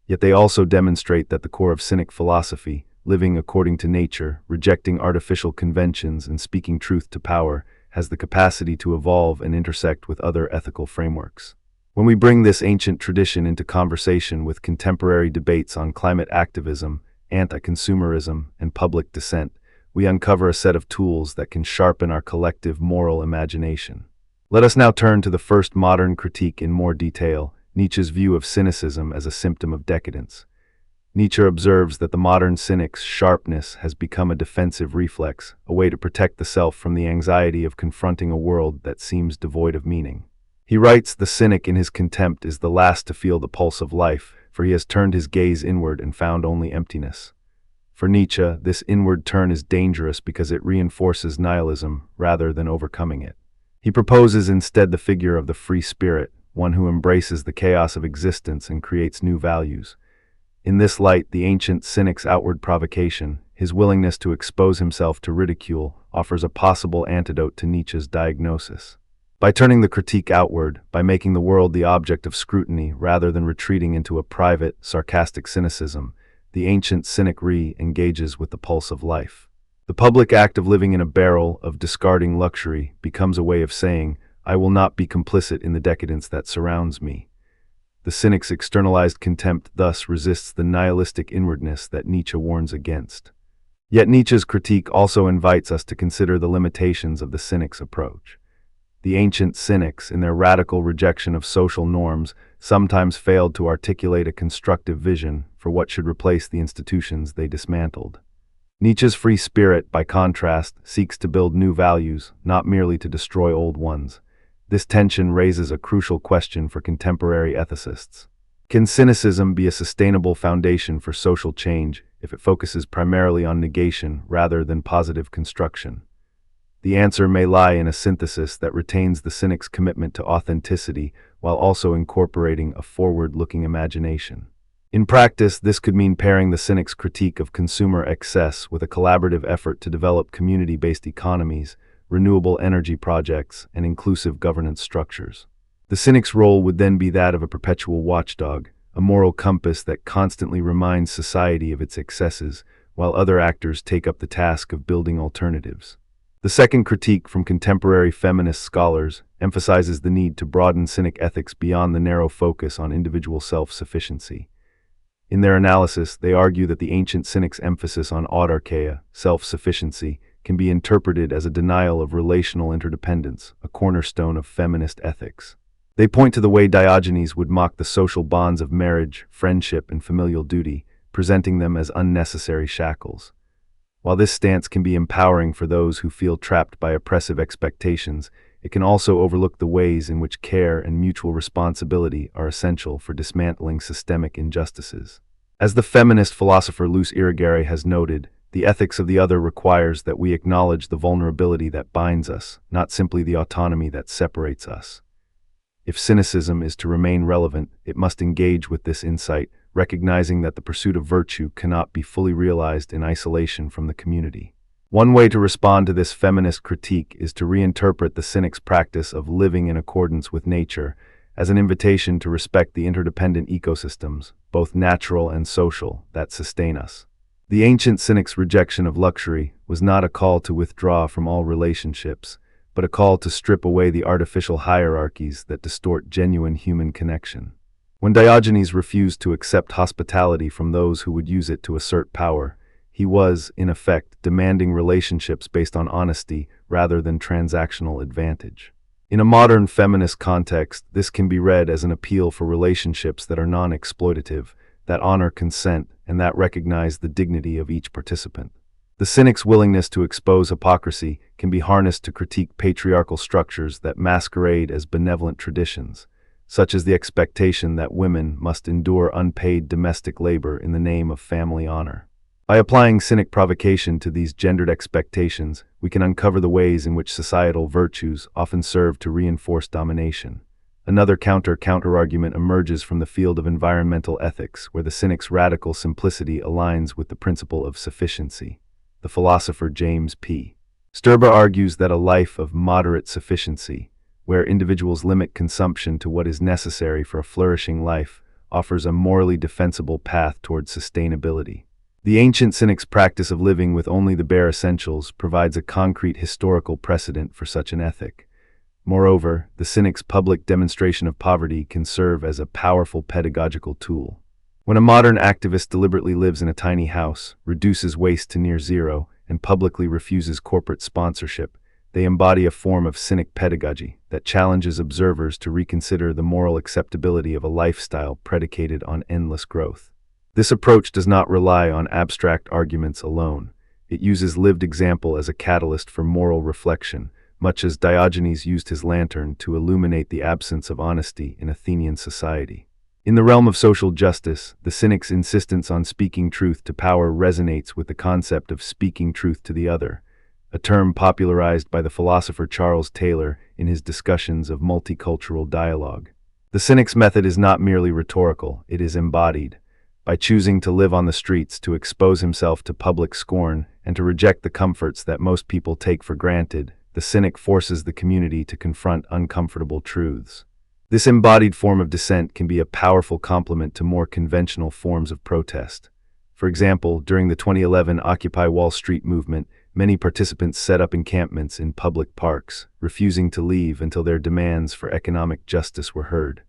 Speaker 1: Yet they also demonstrate that the core of Cynic philosophy, living according to nature, rejecting artificial conventions, and speaking truth to power, has the capacity to evolve and intersect with other ethical frameworks. When we bring this ancient tradition into conversation with contemporary debates on climate activism, anti-consumerism, and public dissent, we uncover a set of tools that can sharpen our collective moral imagination. Let us now turn to the first modern critique in more detail, Nietzsche's view of cynicism as a symptom of decadence. Nietzsche observes that the modern cynic's sharpness has become a defensive reflex, a way to protect the self from the anxiety of confronting a world that seems devoid of meaning. He writes, "The cynic in his contempt is the last to feel the pulse of life, for he has turned his gaze inward and found only emptiness." For Nietzsche, this inward turn is dangerous because it reinforces nihilism rather than overcoming it. He proposes instead the figure of the free spirit, one who embraces the chaos of existence and creates new values. In this light, the ancient cynic's outward provocation, his willingness to expose himself to ridicule, offers a possible antidote to Nietzsche's diagnosis. By turning the critique outward, by making the world the object of scrutiny rather than retreating into a private, sarcastic cynicism, the ancient cynic re-engages with the pulse of life. The public act of living in a barrel, of discarding luxury, becomes a way of saying, "I will not be complicit in the decadence that surrounds me." The cynic's externalized contempt thus resists the nihilistic inwardness that Nietzsche warns against. Yet Nietzsche's critique also invites us to consider the limitations of the cynic's approach. The ancient cynics, in their radical rejection of social norms, sometimes failed to articulate a constructive vision for what should replace the institutions they dismantled. Nietzsche's free spirit, by contrast, seeks to build new values, not merely to destroy old ones. This tension raises a crucial question for contemporary ethicists. Can cynicism be a sustainable foundation for social change if it focuses primarily on negation rather than positive construction? The answer may lie in a synthesis that retains the cynic's commitment to authenticity while also incorporating a forward-looking imagination. In practice, this could mean pairing the cynic's critique of consumer excess with a collaborative effort to develop community-based economies, renewable energy projects, and inclusive governance structures. The cynic's role would then be that of a perpetual watchdog, a moral compass that constantly reminds society of its excesses, while other actors take up the task of building alternatives. The second critique from contemporary feminist scholars emphasizes the need to broaden cynic ethics beyond the narrow focus on individual self-sufficiency. In their analysis, they argue that the ancient cynic's emphasis on autarkeia, self-sufficiency, can be interpreted as a denial of relational interdependence, a cornerstone of feminist ethics. They point to the way Diogenes would mock the social bonds of marriage, friendship, and familial duty, presenting them as unnecessary shackles. While this stance can be empowering for those who feel trapped by oppressive expectations, it can also overlook the ways in which care and mutual responsibility are essential for dismantling systemic injustices. As the feminist philosopher Luce Irigaray has noted, the ethics of the other requires that we acknowledge the vulnerability that binds us, not simply the autonomy that separates us. If cynicism is to remain relevant, it must engage with this insight, recognizing that the pursuit of virtue cannot be fully realized in isolation from the community. One way to respond to this feminist critique is to reinterpret the Cynics' practice of living in accordance with nature as an invitation to respect the interdependent ecosystems, both natural and social, that sustain us. The ancient Cynics' rejection of luxury was not a call to withdraw from all relationships, but a call to strip away the artificial hierarchies that distort genuine human connection. When Diogenes refused to accept hospitality from those who would use it to assert power, he was, in effect, demanding relationships based on honesty rather than transactional advantage. In a modern feminist context, this can be read as an appeal for relationships that are non-exploitative, that honor consent, and that recognize the dignity of each participant. The Cynics' willingness to expose hypocrisy can be harnessed to critique patriarchal structures that masquerade as benevolent traditions, such as the expectation that women must endure unpaid domestic labor in the name of family honor. By applying Cynic provocation to these gendered expectations, we can uncover the ways in which societal virtues often serve to reinforce domination. Another counter-argument emerges from the field of environmental ethics, where the Cynic's radical simplicity aligns with the principle of sufficiency. The philosopher James P. Sturba argues that a life of moderate sufficiency, where individuals limit consumption to what is necessary for a flourishing life, offers a morally defensible path towards sustainability. The ancient Cynics' practice of living with only the bare essentials provides a concrete historical precedent for such an ethic. Moreover, the Cynics' public demonstration of poverty can serve as a powerful pedagogical tool. When a modern activist deliberately lives in a tiny house, reduces waste to near zero, and publicly refuses corporate sponsorship, they embody a form of Cynic pedagogy that challenges observers to reconsider the moral acceptability of a lifestyle predicated on endless growth. This approach does not rely on abstract arguments alone. It uses lived example as a catalyst for moral reflection, much as Diogenes used his lantern to illuminate the absence of honesty in Athenian society. In the realm of social justice, the Cynics' insistence on speaking truth to power resonates with the concept of speaking truth to the other, a term popularized by the philosopher Charles Taylor in his discussions of multicultural dialogue. The Cynics' method is not merely rhetorical, it is embodied. By choosing to live on the streets, to expose himself to public scorn, and to reject the comforts that most people take for granted, the Cynic forces the community to confront uncomfortable truths. This embodied form of dissent can be a powerful complement to more conventional forms of protest. For example, during the 2011 Occupy Wall Street movement, many participants set up encampments in public parks, refusing to leave until their demands for economic justice were heard.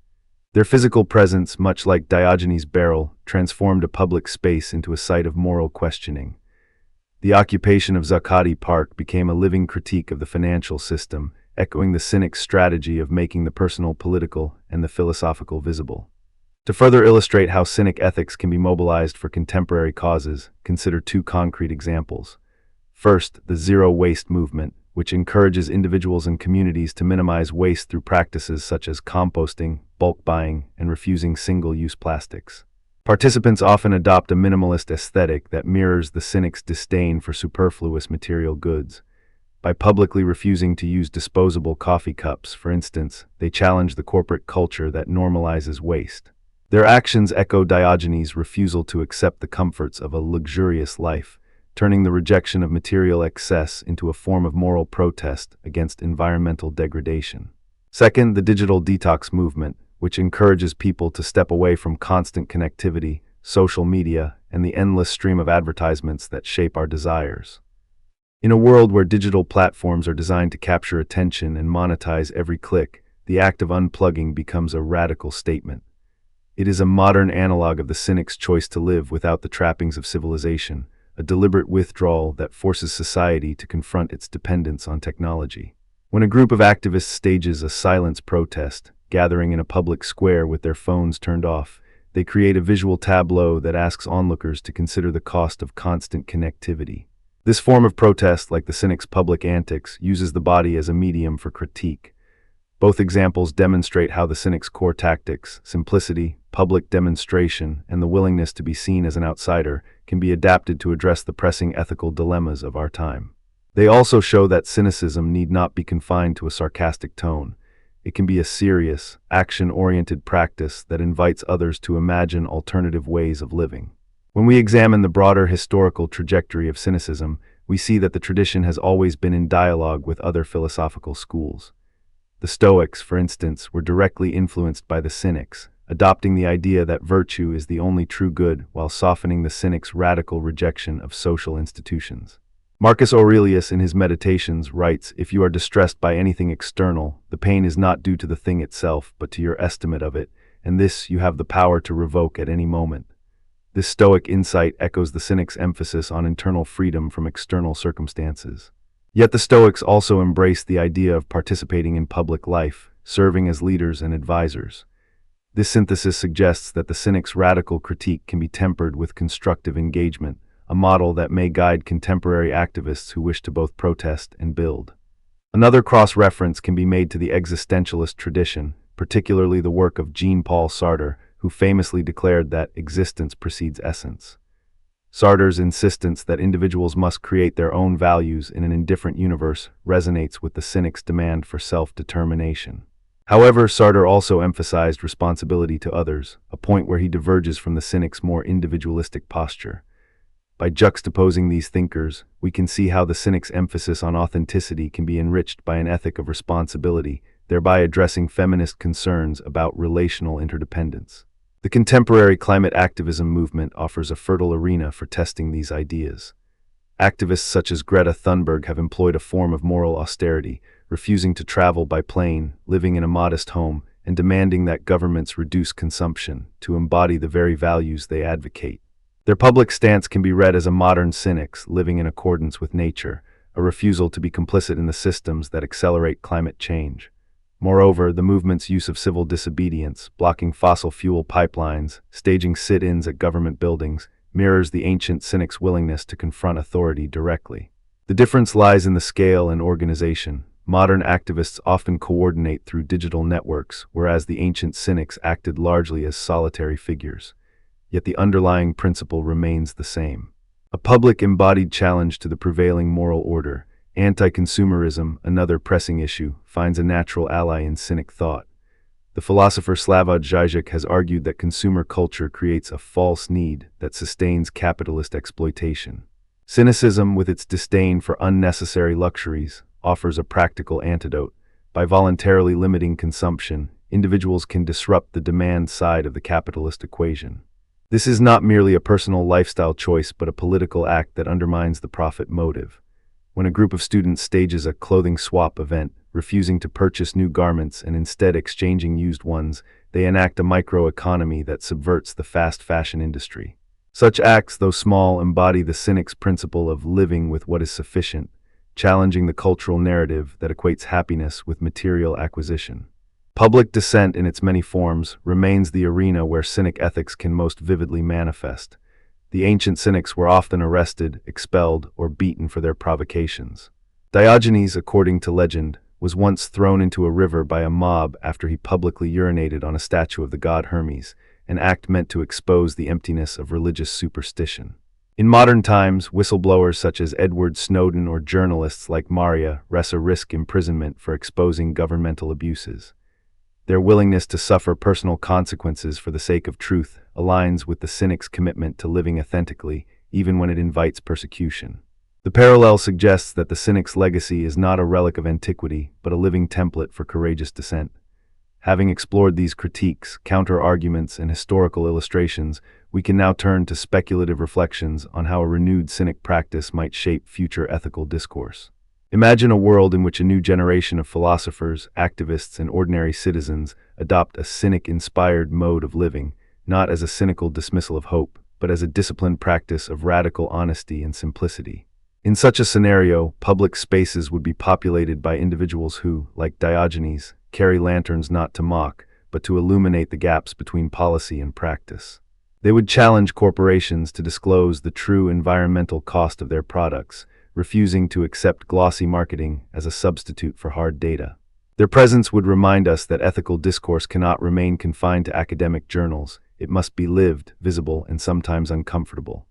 Speaker 1: Their physical presence, much like Diogenes' barrel, transformed a public space into a site of moral questioning. The occupation of Zuccotti Park became a living critique of the financial system, echoing the Cynics' strategy of making the personal political and the philosophical visible. To further illustrate how Cynic ethics can be mobilized for contemporary causes, consider two concrete examples. First, the zero-waste movement, which encourages individuals and communities to minimize waste through practices such as composting, bulk buying, and refusing single-use plastics. Participants often adopt a minimalist aesthetic that mirrors the Cynics' disdain for superfluous material goods. By publicly refusing to use disposable coffee cups, for instance, they challenge the corporate culture that normalizes waste. Their actions echo Diogenes' refusal to accept the comforts of a luxurious life, turning the rejection of material excess into a form of moral protest against environmental degradation. Second, the digital detox movement, which encourages people to step away from constant connectivity, social media, and the endless stream of advertisements that shape our desires. In a world where digital platforms are designed to capture attention and monetize every click, the act of unplugging becomes a radical statement. It is a modern analog of the Cynics' choice to live without the trappings of civilization, a deliberate withdrawal that forces society to confront its dependence on technology. When a group of activists stages a silence protest, gathering in a public square with their phones turned off. They create a visual tableau that asks onlookers to consider the cost of constant connectivity. This form of protest, like the Cynics' public antics, uses the body as a medium for critique. Both examples demonstrate how the Cynics' core tactics, simplicity, public demonstration, and the willingness to be seen as an outsider, can be adapted to address the pressing ethical dilemmas of our time. They also show that cynicism need not be confined to a sarcastic tone. It can be a serious, action-oriented practice that invites others to imagine alternative ways of living. When we examine the broader historical trajectory of cynicism, we see that the tradition has always been in dialogue with other philosophical schools. The Stoics, for instance, were directly influenced by the Cynics, adopting the idea that virtue is the only true good while softening the Cynics' radical rejection of social institutions. Marcus Aurelius in his Meditations writes, "If you are distressed by anything external, the pain is not due to the thing itself, but to your estimate of it, and this you have the power to revoke at any moment." This Stoic insight echoes the Cynics' emphasis on internal freedom from external circumstances. Yet the Stoics also embraced the idea of participating in public life, serving as leaders and advisors. This synthesis suggests that the Cynics' radical critique can be tempered with constructive engagement, a model that may guide contemporary activists who wish to both protest and build. Another cross-reference can be made to the existentialist tradition, particularly the work of Jean-Paul Sartre, who famously declared that existence precedes essence. Sartre's insistence that individuals must create their own values in an indifferent universe resonates with the Cynics' demand for self-determination. However, Sartre also emphasized responsibility to others, a point where he diverges from the Cynics' more individualistic posture. By juxtaposing these thinkers, we can see how the Cynics' emphasis on authenticity can be enriched by an ethic of responsibility, thereby addressing feminist concerns about relational interdependence. The contemporary climate activism movement offers a fertile arena for testing these ideas. Activists such as Greta Thunberg have employed a form of moral austerity, refusing to travel by plane, living in a modest home, and demanding that governments reduce consumption to embody the very values they advocate. Their public stance can be read as a modern Cynics living in accordance with nature, a refusal to be complicit in the systems that accelerate climate change. Moreover, the movement's use of civil disobedience, blocking fossil fuel pipelines, staging sit-ins at government buildings, mirrors the ancient Cynics' willingness to confront authority directly. The difference lies in the scale and organization. Modern activists often coordinate through digital networks, whereas the ancient Cynics acted largely as solitary figures. Yet the underlying principle remains the same. A public embodied challenge to the prevailing moral order. Anti-consumerism, another pressing issue, finds a natural ally in Cynic thought. The philosopher Slavoj Žižek has argued that consumer culture creates a false need that sustains capitalist exploitation. Cynicism, with its disdain for unnecessary luxuries, offers a practical antidote. By voluntarily limiting consumption, individuals can disrupt the demand side of the capitalist equation. This is not merely a personal lifestyle choice but a political act that undermines the profit motive. When a group of students stages a clothing swap event, refusing to purchase new garments and instead exchanging used ones, they enact a microeconomy that subverts the fast fashion industry. Such acts, though small, embody the Cynics' principle of living with what is sufficient, challenging the cultural narrative that equates happiness with material acquisition. Public dissent in its many forms remains the arena where Cynic ethics can most vividly manifest. The ancient Cynics were often arrested, expelled, or beaten for their provocations. Diogenes, according to legend, was once thrown into a river by a mob after he publicly urinated on a statue of the god Hermes, an act meant to expose the emptiness of religious superstition. In modern times, whistleblowers such as Edward Snowden or journalists like Maria risk imprisonment for exposing governmental abuses. Their willingness to suffer personal consequences for the sake of truth aligns with the Cynics' commitment to living authentically, even when it invites persecution. The parallel suggests that the Cynics' legacy is not a relic of antiquity, but a living template for courageous dissent. Having explored these critiques, counter-arguments, and historical illustrations, we can now turn to speculative reflections on how a renewed Cynic practice might shape future ethical discourse. Imagine a world in which a new generation of philosophers, activists, and ordinary citizens adopt a Cynic-inspired mode of living, not as a cynical dismissal of hope, but as a disciplined practice of radical honesty and simplicity. In such a scenario, public spaces would be populated by individuals who, like Diogenes, carry lanterns not to mock, but to illuminate the gaps between policy and practice. They would challenge corporations to disclose the true environmental cost of their products, refusing to accept glossy marketing as a substitute for hard data. Their presence would remind us that ethical discourse cannot remain confined to academic journals. It must be lived, visible, and sometimes uncomfortable.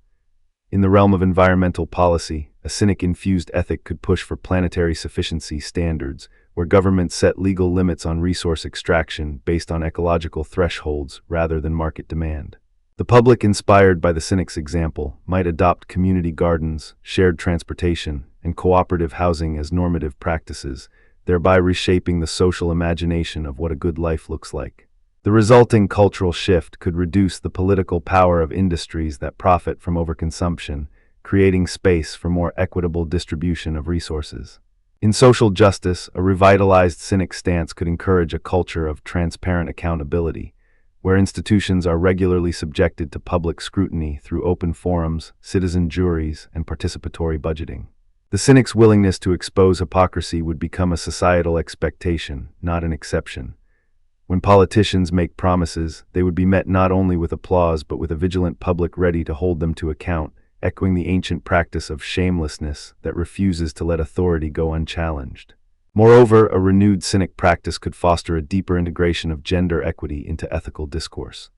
Speaker 1: In the realm of environmental policy, a cynic-infused ethic could push for planetary sufficiency standards, where governments set legal limits on resource extraction based on ecological thresholds rather than market demand. The public, inspired by the Cynics' example, might adopt community gardens, shared transportation, and cooperative housing as normative practices, thereby reshaping the social imagination of what a good life looks like. The resulting cultural shift could reduce the political power of industries that profit from overconsumption, creating space for more equitable distribution of resources. In social justice, a revitalized cynic stance could encourage a culture of transparent accountability, where institutions are regularly subjected to public scrutiny through open forums, citizen juries, and participatory budgeting. The cynic's willingness to expose hypocrisy would become a societal expectation, not an exception. When politicians make promises, they would be met not only with applause but with a vigilant public ready to hold them to account, echoing the ancient practice of shamelessness that refuses to let authority go unchallenged. Moreover, a renewed cynic practice could foster a deeper integration of gender equity into ethical discourse.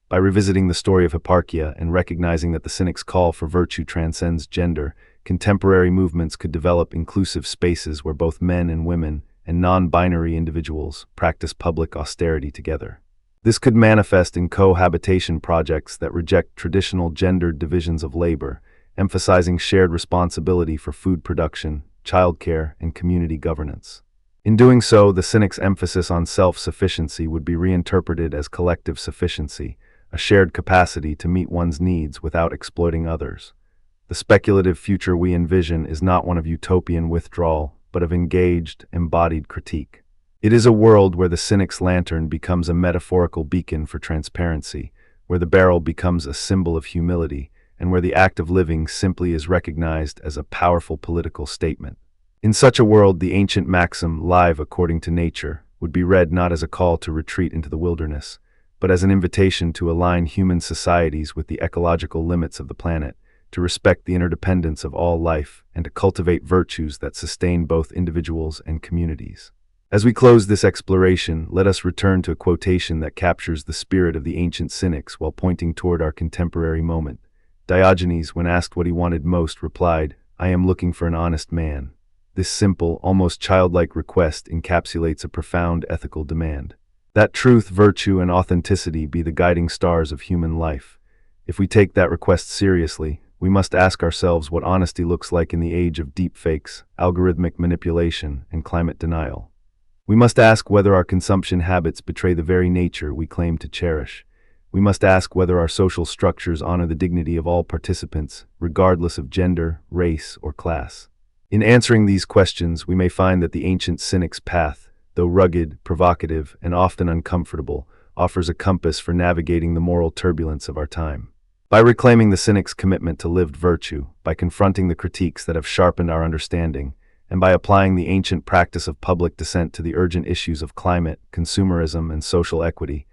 Speaker 1: By revisiting the story of Hipparchia and recognizing that the cynic's call for virtue transcends gender, contemporary movements could develop inclusive spaces where both men and women and non-binary individuals practice public austerity together. This could manifest in cohabitation projects that reject traditional gendered divisions of labor, emphasizing shared responsibility for food production, childcare, and community governance. In doing so, the cynic's emphasis on self-sufficiency would be reinterpreted as collective sufficiency, a shared capacity to meet one's needs without exploiting others. The speculative future we envision is not one of utopian withdrawal, but of engaged, embodied critique. It is a world where the cynic's lantern becomes a metaphorical beacon for transparency, where the barrel becomes a symbol of humility, and where the act of living simply is recognized as a powerful political statement. In such a world, the ancient maxim, "live according to nature," would be read not as a call to retreat into the wilderness, but as an invitation to align human societies with the ecological limits of the planet, to respect the interdependence of all life, and to cultivate virtues that sustain both individuals and communities. As we close this exploration, let us return to a quotation that captures the spirit of the ancient cynics while pointing toward our contemporary moment. Diogenes, when asked what he wanted most, replied, "I am looking for an honest man." This simple, almost childlike request encapsulates a profound ethical demand. That truth, virtue, and authenticity be the guiding stars of human life. If we take that request seriously, we must ask ourselves what honesty looks like in the age of deepfakes, algorithmic manipulation, and climate denial. We must ask whether our consumption habits betray the very nature we claim to cherish. We must ask whether our social structures honor the dignity of all participants, regardless of gender, race, or class. In answering these questions, we may find that the ancient cynic's path, though rugged, provocative, and often uncomfortable, offers a compass for navigating the moral turbulence of our time. By reclaiming the cynic's commitment to lived virtue, by confronting the critiques that have sharpened our understanding, and by applying the ancient practice of public dissent to the urgent issues of climate, consumerism, and social equity,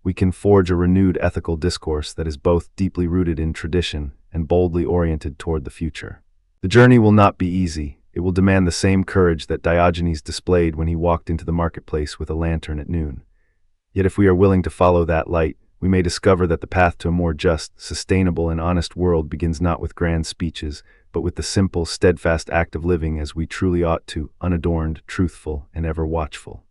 Speaker 1: we can forge a renewed ethical discourse that is both deeply rooted in tradition and boldly oriented toward the future. The journey will not be easy. It will demand the same courage that Diogenes displayed when he walked into the marketplace with a lantern at noon. Yet if we are willing to follow that light, we may discover that the path to a more just, sustainable, and honest world begins not with grand speeches, but with the simple, steadfast act of living as we truly ought to, unadorned, truthful, and ever watchful.